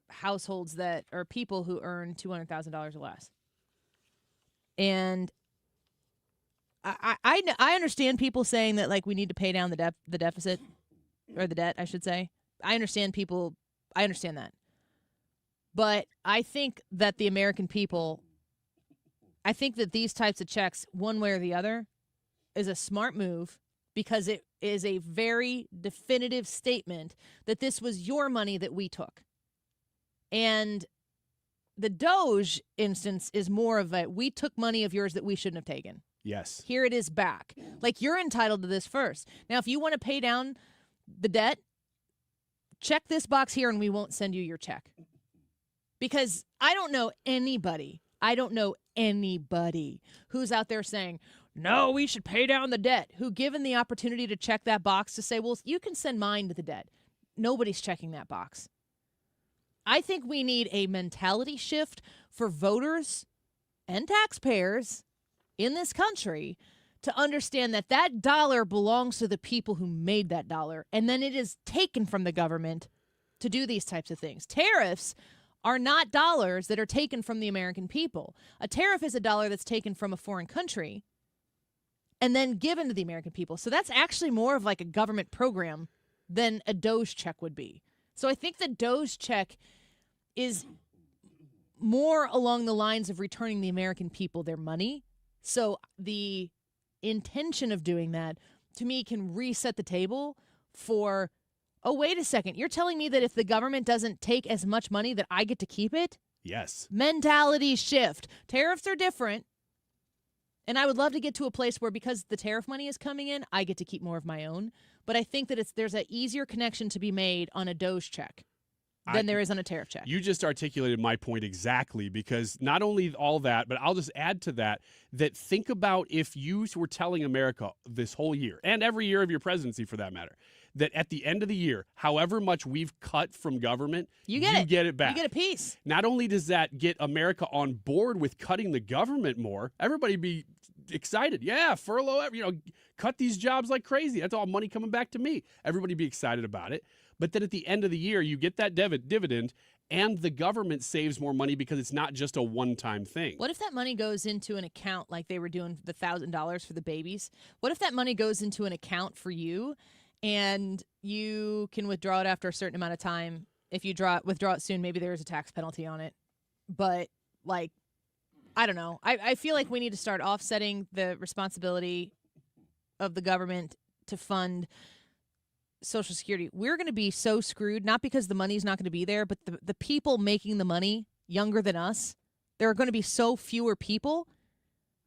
S2: households that are people who earn $200,000 or less. And I understand people saying that, like, we need to pay down the deficit or the debt, I should say. I understand that. But I think that the American people, I think that these types of checks, one way or the other, is a smart move because it is a very definitive statement that this was your money that we took. And the Doge instance is more of a, we took money of yours that we shouldn't have taken.
S7: Yes.
S2: Here it is back. Like, you're entitled to this first. Now, if you want to pay down the debt, check this box here and we won't send you your check. Because I don't know anybody who's out there saying, no, we should pay down the debt, who, given the opportunity to check that box to say, well, you can send mine to the debt. Nobody's checking that box. I think we need a mentality shift for voters and taxpayers in this country to understand that that dollar belongs to the people who made that dollar, and then it is taken from the government to do these types of things. Tariffs are not dollars that are taken from the American people. A tariff is a dollar that's taken from a foreign country and then given to the American people. So that's actually more of like a government program than a Doge check would be. So I think the Doge check is more along the lines of returning the American people their money. So the intention of doing that, to me, can reset the table for, oh, wait a second. You're telling me that if the government doesn't take as much money that I get to keep it?
S7: Yes.
S2: Mentality shift. Tariffs are different. And I would love to get to a place where, because the tariff money is coming in, I get to keep more of my own. But I think that there's an easier connection to be made on a Doge check than there is on a tariff check.
S7: You just articulated my point exactly, because not only all that, but I'll just add to that, that think about if you were telling America this whole year, and every year of your presidency for that matter, that at the end of the year, however much we've cut from government,
S2: you get
S7: it back.
S2: You get a piece.
S7: Not only does that get America on board with cutting the government more, everybody be excited. Yeah, furlough, cut these jobs like crazy. That's all money coming back to me. Everybody be excited about it. But then at the end of the year, you get that dividend, and the government saves more money because it's not just a one-time thing.
S2: What if that money goes into an account like they were doing the $1,000 for the babies? What if that money goes into an account for you, and you can withdraw it after a certain amount of time? If you withdraw it soon, maybe there is a tax penalty on it. But, like, I don't know. I feel like we need to start offsetting the responsibility of the government to fund Social Security. We're going to be so screwed, not because the money's not going to be there, but the people making the money younger than us, there are going to be so fewer people.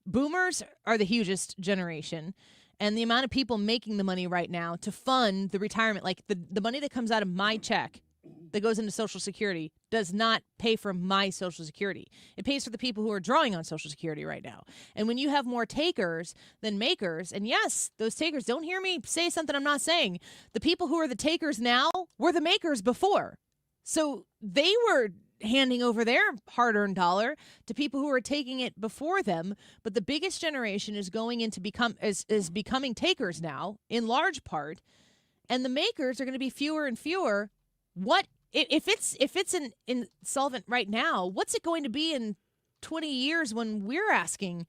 S2: Boomers are the hugest generation, and the amount of people making the money right now to fund the retirement, like the money that comes out of my check that goes into Social Security, does not pay for my Social Security. It pays for the people who are drawing on Social Security right now. And when you have more takers than makers, and yes, those takers, don't hear me say something I'm not saying. The people who are the takers now were the makers before. So they were handing over their hard-earned dollar to people who are taking it before them. But the biggest generation is going into becoming takers now, in large part. And the makers are going to be fewer and fewer. what if it's an insolvent right now, what's it going to be in 20 years when we're asking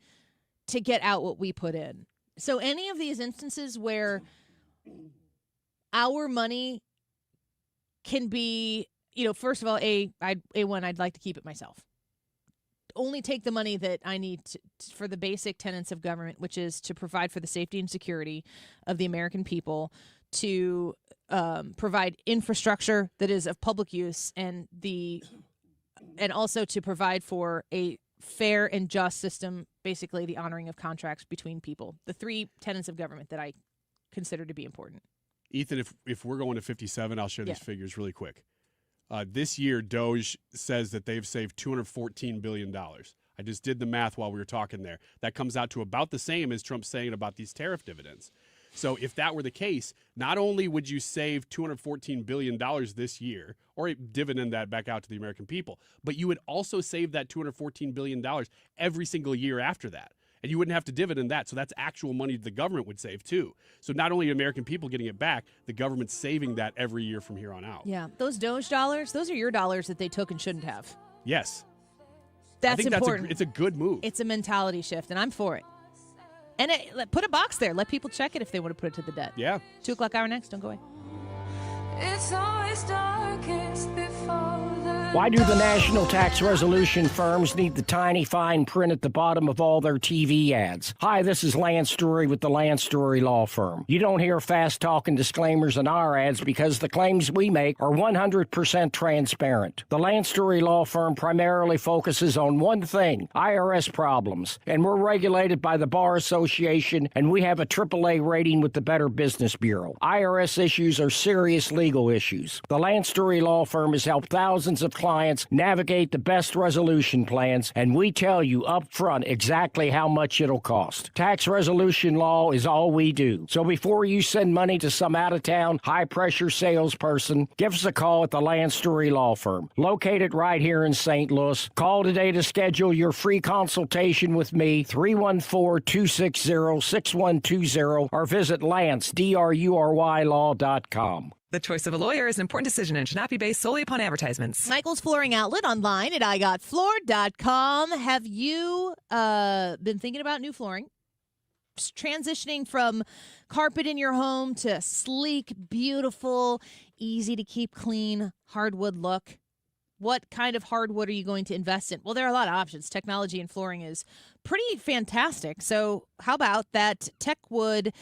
S2: to get out what we put in? So any of these instances where our money can be, first of all, I'd like to keep it myself. Only take the money that I need for the basic tenets of government, which is to provide for the safety and security of the American people, to provide infrastructure that is of public use, and also to provide for a fair and just system, basically the honoring of contracts between people. The three tenets of government that I consider to be important.
S7: Ethan, if we're going to 57, I'll share these figures really quick. This year, Doge says that they've saved $214 billion. I just did the math while we were talking there. That comes out to about the same as Trump's saying about these tariff dividends. So if that were the case, not only would you save $214 billion this year, or dividend that back out to the American people, but you would also save that $214 billion every single year after that. And you wouldn't have to dividend that. So that's actual money the government would save, too. So not only American people getting it back, the government's saving that every year from here on out.
S2: Yeah. Those Doge dollars, those are your dollars that they took and shouldn't have.
S7: Yes.
S2: That's important.
S7: It's a good move.
S2: It's a mentality shift, and I'm for it. And put a box there. Let people check it if they want to put it to the debt.
S7: Yeah.
S2: 2 o'clock hour next. Don't go away.
S4: It's always darkest before the
S8: Why do the national tax resolution firms need the tiny fine print at the bottom of all their TV ads? Hi, this is Lance Story with the Lance Story Law Firm. You don't hear fast-talking disclaimers in our ads because the claims we make are 100% transparent. The Lance Story Law Firm primarily focuses on one thing, IRS problems, and we're regulated by the Bar Association, and we have a AAA rating with the Better Business Bureau. IRS issues are serious legal issues. The Lance Story Law Firm has helped thousands of clients navigate the best resolution plans, and we tell you up front exactly how much it'll cost. Tax resolution law is all we do. So before you send money to some out-of-town, high-pressure salesperson, give us a call at the Lance Story Law Firm, located right here in St. Louis. Call today to schedule your free consultation with me, 314-260-6120, or visit lance.drurylaw.com.
S9: The choice of a lawyer is an important decision and should not be based solely upon advertisements.
S2: Michael's Flooring Outlet online at igotfloored.com. Have you been thinking about new flooring? Transitioning from carpet in your home to sleek, beautiful, easy to keep clean hardwood look? What kind of hardwood are you going to invest in? Well, there are a lot of options. Technology in flooring is pretty fantastic. So how about that TechWood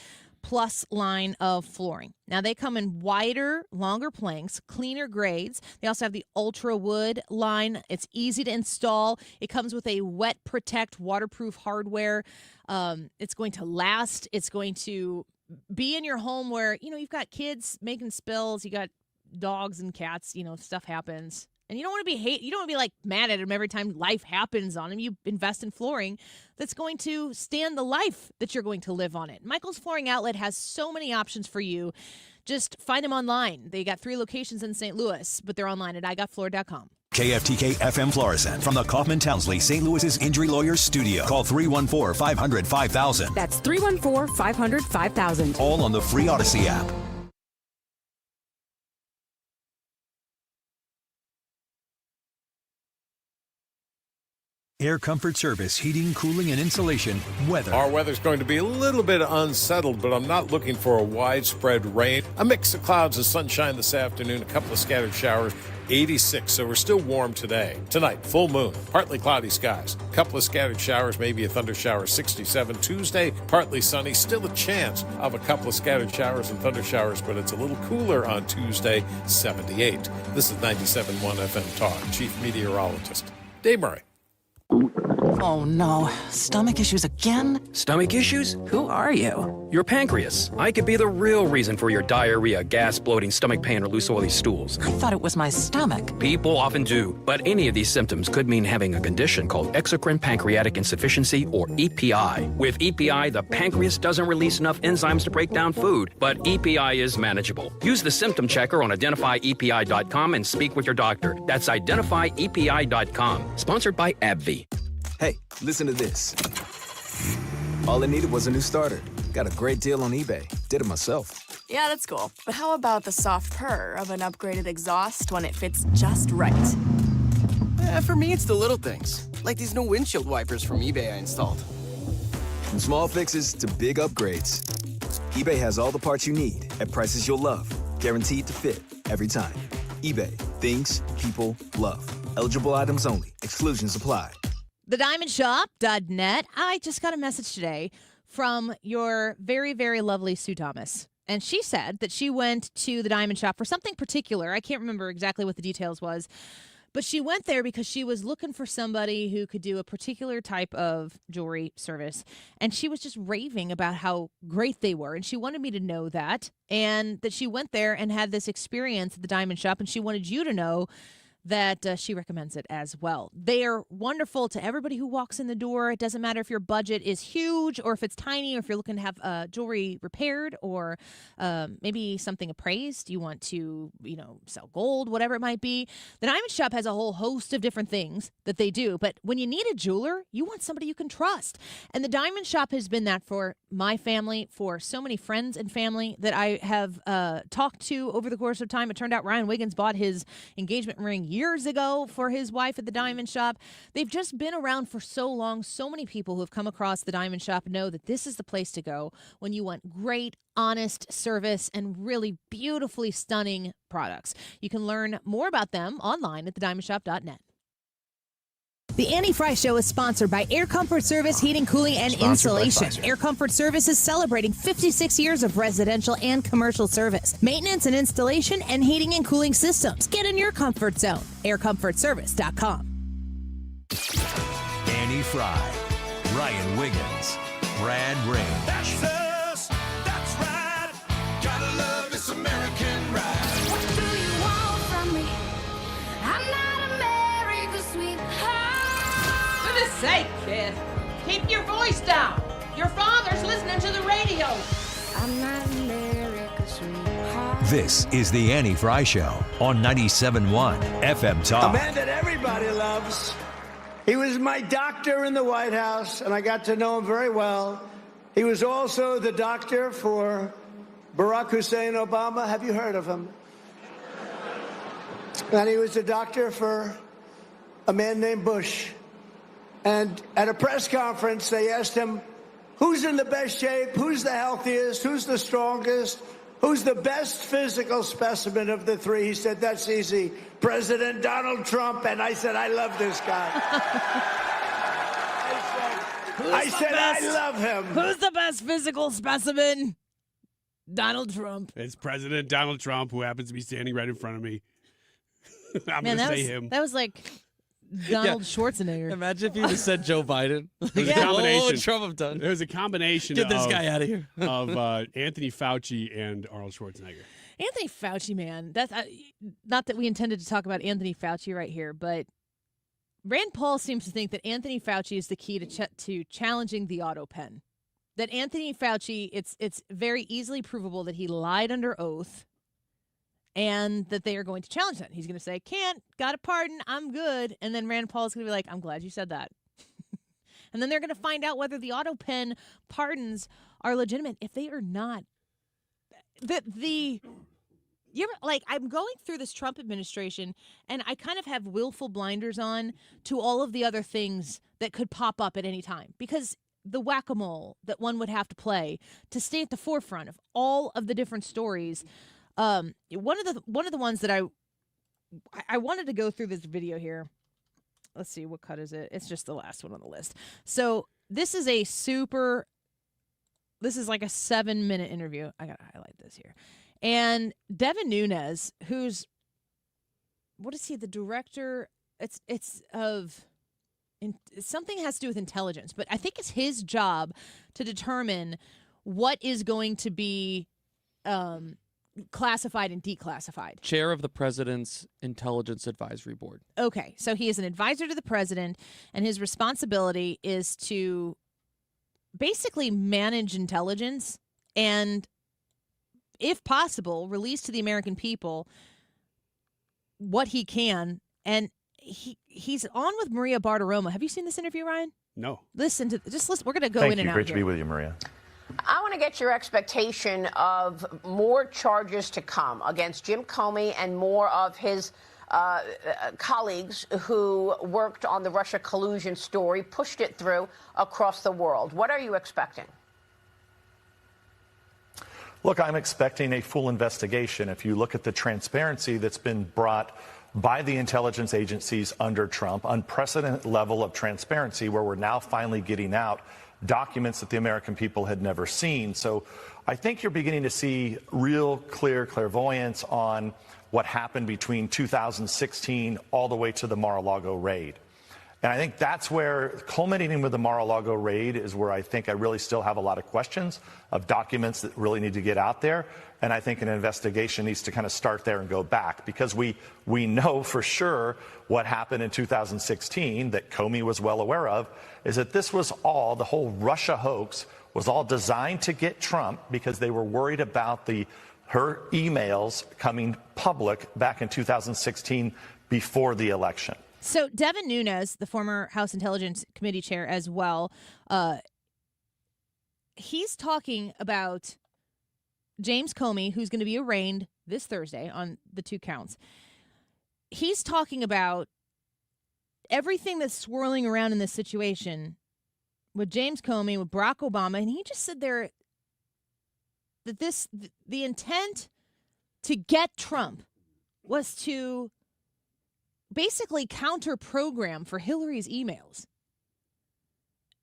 S2: Plus line of flooring? Now, they come in wider, longer planks, cleaner grades. They also have the Ultra Wood line. It's easy to install. It comes with a Wet Protect waterproof hardware. It's going to last. It's going to be in your home where, you've got kids making spills. You got dogs and cats, stuff happens. And you don't want to be like mad at them every time life happens on them. You invest in flooring that's going to stand the life that you're going to live on it. Michael's Flooring Outlet has so many options for you. Just find them online. They got 3 locations in St. Louis, but they're online at igotfloored.com.
S3: KFTK FM Florissant from the Kaufman Townsley St. Louis's Injury Lawyers Studio. Call 314-500-5000.
S11: That's 314-500-5000.
S3: All on the free Odyssey app. Air Comfort Service, heating, cooling, and insulation, weather.
S16: Our weather's going to be a little bit unsettled, but I'm not looking for a widespread rain. A mix of clouds and sunshine this afternoon, a couple of scattered showers, 86, so we're still warm today. Tonight, full moon, partly cloudy skies, a couple of scattered showers, maybe a thunder shower, 67. Tuesday, partly sunny, still a chance of a couple of scattered showers and thunder showers, but it's a little cooler on Tuesday, 78. This is 97.1 FM Talk. Chief Meteorologist Dave Murray.
S23: Oh no, stomach issues again?
S24: Stomach issues?
S23: Who are you?
S24: Your pancreas. I could be the real reason for your diarrhea, gas, bloating, stomach pain, or loose oily stools.
S23: I thought it was my stomach.
S24: People often do, but any of these symptoms could mean having a condition called exocrine pancreatic insufficiency, or EPI. With EPI, the pancreas doesn't release enough enzymes to break down food, but EPI is manageable. Use the symptom checker on identifyepi.com and speak with your doctor. That's identifyepi.com. Sponsored by AbbVie.
S27: Hey, listen to this. All I needed was a new starter. Got a great deal on eBay. Did it myself.
S1: Yeah, that's cool. But how about the soft purr of an upgraded exhaust when it fits just right?
S12: For me, it's the little things, like these new windshield wipers from eBay I installed.
S27: From small fixes to big upgrades, eBay has all the parts you need at prices you'll love. Guaranteed to fit every time. eBay. Things people love. Eligible items only. Exclusions apply.
S2: TheDiamondShop.net. I just got a message today from your very, very lovely Sue Thomas. And she said that she went to the Diamond Shop for something particular. I can't remember exactly what the details was. But she went there because she was looking for somebody who could do a particular type of jewelry service. And she was just raving about how great they were. And she wanted me to know that. And that she went there and had this experience at the Diamond Shop. And she wanted you to know that she recommends it as well. They are wonderful to everybody who walks in the door. It doesn't matter if your budget is huge or if it's tiny or if you're looking to have jewelry repaired or maybe something appraised. You want to, sell gold, whatever it might be. The Diamond Shop has a whole host of different things that they do. But when you need a jeweler, you want somebody you can trust. And the Diamond Shop has been that for my family, for so many friends and family that I have talked to over the course of time. It turned out Ryan Wiggins bought his engagement ring years ago for his wife at the Diamond Shop. They've just been around for so long. So many people who have come across the Diamond Shop know that this is the place to go when you want great, honest service and really beautifully stunning products. You can learn more about them online at thediamondshop.net. The Annie Fry Show is sponsored by Air Comfort Service Heating, Cooling, and Insulation. Air Comfort Service is celebrating 56 years of residential and commercial service, maintenance and installation, and heating and cooling systems. Get in your comfort zone. AirComfortService.com.
S3: Annie Fry, Ryan Wiggins, Brad Ring.
S4: That's us. That's right. Gotta love this American ride.
S14: What do you want from me? I'm not America's sweetheart.
S15: For goodness sake, kid. Keep your voice down. Your father's listening to the radio.
S14: I'm not America's sweetheart.
S3: This is the Annie Fry Show on 97.1 FM Talk.
S17: A man that everybody loves. He was my doctor in the White House, and I got to know him very well. He was also the doctor for Barack Hussein Obama. Have you heard of him? And he was the doctor for a man named Bush. And at a press conference, they asked him, who's in the best shape? Who's the healthiest? Who's the strongest? Who's the best physical specimen of the three? He said, that's easy. President Donald Trump. And I said, I love this guy. I love him.
S2: Who's the best physical specimen? Donald Trump.
S7: It's President Donald Trump, who happens to be standing right in front of me. I'm going to say him.
S2: That was like Donald Schwarzenegger.
S22: Imagine if you just said Joe Biden.
S7: It was a combination.
S22: What would Trump have done?
S7: It was a combination
S22: Get this guy out of here.
S7: of Anthony Fauci and Arnold Schwarzenegger.
S2: Anthony Fauci, man. That's not that we intended to talk about Anthony Fauci right here, but Rand Paul seems to think that Anthony Fauci is the key to challenging the auto pen. That Anthony Fauci, it's very easily provable that he lied under oath and that they are going to challenge that. He's going to say, can't, got a pardon, I'm good. And then Rand Paul is going to be like, I'm glad you said that. And then they're going to find out whether the auto pen pardons are legitimate. If they are not, I'm going through this Trump administration, and I kind of have willful blinders on to all of the other things that could pop up at any time. Because the whack-a-mole that one would have to play to stay at the forefront of all of the different stories. One of the ones that I wanted to go through this video here. Let's see, what cut is it? It's just the last one on the list. So this is like a 7-minute interview. I gotta highlight this here. And Devin Nunes, who's, what is he? The director? Something has to do with intelligence, but I think it's his job to determine what is going to be classified and declassified.
S22: Chair of the President's Intelligence Advisory Board.
S2: Okay, so he is an advisor to the president, and his responsibility is to basically manage intelligence and, if possible, release to the American people what he can. And he's on with Maria Bartiromo. Have you seen this interview, Ryan?
S7: No.
S2: Listen. We're going to go
S18: Thank
S2: in
S18: you.
S2: and out.
S18: Great to
S2: here.
S18: be with you, Maria.
S5: I want to get your expectation of more charges to come against Jim Comey and more of his colleagues who worked on the Russia collusion story, pushed it through across the world. What are you expecting?
S6: Look, I'm expecting a full investigation. If you look at the transparency that's been brought by the intelligence agencies under Trump, unprecedented level of transparency where we're now finally getting out documents that the American people had never seen. So I think you're beginning to see real clairvoyance on what happened between 2016 all the way to the Mar-a-Lago raid. And I think that's where, culminating with the Mar-a-Lago raid, is where I think I really still have a lot of questions of documents that really need to get out there. And I think an investigation needs to kind of start there and go back, because we know for sure what happened in 2016 that Comey was well aware of, is that this was all, the whole Russia hoax was all designed to get Trump because they were worried about her emails coming public back in 2016 before the election.
S2: So Devin Nunes, the former House Intelligence Committee chair as well, he's talking about James Comey, who's going to be arraigned this Thursday on the 2 counts. He's talking about everything that's swirling around in this situation with James Comey, with Barack Obama, and he just said there that the intent to get Trump was to basically counter-program for Hillary's emails.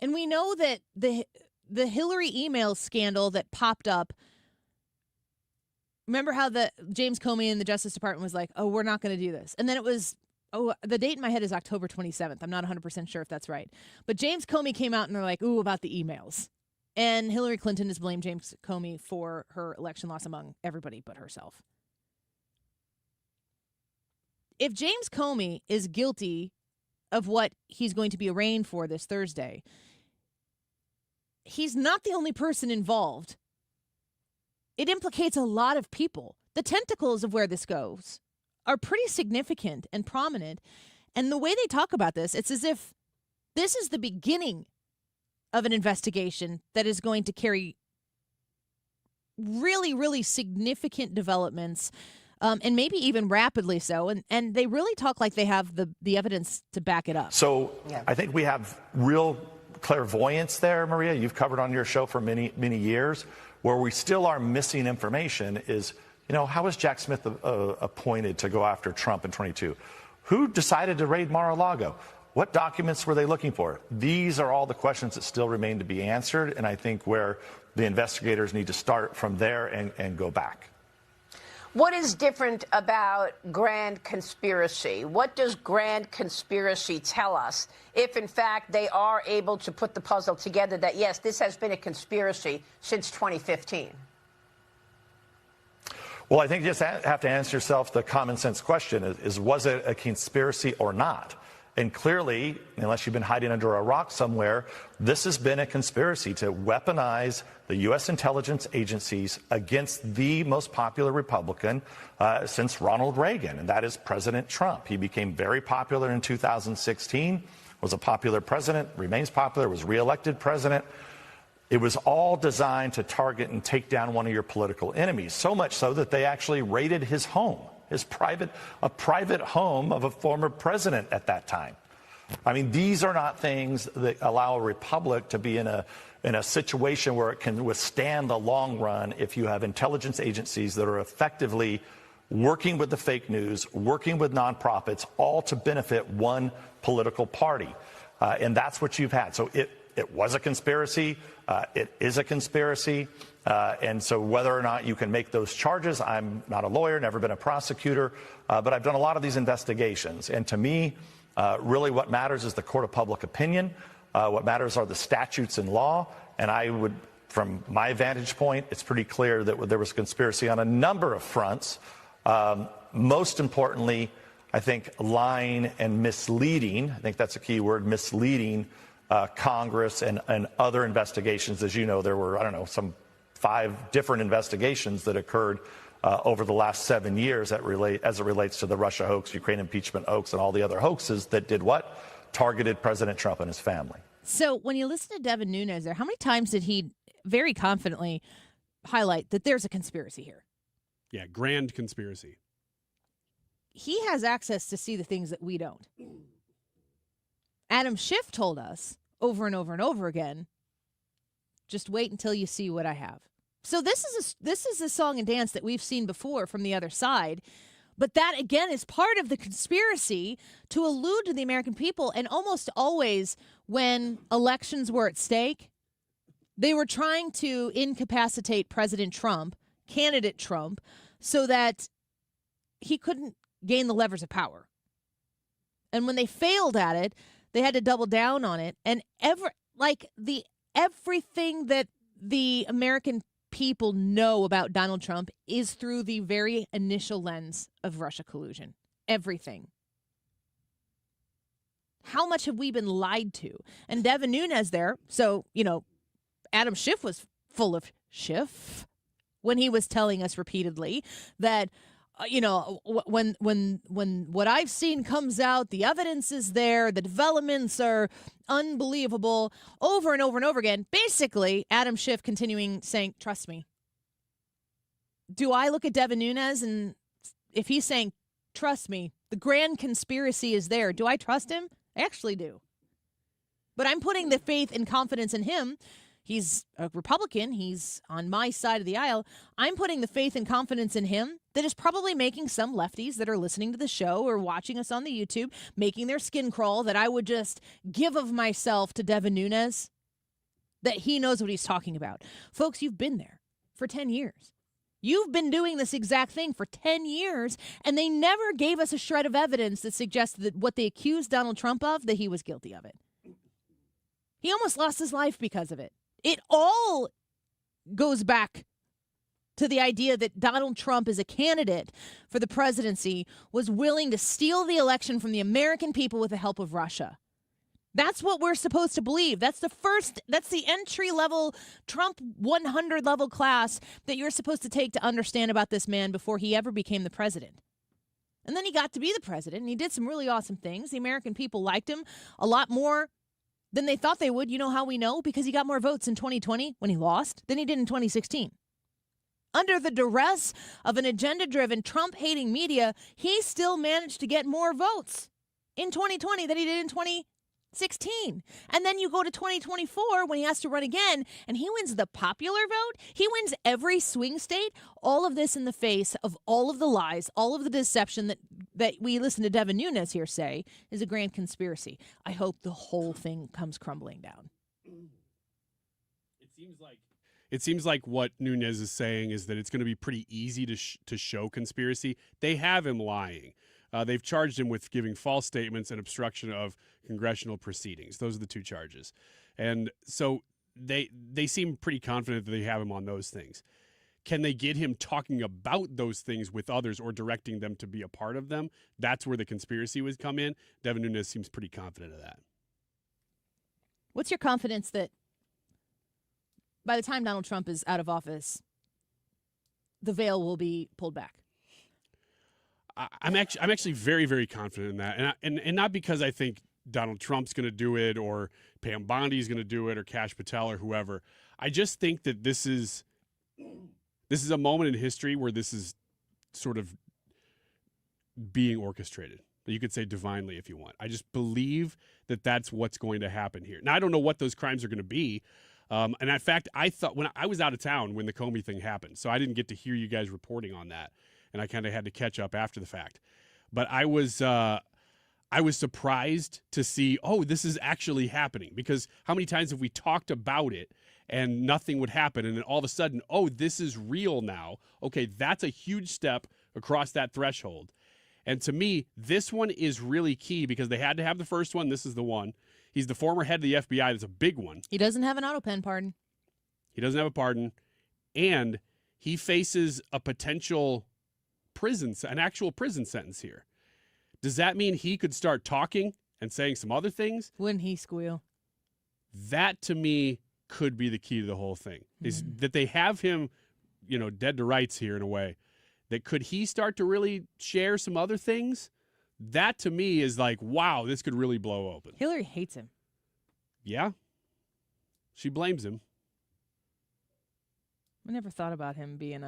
S2: And we know that the Hillary email scandal that popped up, remember how the James Comey and the Justice Department was like, oh, we're not going to do this. And then it was, the date in my head is October 27th. I'm not 100% sure if that's right. But James Comey came out and they're like, ooh, about the emails. And Hillary Clinton has blamed James Comey for her election loss among everybody but herself. If James Comey is guilty of what he's going to be arraigned for this Thursday, he's not the only person involved. It implicates a lot of people. The tentacles of where this goes are pretty significant and prominent. And the way they talk about this, it's as if this is the beginning of an investigation that is going to carry really, really significant developments, and maybe even rapidly so. And they really talk like they have the evidence to back it up. So I think we have real clairvoyance there, Maria. You've covered on your show for many, many years. Where we still are missing information is, how was Jack Smith appointed to go after Trump in 22? Who decided to raid Mar-a-Lago? What documents were they looking for? These are all the questions that still remain to be answered, and I think where the investigators need to start from there and go back.
S5: What is different about grand conspiracy? What does grand conspiracy tell us if, in fact, they are able to put the puzzle together that, yes, this has been a conspiracy since 2015?
S6: Well, I think you just have to answer yourself the common sense question is was it a conspiracy or not? And clearly, unless you've been hiding under a rock somewhere, this has been a conspiracy to weaponize the U.S. intelligence agencies against the most popular Republican since Ronald Reagan, and that is President Trump. He became very popular in 2016, was a popular president, remains popular, was reelected president. It was all designed to target and take down one of your political enemies, so much so that they actually raided his home. A private home of a former president at that time. I mean, these are not things that allow a republic to be in a situation where it can withstand the long run if you have intelligence agencies that are effectively working with the fake news, working with nonprofits, all to benefit one political party. And that's what you've had. So it was a conspiracy. It is a conspiracy. And so whether or not you can make those charges, I'm not a lawyer, never been a prosecutor, but I've done a lot of these investigations. And to me, really what matters is the court of public opinion. What matters are the statutes and law. And I would, from my vantage point, it's pretty clear that there was conspiracy on a number of fronts. Most importantly, I think lying and misleading, I think that's a key word, misleading Congress and other investigations. As you know, there were, some 5 different investigations that occurred over the last 7 years as it relates to the Russia hoax, Ukraine impeachment hoax, and all the other hoaxes that did what? Targeted President Trump and his family.
S2: So when you listen to Devin Nunes there, how many times did he very confidently highlight that there's a conspiracy here.
S7: Yeah, grand conspiracy.
S2: He has access to see the things that we don't. Adam Schiff told us over and over and over again, just wait until you see what I have. So this is a song and dance that we've seen before from the other side. But that, again, is part of the conspiracy to allude to the American people. And almost always when elections were at stake, they were trying to incapacitate President Trump, candidate Trump, so that he couldn't gain the levers of power. And when they failed at it, they had to double down on it. And everything that the American people know about Donald Trump is through the very initial lens of Russia collusion. Everything. How much have we been lied to? And Devin Nunes there, so, Adam Schiff was full of Schiff when he was telling us repeatedly that, when what I've seen comes out, the evidence is there, the developments are unbelievable, over and over and over again. Basically, Adam Schiff continuing saying, trust me. Do I look at Devin Nunes and if he's saying, trust me, the grand conspiracy is there, do I trust him? I actually do. But I'm putting the faith and confidence in him. He's a Republican. He's on my side of the aisle. I'm putting the faith and confidence in him that is probably making some lefties that are listening to the show or watching us on the YouTube, making their skin crawl, that I would just give of myself to Devin Nunes, that he knows what he's talking about. Folks, you've been there for 10 years. You've been doing this exact thing for 10 years, and they never gave us a shred of evidence that suggested that what they accused Donald Trump of, that he was guilty of it. He almost lost his life because of it. It all goes back to the idea that Donald Trump, as a candidate for the presidency, was willing to steal the election from the American people with the help of Russia. That's what we're supposed to believe. That's the entry-level Trump 100 level class that you're supposed to take to understand about this man before he ever became the president. And then he got to be the president, and he did some really awesome things. The American people liked him a lot more than they thought they would. You know how we know? Because he got more votes in 2020 when he lost than he did in 2016. Under the duress of an agenda-driven, Trump-hating media, he still managed to get more votes in 2020 than he did in 2016. And then you go to 2024 when he has to run again, and he wins the popular vote. He wins every swing state. All of this in the face of all of the lies, all of the deception that we listen to Devin Nunes here say is a grand conspiracy. I hope the whole thing comes crumbling down.
S7: It seems like what Nunes is saying is that it's going to be pretty easy to show conspiracy. They have him lying. They've charged him with giving false statements and obstruction of congressional proceedings. Those are the two charges. And so they seem pretty confident that they have him on those things. Can they get him talking about those things with others or directing them to be a part of them? That's where the conspiracy would come in. Devin Nunes seems pretty confident of that.
S2: What's your confidence that by the time Donald Trump is out of office, the veil will be pulled back?
S7: I'm actually very, very confident in that, and not because I think Donald Trump's going to do it or Pam Bondi's going to do it or Kash Patel or whoever. I just think that this is a moment in history where this is sort of being orchestrated. You could say divinely if you want. I just believe that that's what's going to happen here. Now, I don't know what those crimes are going to be. And in fact, I thought when I was out of town when the Comey thing happened, so I didn't get to hear you guys reporting on that. And I kind of had to catch up after the fact. But I was surprised to see, this is actually happening. Because how many times have we talked about it and nothing would happen? And then all of a sudden, this is real now. Okay, that's a huge step across that threshold. And to me, this one is really key because they had to have the first one. This is the one. He's the former head of the FBI. That's a big one.
S2: He doesn't have an auto pen pardon.
S7: He doesn't have a pardon. And he faces a potential an actual prison sentence here. Does that mean he could start talking and saying some other things?
S2: Wouldn't he squeal?
S7: That, to me, could be the key to the whole thing. Is that they have him, dead to rights here in a way. That could he start to really share some other things? That, to me, is like, wow, this could really blow open.
S2: Hillary hates him.
S7: Yeah. She blames him.
S2: I never thought about him being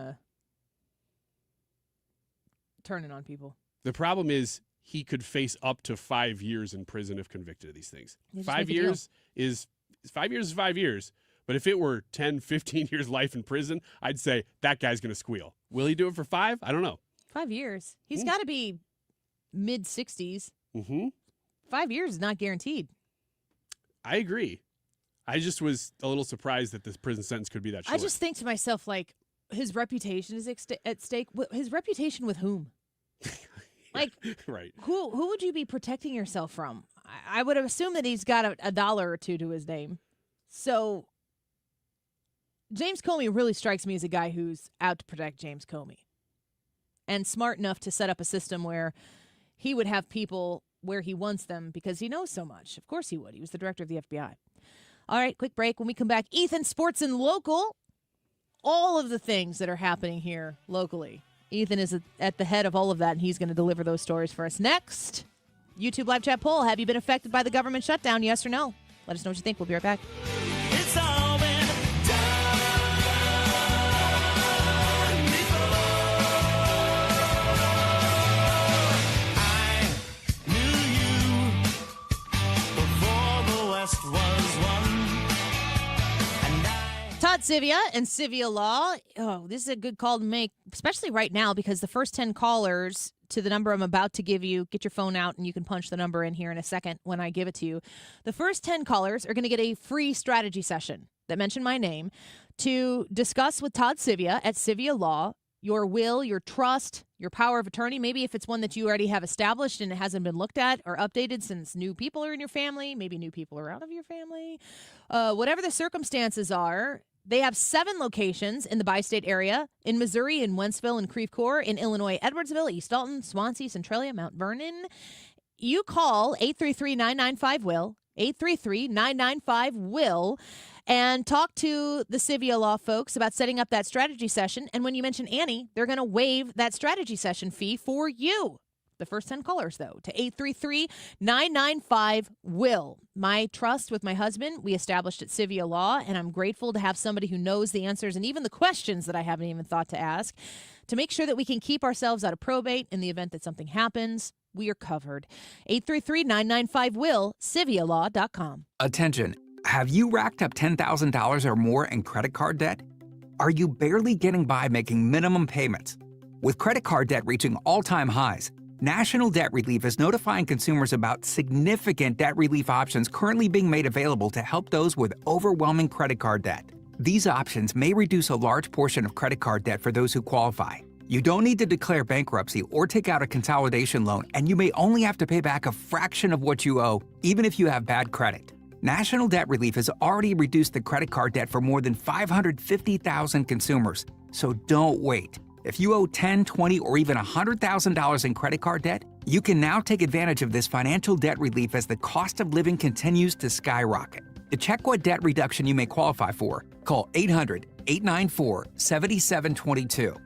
S2: turning on people.
S7: The problem is he could face up to 5 years in prison if convicted of these things.
S2: They just
S7: 5
S2: make a deal.
S7: years is 5 years is 5 years. But if it were 10, 15 years life in prison, I'd say that guy's going to squeal. Will he do it for 5? I don't know.
S2: 5 years. He's got to be mid-60s.
S7: Mm-hmm.
S2: 5 years is not guaranteed.
S7: I agree. I just was a little surprised that this prison sentence could be that short.
S2: I just think to myself, like, his reputation is at stake. His reputation with whom? Like,
S7: right.
S2: Who would you be protecting yourself from? I would assume that he's got a dollar or two to his name. So James Comey really strikes me as a guy who's out to protect James Comey and smart enough to set up a system where he would have people where he wants them because he knows so much. Of course he would. He was the director of the FBI. All right, quick break. When we come back, Ethan, sports and local, all of the things that are happening here locally. Ethan is at the head of all of that, and he's going to deliver those stories for us. Next, YouTube live chat poll. Have you been affected by the government shutdown, yes or no? Let us know what you think. We'll be right back.
S4: It's all been done before. I knew you before the West was won.
S2: Todd Sivia and Sivia Law. Oh, this is a good call to make, especially right now, because the first 10 callers to the number I'm about to give you, get your phone out and you can punch the number in here in a second when I give it to you. The first 10 callers are going to get a free strategy session that mention my name to discuss with Todd Sivia at Sivia Law your will, your trust, your power of attorney. Maybe if it's one that you already have established and it hasn't been looked at or updated since new people are in your family, maybe new people are out of your family, whatever the circumstances are. They have 7 locations in the bi-state area, in Missouri, in Wentzville, and Creve Coeur, in Illinois, Edwardsville, East Dalton, Swansea, Centralia, Mount Vernon. You call 833-995-WILL, 833-995-WILL, and talk to the Sivia Law folks about setting up that strategy session. And when you mention Annie, they're going to waive that strategy session fee for you. The first 10 callers, though, to 833-995-WILL. My trust with my husband, we established at Sivia Law, and I'm grateful to have somebody who knows the answers and even the questions that I haven't even thought to ask to make sure that we can keep ourselves out of probate in the event that something happens. We are covered. 833-995-WILL, SiviaLaw.com.
S10: Attention. Have you racked up $10,000 or more in credit card debt? Are you barely getting by making minimum payments? With credit card debt reaching all-time highs, National Debt Relief is notifying consumers about significant debt relief options currently being made available to help those with overwhelming credit card debt. These options may reduce a large portion of credit card debt for those who qualify. You don't need to declare bankruptcy or take out a consolidation loan, and you may only have to pay back a fraction of what you owe, even if you have bad credit. National Debt Relief has already reduced the credit card debt for more than 550,000 consumers, so don't wait. If you owe $10,000, $20,000, or even $100,000 in credit card debt, you can now take advantage of this financial debt relief as the cost of living continues to skyrocket. To check what debt reduction you may qualify for, call 800-894-7722.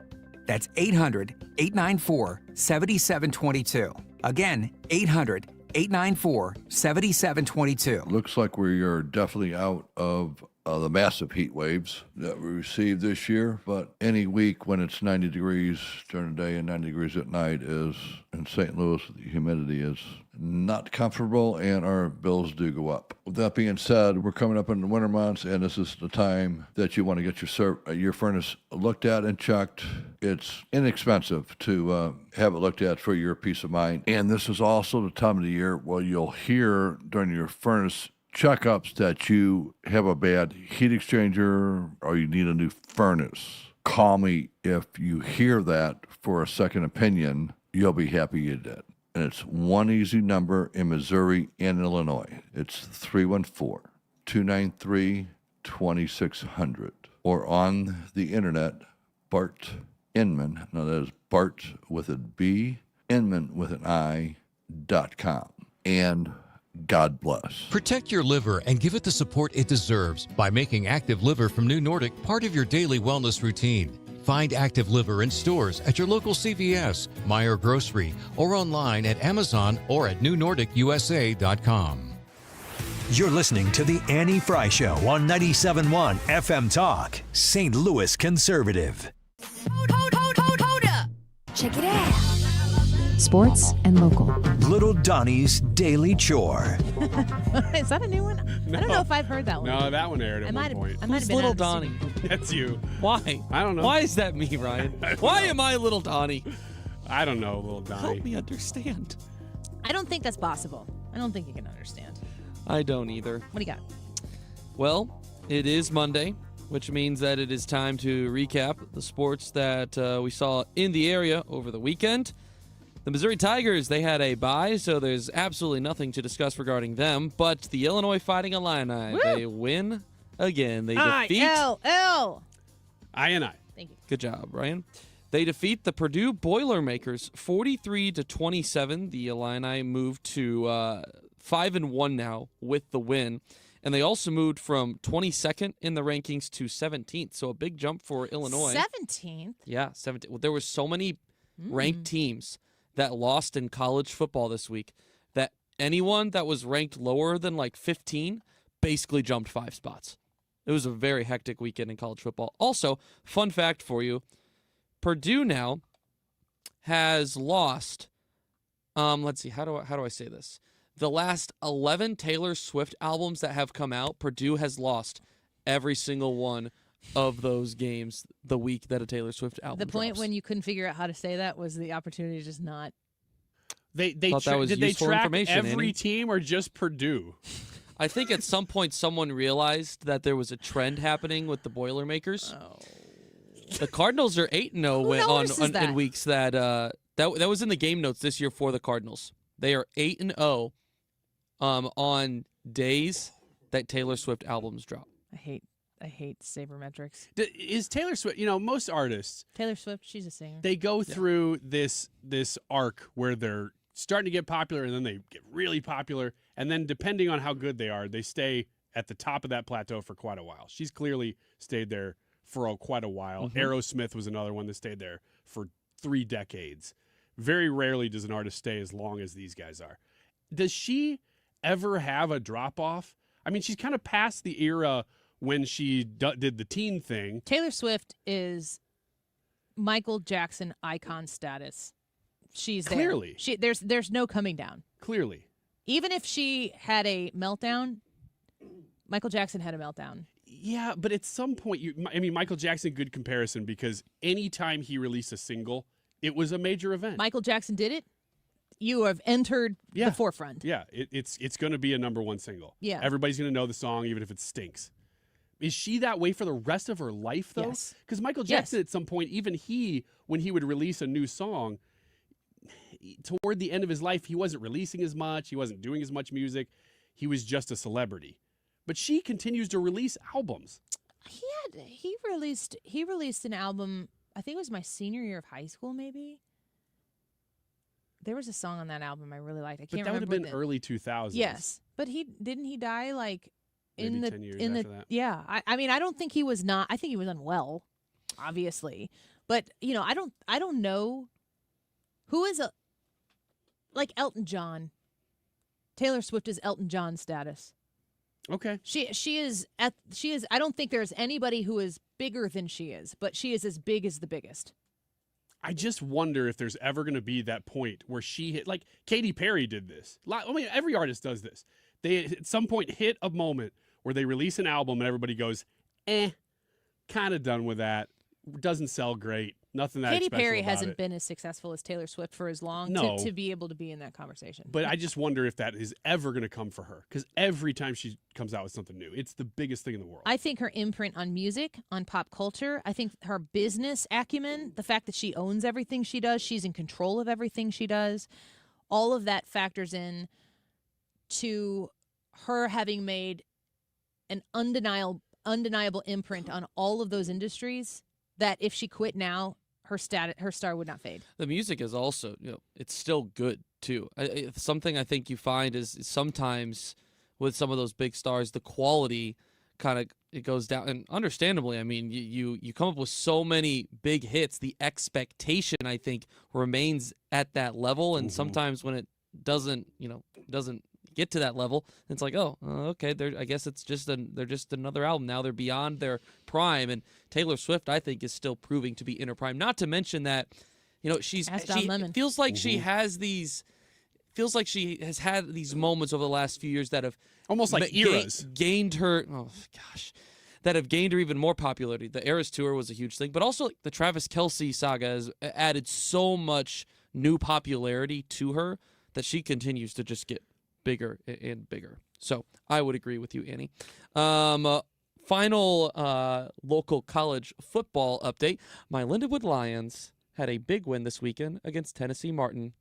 S10: That's 800-894-7722. Again, 800-894-7722.
S13: Looks like we are definitely out of the massive heat waves that we received this year, but any week when it's 90 degrees during the day and 90 degrees at night is, in St. Louis, the humidity is not comfortable and our bills do go up. With that being said, we're coming up in the winter months and this is the time that you want to get your furnace looked at and checked. It's inexpensive to have it looked at for your peace of mind. And this is also the time of the year where you'll hear during your furnace checkups that you have a bad heat exchanger or you need a new furnace. Call me if you hear that for a second opinion. You'll be happy you did. And it's one easy number in Missouri and Illinois. It's 314-293-2600. Or on the internet, Bart Inman, now that is Bart with a B, Inman with an I.com. And God bless.
S18: Protect your liver and give it the support it deserves by making Active Liver from New Nordic part of your daily wellness routine. Find Active Liver in stores at your local CVS, Meijer Grocery, or online at Amazon or at newnordicusa.com.
S3: You're listening to The Annie Fry Show on 97.1 FM Talk, St. Louis Conservative.
S14: Hold up. Check it out. Sports and local.
S3: Little Donnie's Daily Chore.
S2: Is that a new one? I don't know if I've heard that one.
S7: No, that one aired at one point.
S2: I might have been
S22: Little
S2: out of
S22: Donnie?
S2: studio.
S7: That's you.
S22: Why?
S7: I don't know.
S22: Why is that me, Ryan? Why am I Little Donnie?
S7: I don't know, Little Donnie.
S22: Help me understand.
S2: I don't think that's possible. I don't think you can understand.
S22: I don't either.
S2: What do you got?
S22: Well, it is Monday, which means that it is time to recap the sports that we saw in the area over the weekend. The Missouri Tigers, they had a bye, so there's absolutely nothing to discuss regarding them. But the Illinois Fighting Illini,
S2: Woo!
S22: They win again. They defeat...
S2: I-L-L.
S7: I.
S2: Thank you.
S22: Good job, Ryan. They defeat the Purdue Boilermakers 43-27. The Illini moved to 5-1 now with the win. And they also moved from 22nd in the rankings to 17th. So a big jump for Illinois.
S2: 17th?
S22: Yeah, 17th. Well, there were so many ranked teams that lost in college football this week that anyone that was ranked lower than like 15 basically jumped 5 spots. It was a very hectic weekend in college football. Also, fun fact for you, Purdue now has lost, let's see, how do I say this? The last 11 Taylor Swift albums that have come out, Purdue has lost every single one of those games the week that a Taylor Swift album
S2: The point
S22: drops.
S2: when you couldn't figure out how to say that was the opportunity to just not.
S7: Did they
S22: useful
S7: track
S22: information,
S7: every
S22: Annie.
S7: team or just Purdue?
S22: I think at some point someone realized that there was a trend happening with the Boilermakers.
S2: Oh.
S22: The Cardinals are 8-0
S2: notices
S22: in
S2: that?
S22: weeks that was in the game notes this year for the Cardinals. They are 8-0 on days that Taylor Swift albums drop.
S2: I hate sabermetrics.
S7: Is Taylor Swift, most artists,
S2: Taylor Swift, she's a singer.
S7: they go through this arc where they're starting to get popular and then they get really popular. And then depending on how good they are, they stay at the top of that plateau for quite a while. She's clearly stayed there for quite a while.
S22: Mm-hmm.
S7: Aerosmith was another one that stayed there for 3 decades. Very rarely does an artist stay as long as these guys are. Does she ever have a drop-off? I mean, she's kind of past the era when she did the teen thing.
S2: Taylor Swift is Michael Jackson icon status. She's there.
S7: Clearly.
S2: There's no coming down.
S7: Clearly.
S2: Even if she had a meltdown, Michael Jackson had a meltdown.
S7: Yeah, but at some point, Michael Jackson, good comparison, because anytime he released a single, it was a major event.
S2: Michael Jackson did it. You have entered the forefront.
S7: Yeah, it's going to be a #1 single.
S2: Yeah.
S7: Everybody's going to know the song, even if it stinks. Is she that way for the rest of her life, though?
S2: Yes.
S7: Because Michael Jackson, at some point, even when he would release a new song, toward the end of his life, he wasn't releasing as much. He wasn't doing as much music. He was just a celebrity. But she continues to release albums.
S2: He released an album. I think it was my senior year of high school, maybe. There was a song on that album I really liked. I can't remember.
S7: But that would have been early 2000s.
S2: Yes, but didn't he die like
S7: Maybe
S2: in the
S7: 10 years
S2: in the
S7: after that.
S2: yeah. I mean, I don't think he was not. I think he was unwell, obviously. But I don't know who is like Elton John. Taylor Swift is Elton John status.
S7: Okay.
S2: She is. I don't think there's anybody who is bigger than she is, but she is as big as the biggest.
S7: I just wonder if there's ever going to be that point where she hit, like Katy Perry did this. I mean, every artist does this. They at some point hit a moment where they release an album and everybody goes, kind of done with that. Doesn't sell great. Nothing that
S2: Katy
S7: special
S2: Perry
S7: about
S2: hasn't
S7: it.
S2: been as successful as Taylor Swift for as long
S7: No.
S2: to be able to be in that conversation.
S7: But I just wonder if that is ever going to come for her, because every time she comes out with something new, it's the biggest thing in the world.
S2: I think her imprint on music, on pop culture, I think her business acumen, the fact that she owns everything she does, she's in control of everything she does, all of that factors in to her having made an undeniable imprint on all of those industries that if she quit now, her star would not fade.
S22: The music is also, it's still good too. Something I think you find is sometimes with some of those big stars, the quality kind of it goes down. And understandably, I mean, you come up with so many big hits, the expectation I think remains at that level. And sometimes when it doesn't get to that level, it's like, oh, okay, I guess they're just another album now. They're beyond their prime, and Taylor Swift, I think, is still proving to be in her prime. Not to mention that, she feels like she has these. Feels like she has had these moments over the last few years that have
S7: almost like eras
S22: gained her. Oh gosh, that have gained her even more popularity. The Eras tour was a huge thing, but also the Travis Kelce saga has added so much new popularity to her that she continues to just get bigger and bigger. So I would agree with you, Annie. Final local college football update: my Lindenwood Lions had a big win this weekend against Tennessee Martin.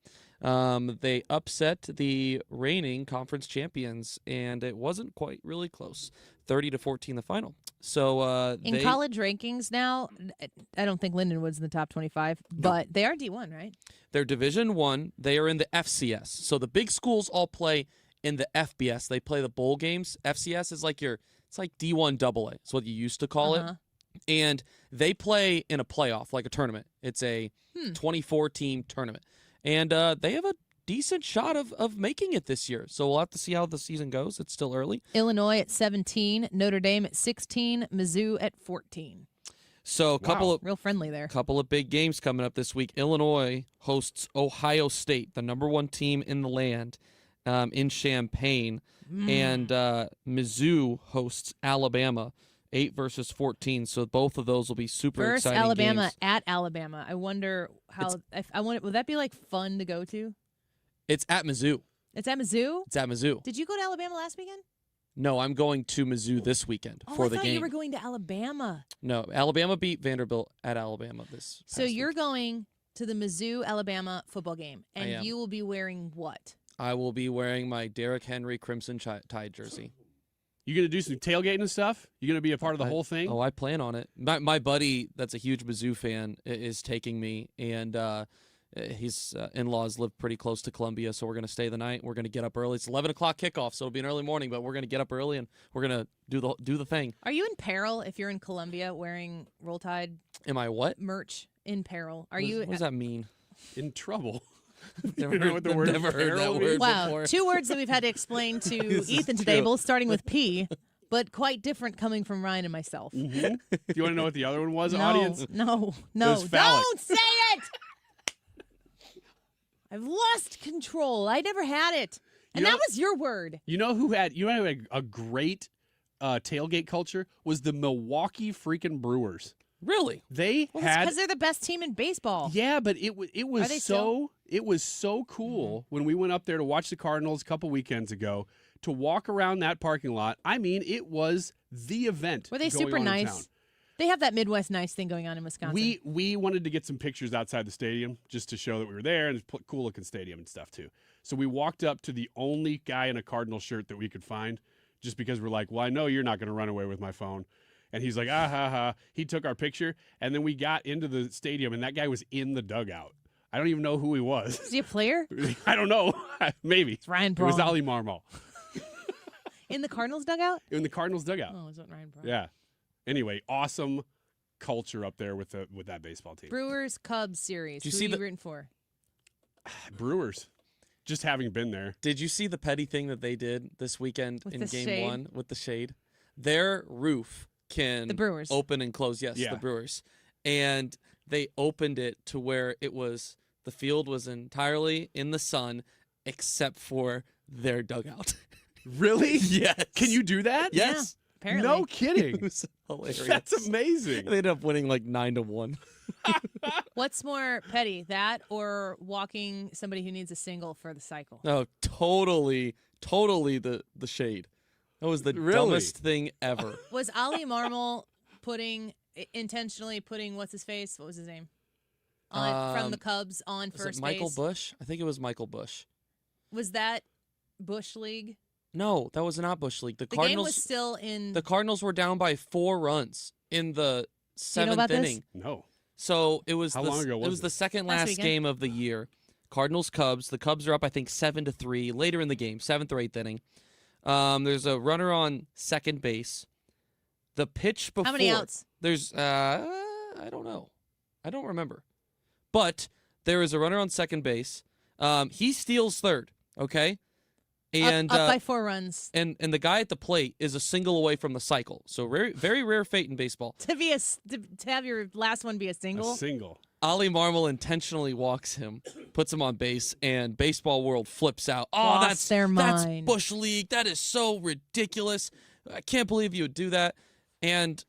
S22: They upset the reigning conference champions, and it wasn't quite really close. 30-14 the final. So
S2: in college rankings now, I don't think Lindenwood's in the top 25, but they are D1, right?
S22: They're Division I. They are in the FCS. So the big schools all play in the FBS. They play the bowl games. FCS is like it's like D1 AA. It's what you used to call it. And they play in a playoff, like a tournament. It's a 24-team tournament. And they have a decent shot of making it this year. So we'll have to see how the season goes. It's still early.
S2: Illinois at 17, Notre Dame at 16, Mizzou at 14.
S22: So a couple of
S2: real friendly there.
S22: Couple of big games coming up this week. Illinois hosts Ohio State, the number 1 team in the land, in Champaign. And Mizzou hosts Alabama. 8 versus 14, so both of those will be super exciting
S2: Alabama
S22: games.
S2: at Alabama. I wonder how. Would that be like fun to go to?
S22: It's at Mizzou.
S2: It's at Mizzou.
S22: It's at Mizzou.
S2: Did you go to Alabama last weekend?
S22: No, I'm going to Mizzou this weekend for the game.
S2: I thought you were going to Alabama.
S22: No, Alabama beat Vanderbilt at Alabama this.
S2: So you're going to the Mizzou Alabama football game, and you will be wearing what?
S22: I will be wearing my Derrick Henry Crimson Tide jersey.
S7: You going to do some tailgating and stuff? You going to be a part of the whole thing?
S22: Oh, I plan on it. My buddy that's a huge Mizzou fan is taking me, and his in-laws live pretty close to Columbia, so we're going to stay the night. We're going to get up early. It's 11 o'clock kickoff, so it'll be an early morning, but we're going to get up early, and we're going to do the thing.
S2: Are you in peril if you're in Columbia wearing Roll Tide?
S22: Am I what?
S2: Merch in peril.
S22: What does that mean?
S7: In trouble.
S22: Never heard that word
S2: wow,
S22: before.
S2: 2 words that we've had to explain to Ethan today, both starting with P, but quite different coming from Ryan and myself.
S7: Do you want to know what the other one was, audience?
S2: No.
S7: Phallic.
S2: Don't say it! I've lost control. I never had it. And that was your word.
S7: You know who had a great tailgate culture? Was the Milwaukee freaking Brewers.
S22: Really?
S7: They had
S2: because they're the best team in baseball.
S7: Yeah, but it was so cool when we went up there to watch the Cardinals a couple weekends ago to walk around that parking lot. I mean, it was the event.
S2: Were they super nice? They have that Midwest nice thing going on in Wisconsin.
S7: We wanted to get some pictures outside the stadium just to show that we were there, and it's a cool looking stadium and stuff too. So we walked up to the only guy in a Cardinal shirt that we could find, just because we're like, well, I know you're not going to run away with my phone. And he's like, ah, ha, ha. He took our picture, and then we got into the stadium, and that guy was in the dugout. I don't even know who he was.
S2: Is he a player?
S7: I don't know. Maybe.
S2: It's Ryan
S7: Braun. It was
S2: Braun.
S7: Ali Marmol.
S2: In the Cardinals dugout?
S7: In the Cardinals dugout.
S2: Oh, is that Ryan Braun?
S7: Yeah. Anyway, awesome culture up there with that baseball team.
S2: Brewers Cubs series. Who are you rooting for?
S7: Brewers. Just having been there.
S22: Did you see the petty thing that they did this weekend
S2: with
S22: in Game
S2: shade?
S22: 1 with the shade? Their roof can
S2: the Brewers.
S22: open and close. Yes,
S7: yeah.
S22: The Brewers. And they opened it to where the field was entirely in the sun except for their dugout.
S7: Really?
S22: Yes.
S7: Can you do that?
S22: Yes.
S2: Yeah, apparently.
S7: No kidding.
S22: It was hilarious.
S7: That's amazing.
S22: They ended up winning like 9-1.
S2: What's more petty, that or walking somebody who needs a single for the cycle?
S22: No, totally the shade. That was the dumbest thing ever.
S2: Was Ali Marmol intentionally putting what's his face? What was his name? From the Cubs on first base.
S22: Michael Bush? I think it was Michael Bush.
S2: Was that Bush League?
S22: No, that was not Bush League. The
S2: Cardinals
S22: game
S2: was still in.
S22: The Cardinals were down by 4 runs in the 7th inning.
S7: No.
S22: So it was.
S7: How long ago was
S22: it? Was the second last game of the year. Cardinals Cubs. The Cubs are up, I think, 7-3 later in the game, 7th or 8th inning. There's a runner on second base. The pitch before.
S2: How many outs?
S22: There's I don't know. I don't remember. But there is a runner on second base. He steals third. Okay. And
S2: up by 4 runs.
S22: And the guy at the plate is a single away from the cycle. So very, very rare fate in baseball.
S2: To have your last one be a single.
S7: A single.
S22: Ollie Marmol intentionally walks him, puts him on base, and baseball world flips out. Oh,
S2: Lost their
S22: that's
S2: mind.
S22: Bush League. That is so ridiculous. I can't believe you would do that. And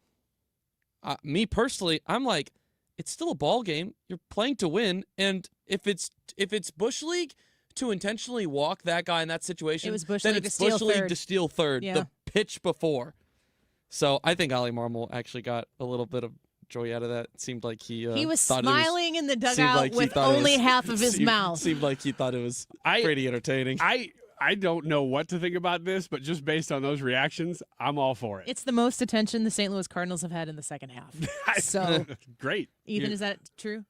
S22: me personally, I'm like, it's still a ball game. You're playing to win, and if it's Bush League to intentionally walk that guy in that situation,
S2: It was Bush
S22: then
S2: League
S22: it's
S2: to steal
S22: Bush League
S2: third.
S22: to steal third.
S2: Yeah.
S22: The pitch before. So I think Ollie Marmol actually got a little bit of joy out of that. It seemed like he
S2: was
S22: thought
S2: smiling in the
S22: seemed
S2: dugout
S22: like he
S2: with
S22: thought it
S2: only
S22: was-
S2: half of his mouth.
S22: Seemed like he thought it was pretty entertaining.
S7: I don't know what to think about this, but just based on those reactions, I'm all for it.
S2: It's the most attention the St. Louis Cardinals have had in the second half. So,
S7: Great.
S2: Ethan, is that true?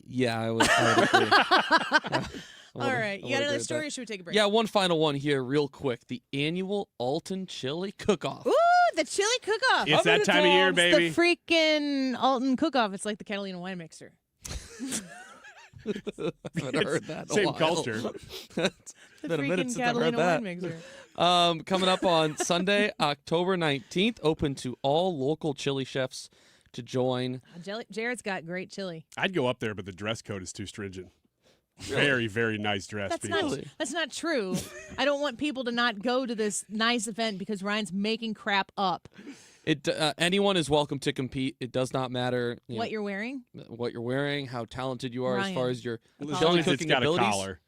S22: Yeah, I would agree. Yeah,
S2: All right. You got another story, or should we take a break?
S22: Yeah, one final one here real quick. The annual Alton Chili Cook-Off.
S2: Ooh, the chili cook-off.
S7: It's that time of year, baby.
S2: It's the freaking Alton cook-off. It's like the Catalina wine mixer.
S22: I haven't heard that in a
S7: Same
S22: while.
S7: culture.
S22: It's
S2: The
S22: been a minute
S2: freaking
S22: since I've heard
S2: Catalina
S22: that.
S2: wine mixer.
S22: Coming up on Sunday, October 19th, open to all local chili chefs to join.
S2: Jared's got great chili.
S7: I'd go up there, but the dress code is too stringent. Very, very nice dress,
S2: That's
S7: people.
S2: that's not true. I don't want people to not go to this nice event because Ryan's making crap up.
S22: Anyone is welcome to compete. It does not matter
S2: What you're wearing?
S22: what you're wearing, how talented you are as far
S2: Ryan,
S22: as your
S7: As long
S22: chili
S7: as it's
S22: cooking
S7: got a
S22: abilities.
S7: collar.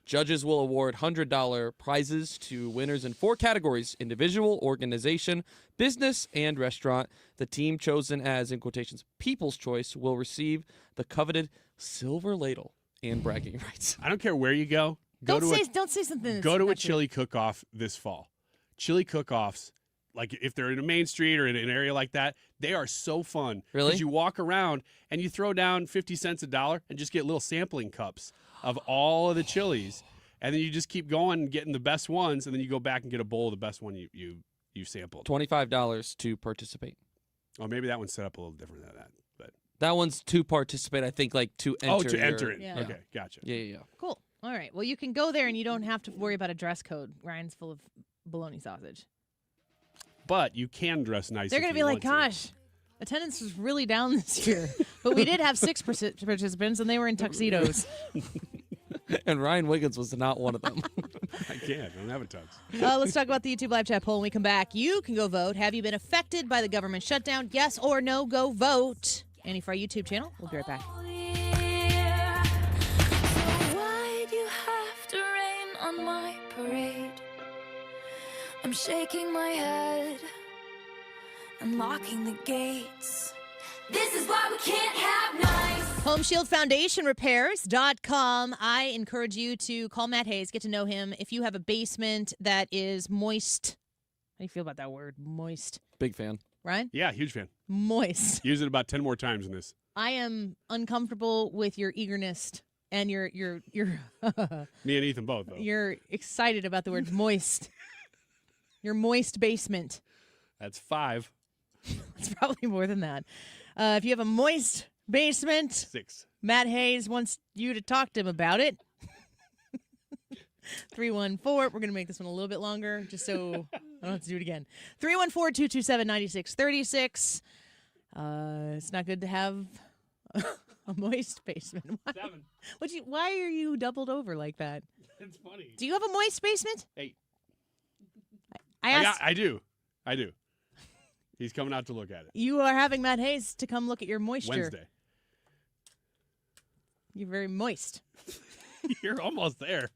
S22: Judges will award $100 prizes to winners in 4 categories: individual, organization, business, and restaurant. The team chosen as, in quotations, People's Choice will receive the coveted silver ladle and bragging rights.
S7: I don't care where you go.
S2: Don't say something. That's
S7: Go to a
S2: not true.
S7: chili cook-off this fall. Chili cook-offs, like if they're in a main street or in an area like that, they are so fun.
S22: Really?
S7: Because you walk around and you throw down 50 cents a dollar and just get little sampling cups of all of the chilies, and then you just keep going and getting the best ones, and then you go back and get a bowl of the best one you sampled.
S22: $25 to participate.
S7: Oh, maybe that one's set up a little different than that. But
S22: That one's to participate, I think, like to enter.
S7: oh, to enter it.
S2: Yeah.
S7: Okay, gotcha.
S22: Yeah.
S2: Cool. All right. Well, you can go there and you don't have to worry about a dress code. Ryan's full of bologna sausage.
S7: But you can dress nice.
S2: They're
S7: going
S2: to be like, gosh, attendance was really down this year. But we did have 6 participants, and they were in tuxedos.
S22: And Ryan Wiggins was not one of them.
S7: I can't. I don't have a tux.
S2: Let's talk about the YouTube live chat poll when we come back. You can go vote. Have you been affected by the government shutdown? Yes or no? Go vote. Annie for our YouTube channel. We'll be right back.
S8: Why'd you have to rain on my parade? I'm shaking my head and locking the gates. This is why we can't have nice.
S2: Home Shield Foundation Repairs.com. I encourage you to call Matt Hayes, get to know him. If you have a basement that is moist, how do you feel about that word, moist?
S22: Big fan.
S2: Ryan?
S7: Yeah, huge fan.
S2: Moist.
S7: Use it about 10 more times in this.
S2: I am uncomfortable with your eagerness and your
S7: Me and Ethan both, though.
S2: you're excited about the word moist. Your moist basement.
S7: That's 5.
S2: It's probably more than that. If you have a moist basement,
S7: 6.
S2: Matt Hayes wants you to talk to him about it. 314. We're going to make this one a little bit longer just so I don't have to do it again. 314-227-9636. It's not good to have a moist basement. Why are you doubled over like that?
S7: It's funny.
S2: Do you have a moist basement?
S7: 8.
S2: I asked.
S7: I do. He's coming out to look at it.
S2: You are having Matt Hayes to come look at your moisture.
S7: Wednesday.
S2: You're very moist.
S7: You're almost there.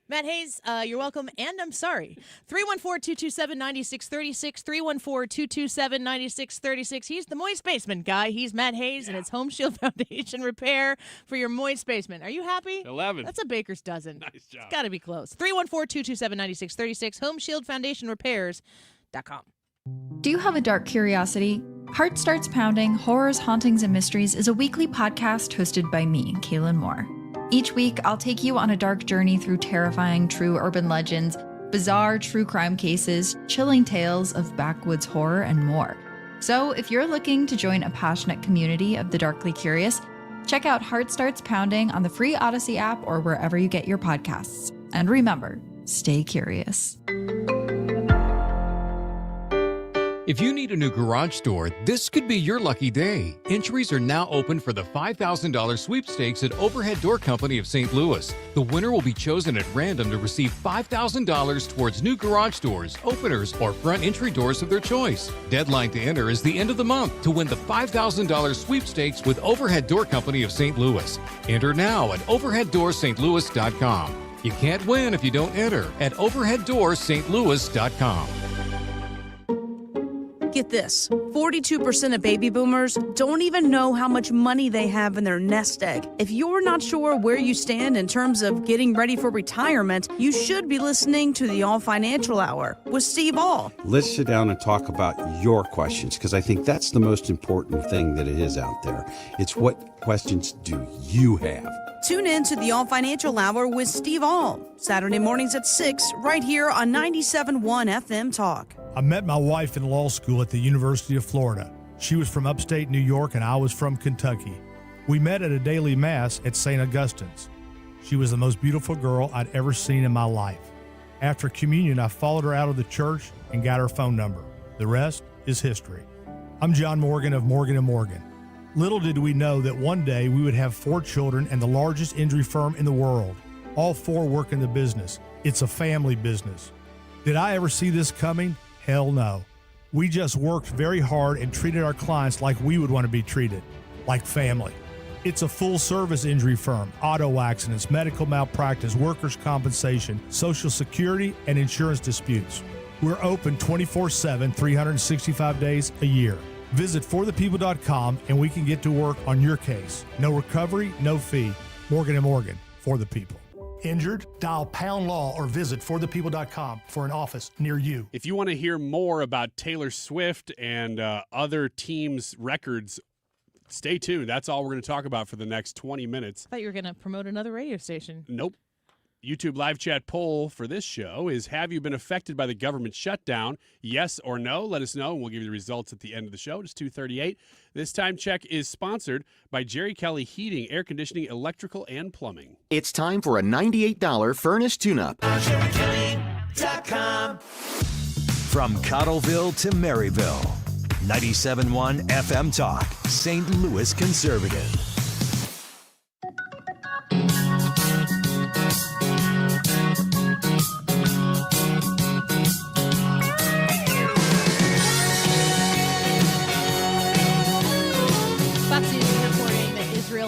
S2: Matt Hayes, you're welcome, and I'm sorry. 314-227-9636, 314-227-9636. He's the moist basement guy. He's Matt Hayes, and it's Home Shield Foundation Repair for your moist basement. Are you happy?
S7: 11.
S2: That's a baker's dozen.
S7: Nice job.
S2: It's got to be close. 314-227-9636, Home Shield Foundation Repairs.com.
S9: Do you have a dark curiosity? Heart Starts Pounding, Horrors, Hauntings, and Mysteries is a weekly podcast hosted by me, Kaylin Moore. Each week, I'll take you on a dark journey through terrifying true urban legends, bizarre true crime cases, chilling tales of backwoods horror, and more. So if you're looking to join a passionate community of the darkly curious, check out Heart Starts Pounding on the free Odyssey app or wherever you get your podcasts. And remember, stay curious.
S18: If you need a new garage door, this could be your lucky day. Entries are now open for the $5,000 sweepstakes at Overhead Door Company of St. Louis. The winner will be chosen at random to receive $5,000 towards new garage doors, openers, or front entry doors of their choice. Deadline to enter is the end of the month to win the $5,000 sweepstakes with Overhead Door Company of St. Louis. Enter now at overheaddoorsstlouis.com. You can't win if you don't enter at overheaddoorsstlouis.com.
S11: Get this, 42% of baby boomers don't even know how much money they have in their nest egg. If you're not sure where you stand in terms of getting ready for retirement, you should be listening to the All Financial Hour with Steve All.
S16: Let's sit down and talk about your questions, because I think that's the most important thing that it is out there. It's what questions do you have?
S11: Tune in to the All Financial Hour with Steve All, Saturday mornings at 6, right here on 97.1 FM Talk.
S19: I met my wife in law school at the University of Florida. She was from upstate New York and I was from Kentucky. We met at a daily mass at St. Augustine's. She was the most beautiful girl I'd ever seen in my life. After communion, I followed her out of the church and got her phone number. The rest is history. I'm John Morgan of Morgan & Morgan. Little did we know that one day we would have 4 children and the largest injury firm in the world. All 4 work in the business. It's a family business. Did I ever see this coming? Hell no. We just worked very hard and treated our clients like we would want to be treated, like family. It's a full-service injury firm, auto accidents, medical malpractice, workers' compensation, Social Security, and insurance disputes. We're open 24/7, 365 days a year. Visit forthepeople.com and we can get to work on your case. No recovery, no fee. Morgan & Morgan, for the people. Injured? Dial pound law or visit forthepeople.com for an office near you.
S7: If you want to hear more about Taylor Swift and other teams' records, stay tuned. That's all we're going to talk about for the next 20 minutes.
S2: I thought you were going to promote another radio station.
S7: Nope. YouTube live chat poll for this show is, have you been affected by the government shutdown? Yes or no? Let us know, and we'll give you the results at the end of the show. It's 2:38. This time check is sponsored by Jerry Kelly Heating, Air Conditioning, Electrical, and Plumbing.
S20: It's time for a $98 furnace tune-up.
S3: JerryKelly.com. From Cottleville to Maryville, 97.1 FM Talk, St. Louis Conservative.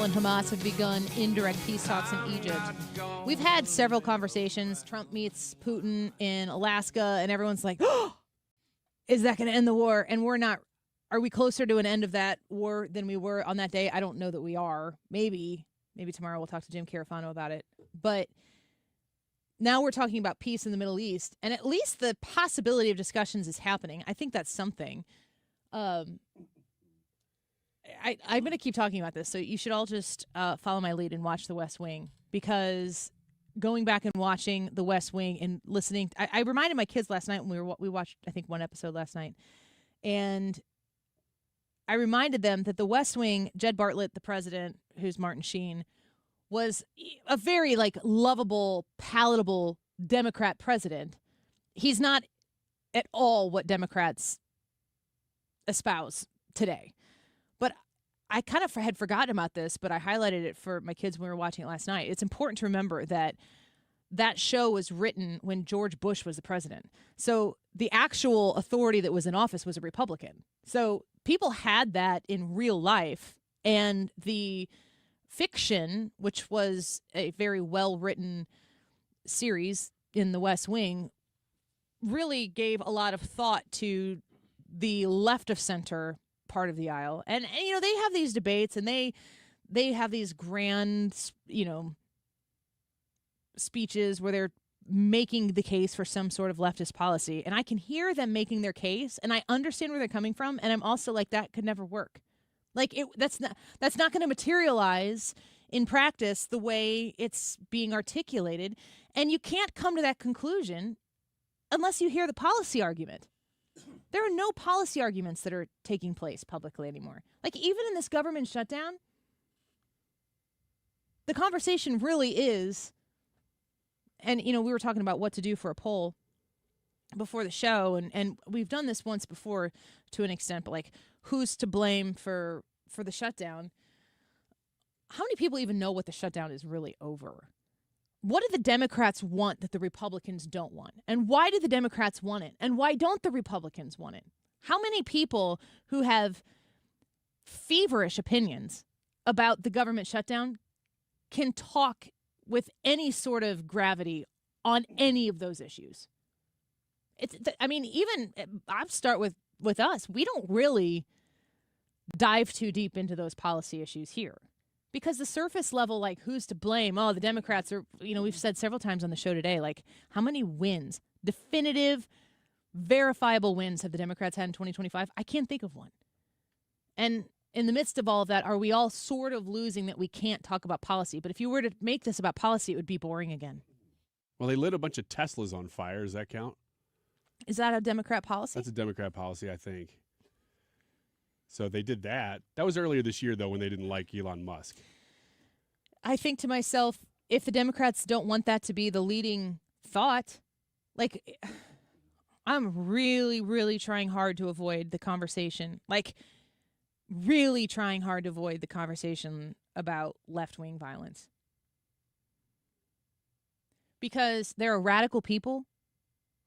S2: And Hamas have begun indirect peace talks in Egypt. We've had several conversations. Trump meets Putin in Alaska, and everyone's like, oh, is that going to end the war? And we're not. Are we closer to an end of that war than we were on that day? I don't know that we are. Maybe tomorrow we'll talk to Jim Carafano about it. But now we're talking about peace in the Middle East, and at least the possibility of discussions is happening. I think that's something. I'm going to keep talking about this, so you should all just follow my lead and watch The West Wing, because going back and watching The West Wing and listening, I reminded my kids last night when we watched, I think, one episode last night, and I reminded them that The West Wing, Jed Bartlett, the president, who's Martin Sheen, was a very lovable, palatable Democrat president. He's not at all what Democrats espouse today. But I kind of had forgotten about this, but I highlighted it for my kids when we were watching it last night. It's important to remember that that show was written when George Bush was the president. So the actual authority that was in office was a Republican. So people had that in real life, and the fiction, which was a very well-written series in The West Wing, really gave a lot of thought to the left of center part of the aisle. And they have these debates, and they have these grand, speeches where they're making the case for some sort of leftist policy. And I can hear them making their case, and I understand where they're coming from. And I'm also like, that could never work. That's not going to materialize in practice the way it's being articulated. And you can't come to that conclusion unless you hear the policy argument. There are no policy arguments that are taking place publicly anymore. Even in this government shutdown, the conversation really is, and we were talking about what to do for a poll before the show, and we've done this once before to an extent, but like, who's to blame for the shutdown? How many people even know what the shutdown is really over? What do the Democrats want that the Republicans don't want? And why do the Democrats want it? And why don't the Republicans want it? How many people who have feverish opinions about the government shutdown can talk with any sort of gravity on any of those issues? Even I'll start with us. We don't really dive too deep into those policy issues here. Because the surface level, like, who's to blame? Oh, the Democrats are, we've said several times on the show today, like, how many wins, definitive, verifiable wins have the Democrats had in 2025? I can't think of one. And in the midst of all of that, are we all sort of losing that we can't talk about policy? But if you were to make this about policy, it would be boring again.
S7: Well, they lit a bunch of Teslas on fire. Does that count?
S2: Is that a Democrat policy?
S7: That's a Democrat policy, I think. So they did that. That was earlier this year, though, when they didn't like Elon Musk.
S2: I think to myself, if the Democrats don't want that to be the leading thought, like, I'm really, really trying hard to avoid the conversation. Like, really trying hard to avoid the conversation about left-wing violence. Because there are radical people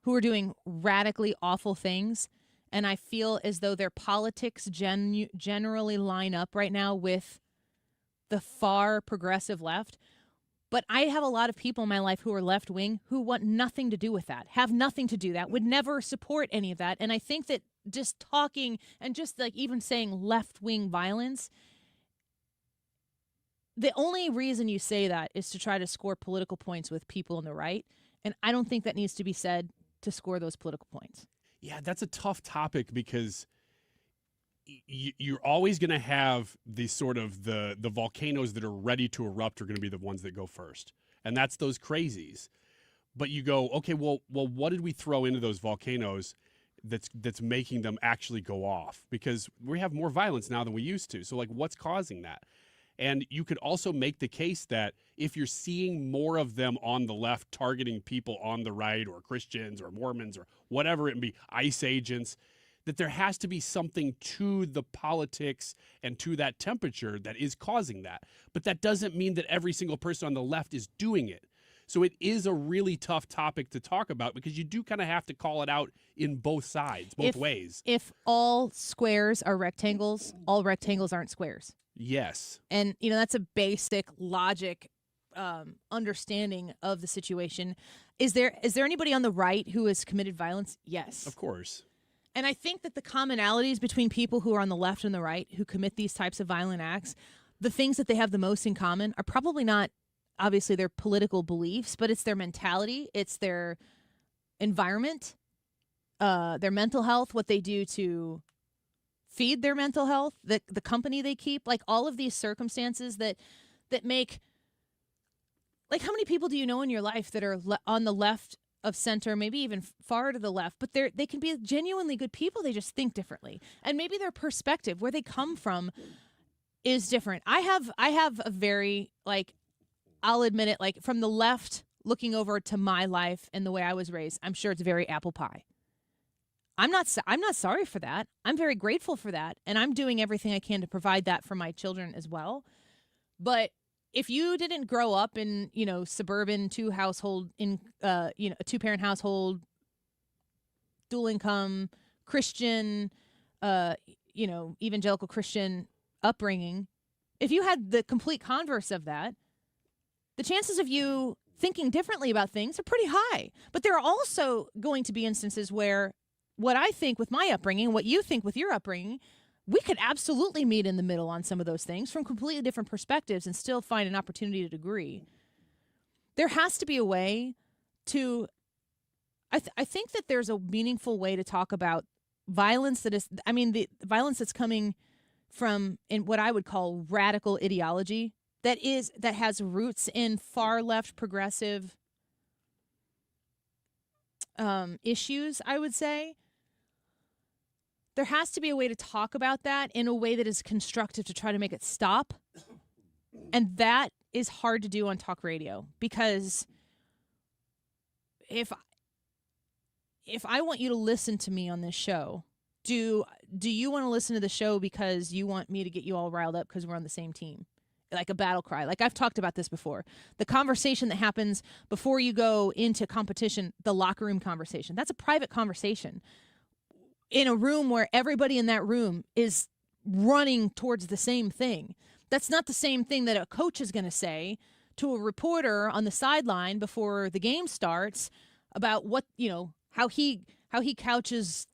S2: who are doing radically awful things, and I feel as though their politics generally line up right now with the far progressive left. But I have a lot of people in my life who are left-wing who want nothing to do with that, have nothing to do that, would never support any of that. And I think that just talking and just like even saying left-wing violence, the only reason you say that is to try to score political points with people on the right. And I don't think that needs to be said to score those political points.
S7: Yeah, that's a tough topic because you're always going to have these sort of the volcanoes that are ready to erupt are going to be the ones that go first. And that's those crazies. But you go, okay, well, what did we throw into those volcanoes that's making them actually go off? Because we have more violence now than we used to. So, like, what's causing that? And you could also make the case that if you're seeing more of them on the left targeting people on the right or Christians or Mormons or whatever it may be, ICE agents, that there has to be something to the politics and to that temperature that is causing that. But that doesn't mean that every single person on the left is doing it. So it is a really tough topic to talk about because you do kind of have to call it out in both sides, both ways.
S2: If all squares are rectangles, all rectangles aren't squares.
S7: Yes.
S2: And, that's a basic logic understanding of the situation. Is there anybody on the right who has committed violence? Yes.
S7: Of course.
S2: And I think that the commonalities between people who are on the left and the right who commit these types of violent acts, the things that they have the most in common are probably not, obviously, their political beliefs, but it's their mentality, it's their environment, their mental health, what they do to feed their mental health, the company they keep, like all of these circumstances that make, like, how many people do you know in your life that are on the left of center, maybe even far to the left, but they can be genuinely good people. They just think differently. And maybe their perspective, where they come from, is different. I have a very, like, I'll admit it, like, from the left looking over to my life and the way I was raised, I'm sure it's very apple pie. I'm not sorry for that. I'm very grateful for that, and I'm doing everything I can to provide that for my children as well. But if you didn't grow up in, suburban a two-parent household, dual income, Christian, evangelical Christian upbringing, if you had the complete converse of that, the chances of you thinking differently about things are pretty high. But there are also going to be instances where what I think with my upbringing, what you think with your upbringing, we could absolutely meet in the middle on some of those things from completely different perspectives and still find an opportunity to agree. There has to be a way to, I think that there's a meaningful way to talk about violence that is, the violence that's coming from in what I would call radical ideology that has roots in far left progressive issues, I would say. There has to be a way to talk about that in a way that is constructive to try to make it stop. And that is hard to do on talk radio because if I want you to listen to me on this show, do you want to listen to the show because you want me to get you all riled up because we're on the same team? Like a battle cry. Like I've talked about this before. The conversation that happens before you go into competition, the locker room conversation, that's a private conversation in a room where everybody in that room is running towards the same thing. That's not the same thing that a coach is going to say to a reporter on the sideline before the game starts about what, how he couches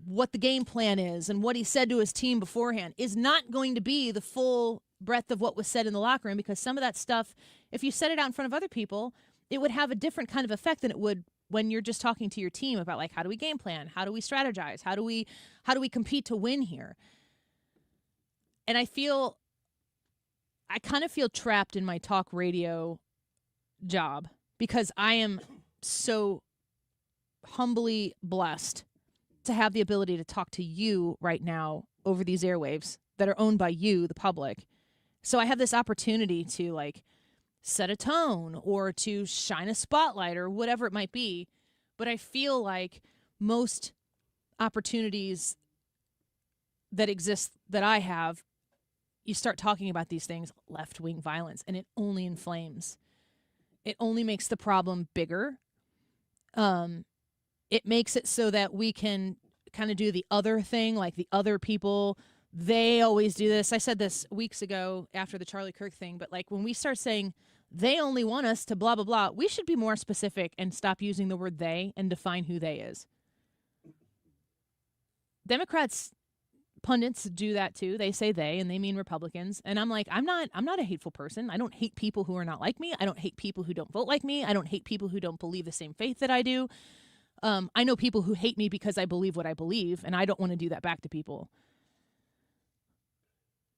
S2: what the game plan is and what he said to his team beforehand is not going to be the full breadth of what was said in the locker room, because some of that stuff, if you said it out in front of other people, it would have a different kind of effect than it would when you're just talking to your team about, like, how do we game plan? How do we strategize? How do we compete to win here? And I kind of feel trapped in my talk radio job because I am so humbly blessed to have the ability to talk to you right now over these airwaves that are owned by you, the public. So I have this opportunity to, like, set a tone or to shine a spotlight or whatever it might be. But I feel like most opportunities that exist that I have, you start talking about these things, left-wing violence, and it only inflames. It only makes the problem bigger. It makes it so that we can kind of do the other thing, like the other people. They always do this. I said this weeks ago after the Charlie Kirk thing, but like when we start saying they only want us to blah, blah, blah, we should be more specific and stop using the word they and define who they is. Democrats, pundits do that too. They say they and they mean Republicans. And I'm like, I'm not a hateful person. I don't hate people who are not like me. I don't hate people who don't vote like me. I don't hate people who don't believe the same faith that I do. I know people who hate me because I believe what I believe, and I don't want to do that back to people.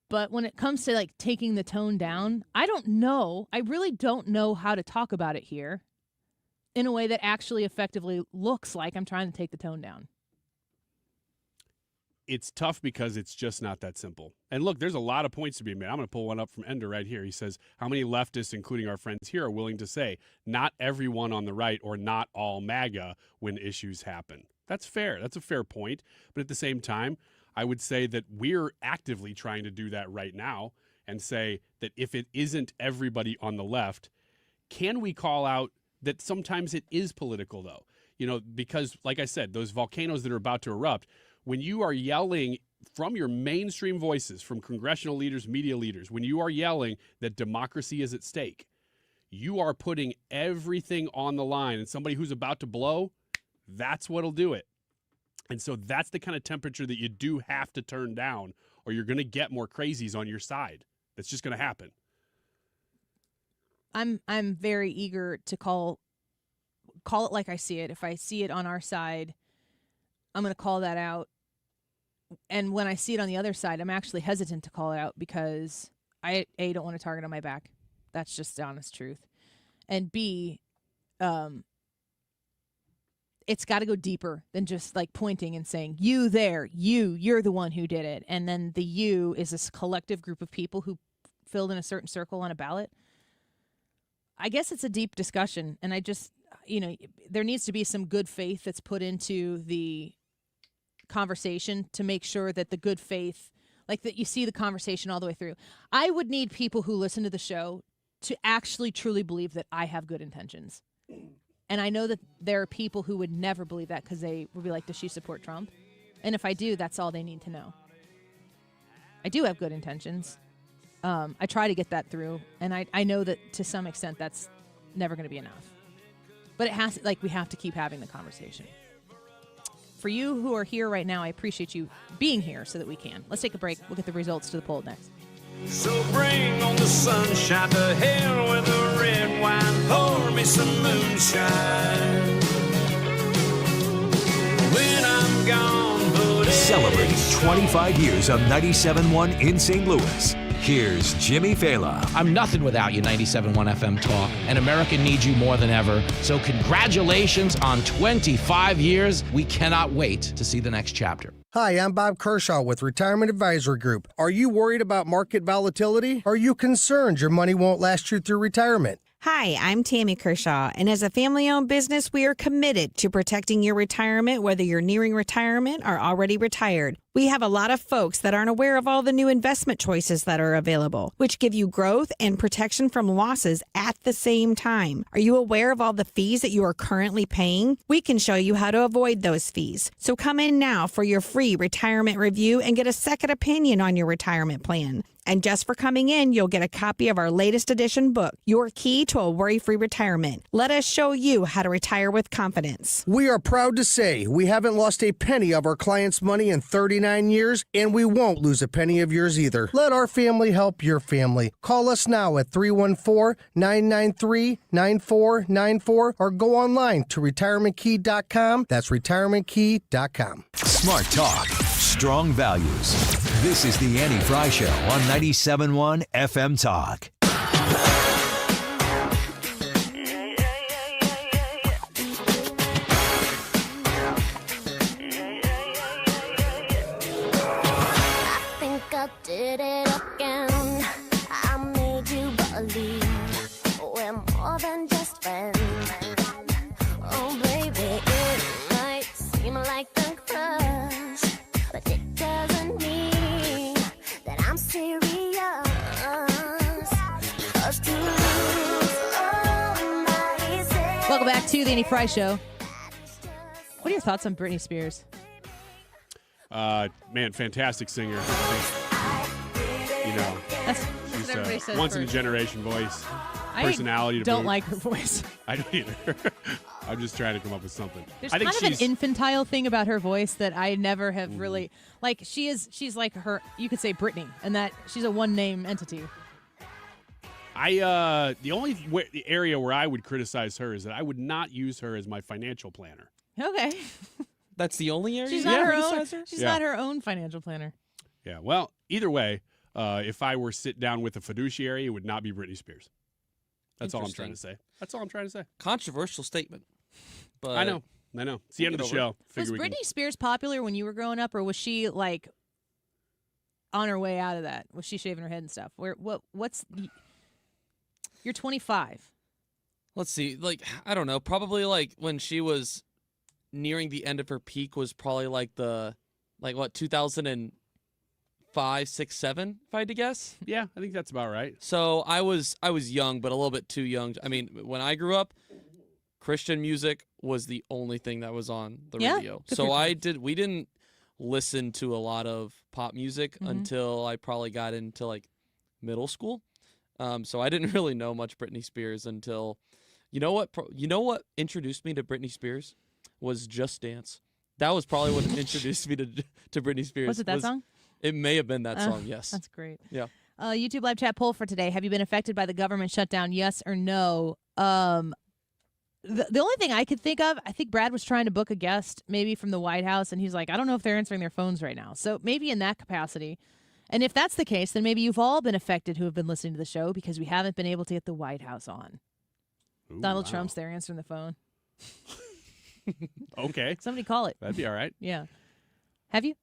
S2: But when it comes to, like, taking the tone down, I don't know. I really don't know how to talk about it here in a way that actually effectively looks like I'm trying to take the tone down.
S7: It's tough because it's just not that simple. And look, there's a lot of points to be made. I'm going to pull one up from Ender right here. He says, how many leftists, including our friends here, are willing to say not everyone on the right or not all MAGA when issues happen? That's fair. That's a fair point. But at the same time, I would say that we're actively trying to do that right now and say that if it isn't everybody on the left, can we call out that sometimes it is political, though? Because, like I said, those volcanoes that are about to erupt, when you are yelling from your mainstream voices, from congressional leaders, media leaders, when you are yelling that democracy is at stake, you are putting everything on the line. And somebody who's about to blow, that's what'll do it. And so that's the kind of temperature that you do have to turn down, or you're going to get more crazies on your side. That's just going to happen.
S2: I'm very eager to call it like I see it. If I see it on our side, I'm going to call that out. And when I see it on the other side, I'm actually hesitant to call it out because I, A, don't want a target on my back. That's just the honest truth. And B, it's got to go deeper than just like pointing and saying, you there, you're the one who did it. And then the you is this collective group of people who filled in a certain circle on a ballot. I guess it's a deep discussion. And I just, there needs to be some good faith that's put into the conversation to make sure that the good faith, like that you see the conversation all the way through. I would need people who listen to the show to actually truly believe that I have good intentions. And I know that there are people who would never believe that because they would be like, does she support Trump? And if I do, that's all they need to know. I do have good intentions. I try to get that through. And I know that to some extent that's never going to be enough. But it has, we have to keep having the conversation. For you who are here right now, I appreciate you being here so that we can. Let's take a break. We'll get the results to the poll next.
S4: So bring on the sunshine, to hell with the red wine, pour me some moonshine. When I'm gone, put it.
S3: Celebrating 25 years of 97.1 in St. Louis. Here's Jimmy Fela.
S1: I'm nothing without you, 97.1 FM Talk, and America needs you more than ever. So congratulations on 25 years. We cannot wait to see the next chapter.
S12: Hi, I'm Bob Kershaw with Retirement Advisory Group. Are you worried about market volatility? Are you concerned your money won't last you through retirement?
S15: Hi, I'm Tammy Kershaw, and as a family-owned business, we are committed to protecting your retirement, whether you're nearing retirement or already retired. We have a lot of folks that aren't aware of all the new investment choices that are available, which give you growth and protection from losses at the same time. Are you aware of all the fees that you are currently paying? We can show you how to avoid those fees. So come in now for your free retirement review and get a second opinion on your retirement plan. And just for coming in, you'll get a copy of our latest edition book, Your Key to a Worry-Free Retirement. Let us show you how to retire with confidence.
S12: We are proud to say we haven't lost a penny of our clients' money in 39 years, and we won't lose a penny of yours either. Let our family help your family. Call us now at 314-993-9494 or go online to retirementkey.com. That's retirementkey.com.
S3: Smart talk, strong values. This is the Annie Fry Show on 97.1 FM Talk.
S8: I think I did it again. I made you believe we're more than just friends. Oh, baby, it might seem like a crush, but it doesn't mean that I'm serious. 'Cause to lose all myself.
S2: Welcome back to the Annie Fry Show. What are your thoughts on Britney Spears?
S7: Man, fantastic singer. You know,
S2: That's
S7: she's
S2: what everybody says
S7: once in a
S2: first.
S7: generation voice, personality.
S2: I
S7: to
S2: don't
S7: boot.
S2: like her voice.
S7: I don't either. I'm just trying to come up with something.
S2: There's
S7: I think
S2: kind of
S7: she's
S2: an infantile thing about her voice that I never have really like. She's like her. You could say Britney, and that she's a one-name entity.
S7: the only the area where I would criticize her is that I would not use her as my financial planner.
S2: Okay.
S22: That's the only area
S2: She's
S22: you
S2: not her
S22: criticize
S2: own.
S22: her?
S2: She's not her own financial planner.
S7: Yeah. Well, either way, if I were sit down with a fiduciary, it would not be Britney Spears. That's all I'm trying to say. That's all I'm trying to say.
S22: Controversial statement. But
S7: I know. It's the end of the show.
S2: Was Britney Spears popular when you were growing up, or was she like on her way out of that? Was she shaving her head and stuff? You're 25.
S22: Let's see. Like, I don't know. Probably like when she was nearing the end of her peak was probably like 2005, 6, 7, if I had to guess.
S7: Yeah, I think that's about right.
S22: So I was young, but a little bit too young. I mean, when I grew up, Christian music was the only thing that was on the radio. So we didn't listen to a lot of pop music until I probably got into like middle school. So I didn't really know much Britney Spears until, you know what introduced me to Britney Spears was Just Dance. That was probably what introduced me to Britney Spears.
S2: Was it that song?
S22: It may have been that song, yes.
S2: That's great.
S22: Yeah.
S2: YouTube live chat poll for today. Have you been affected by the government shutdown? Yes or no? The only thing I could think of, I think Brad was trying to book a guest maybe from the White House, and he's like, I don't know if they're answering their phones right now. So maybe in that capacity. And if that's the case, then maybe you've all been affected who have been listening to the show because we haven't been able to get the White House on.
S7: Ooh,
S2: Donald
S7: wow.
S2: Trump's there answering the phone.
S7: Okay.
S2: Somebody call it.
S7: That'd be all right.
S2: Yeah. Have you?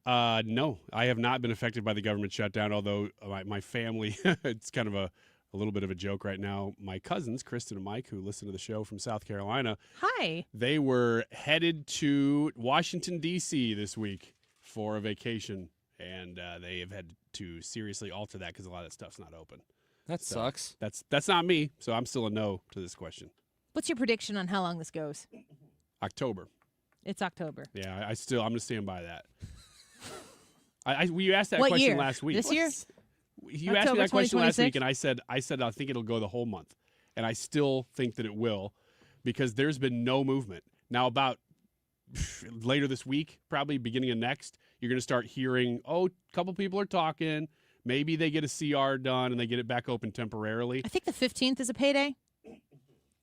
S7: No, I have not been affected by the government shutdown, although my family, it's kind of a little bit of a joke right now. My cousins, Kristen and Mike, who listen to the show from South Carolina.
S2: Hi.
S7: They were headed to Washington, D.C. this week for a vacation, and they have had to seriously alter that because a lot of that stuff's not open.
S22: That sucks.
S7: That's not me, so I'm still a no to this question.
S2: What's your prediction on how long this goes?
S7: October.
S2: It's October.
S7: Yeah, I'm going to stand by that. You asked that
S2: What
S7: question
S2: year?
S7: last week.
S2: This year?
S7: You asked me that question last week, and I said I think it'll go the whole month, and I still think that it will, because there's been no movement. Now, about later this week, probably beginning of next, you're going to start hearing, a couple people are talking. Maybe they get a CR done and they get it back open temporarily.
S2: I think the 15th is a payday.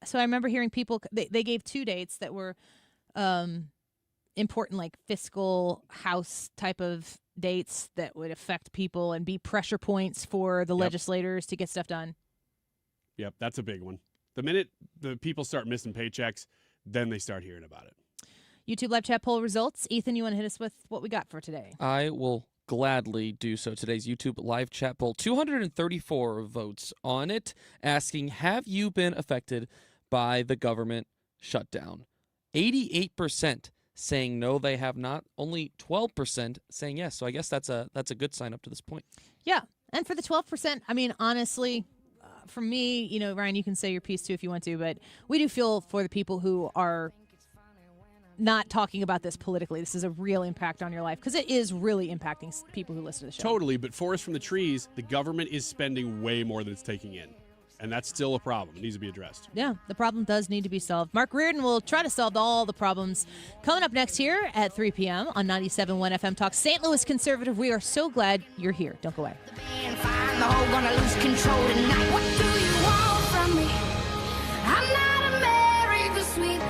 S2: So I remember hearing people, they gave 2 dates that were important, like fiscal house type of dates that would affect people and be pressure points for the legislators to get stuff done.
S7: Yep, that's a big one. The minute the people start missing paychecks, then they start hearing about it.
S2: YouTube live chat poll results. Ethan, you want to hit us with what we got for today?
S22: I will gladly do so. Today's YouTube live chat poll, 234 votes on it, asking, have you been affected by the government shutdown? 88% saying no, they have not. Only 12% saying yes. So I guess that's a good sign up to this point.
S2: Yeah. And for the 12%, I mean, honestly, for me, you know, Ryan, you can say your piece too if you want to, but we do feel for the people who are not talking about this politically. This is a real impact on your life because it is really impacting people who listen to the show.
S7: Totally, but forest from the trees, the government is spending way more than it's taking in. And that's still a problem. It needs to be addressed.
S2: Yeah, the problem does need to be solved. Mark Reardon will try to solve all the problems. Coming up next here at 3 p.m. on 97.1 FM Talk. St. Louis Conservative, we are so glad you're here. Don't go away.
S8: Gonna lose control tonight. What do you want from me? I'm not America's sweetheart.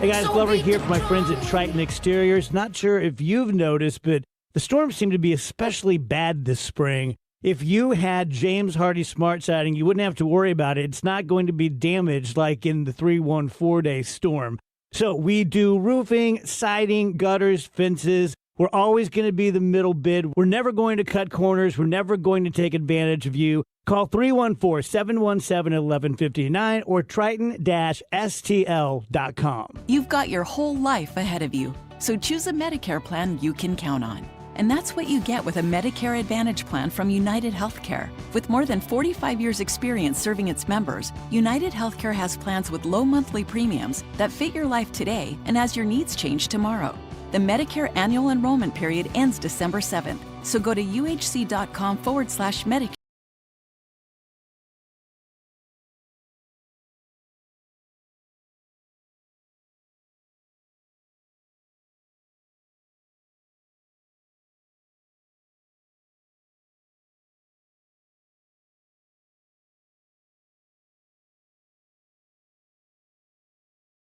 S17: Hey guys, Glover here for my friends at Triton Exteriors. Not sure if you've noticed, but the storms seem to be especially bad this spring. If you had James Hardy Smart Siding, you wouldn't have to worry about it. It's not going to be damaged like in the 314-day storm. So we do roofing, siding, gutters, fences. We're always going to be the middle bid. We're never going to cut corners. We're never going to take advantage of you. Call 314-717-1159 or triton-stl.com.
S21: You've got your whole life ahead of you, so choose a Medicare plan you can count on. And that's what you get with a Medicare Advantage plan from United Healthcare. With more than 45 years' experience serving its members, United Healthcare has plans with low monthly premiums that fit your life today and as your needs change tomorrow. The Medicare annual enrollment period ends December 7th, so go to uhc.com/Medicare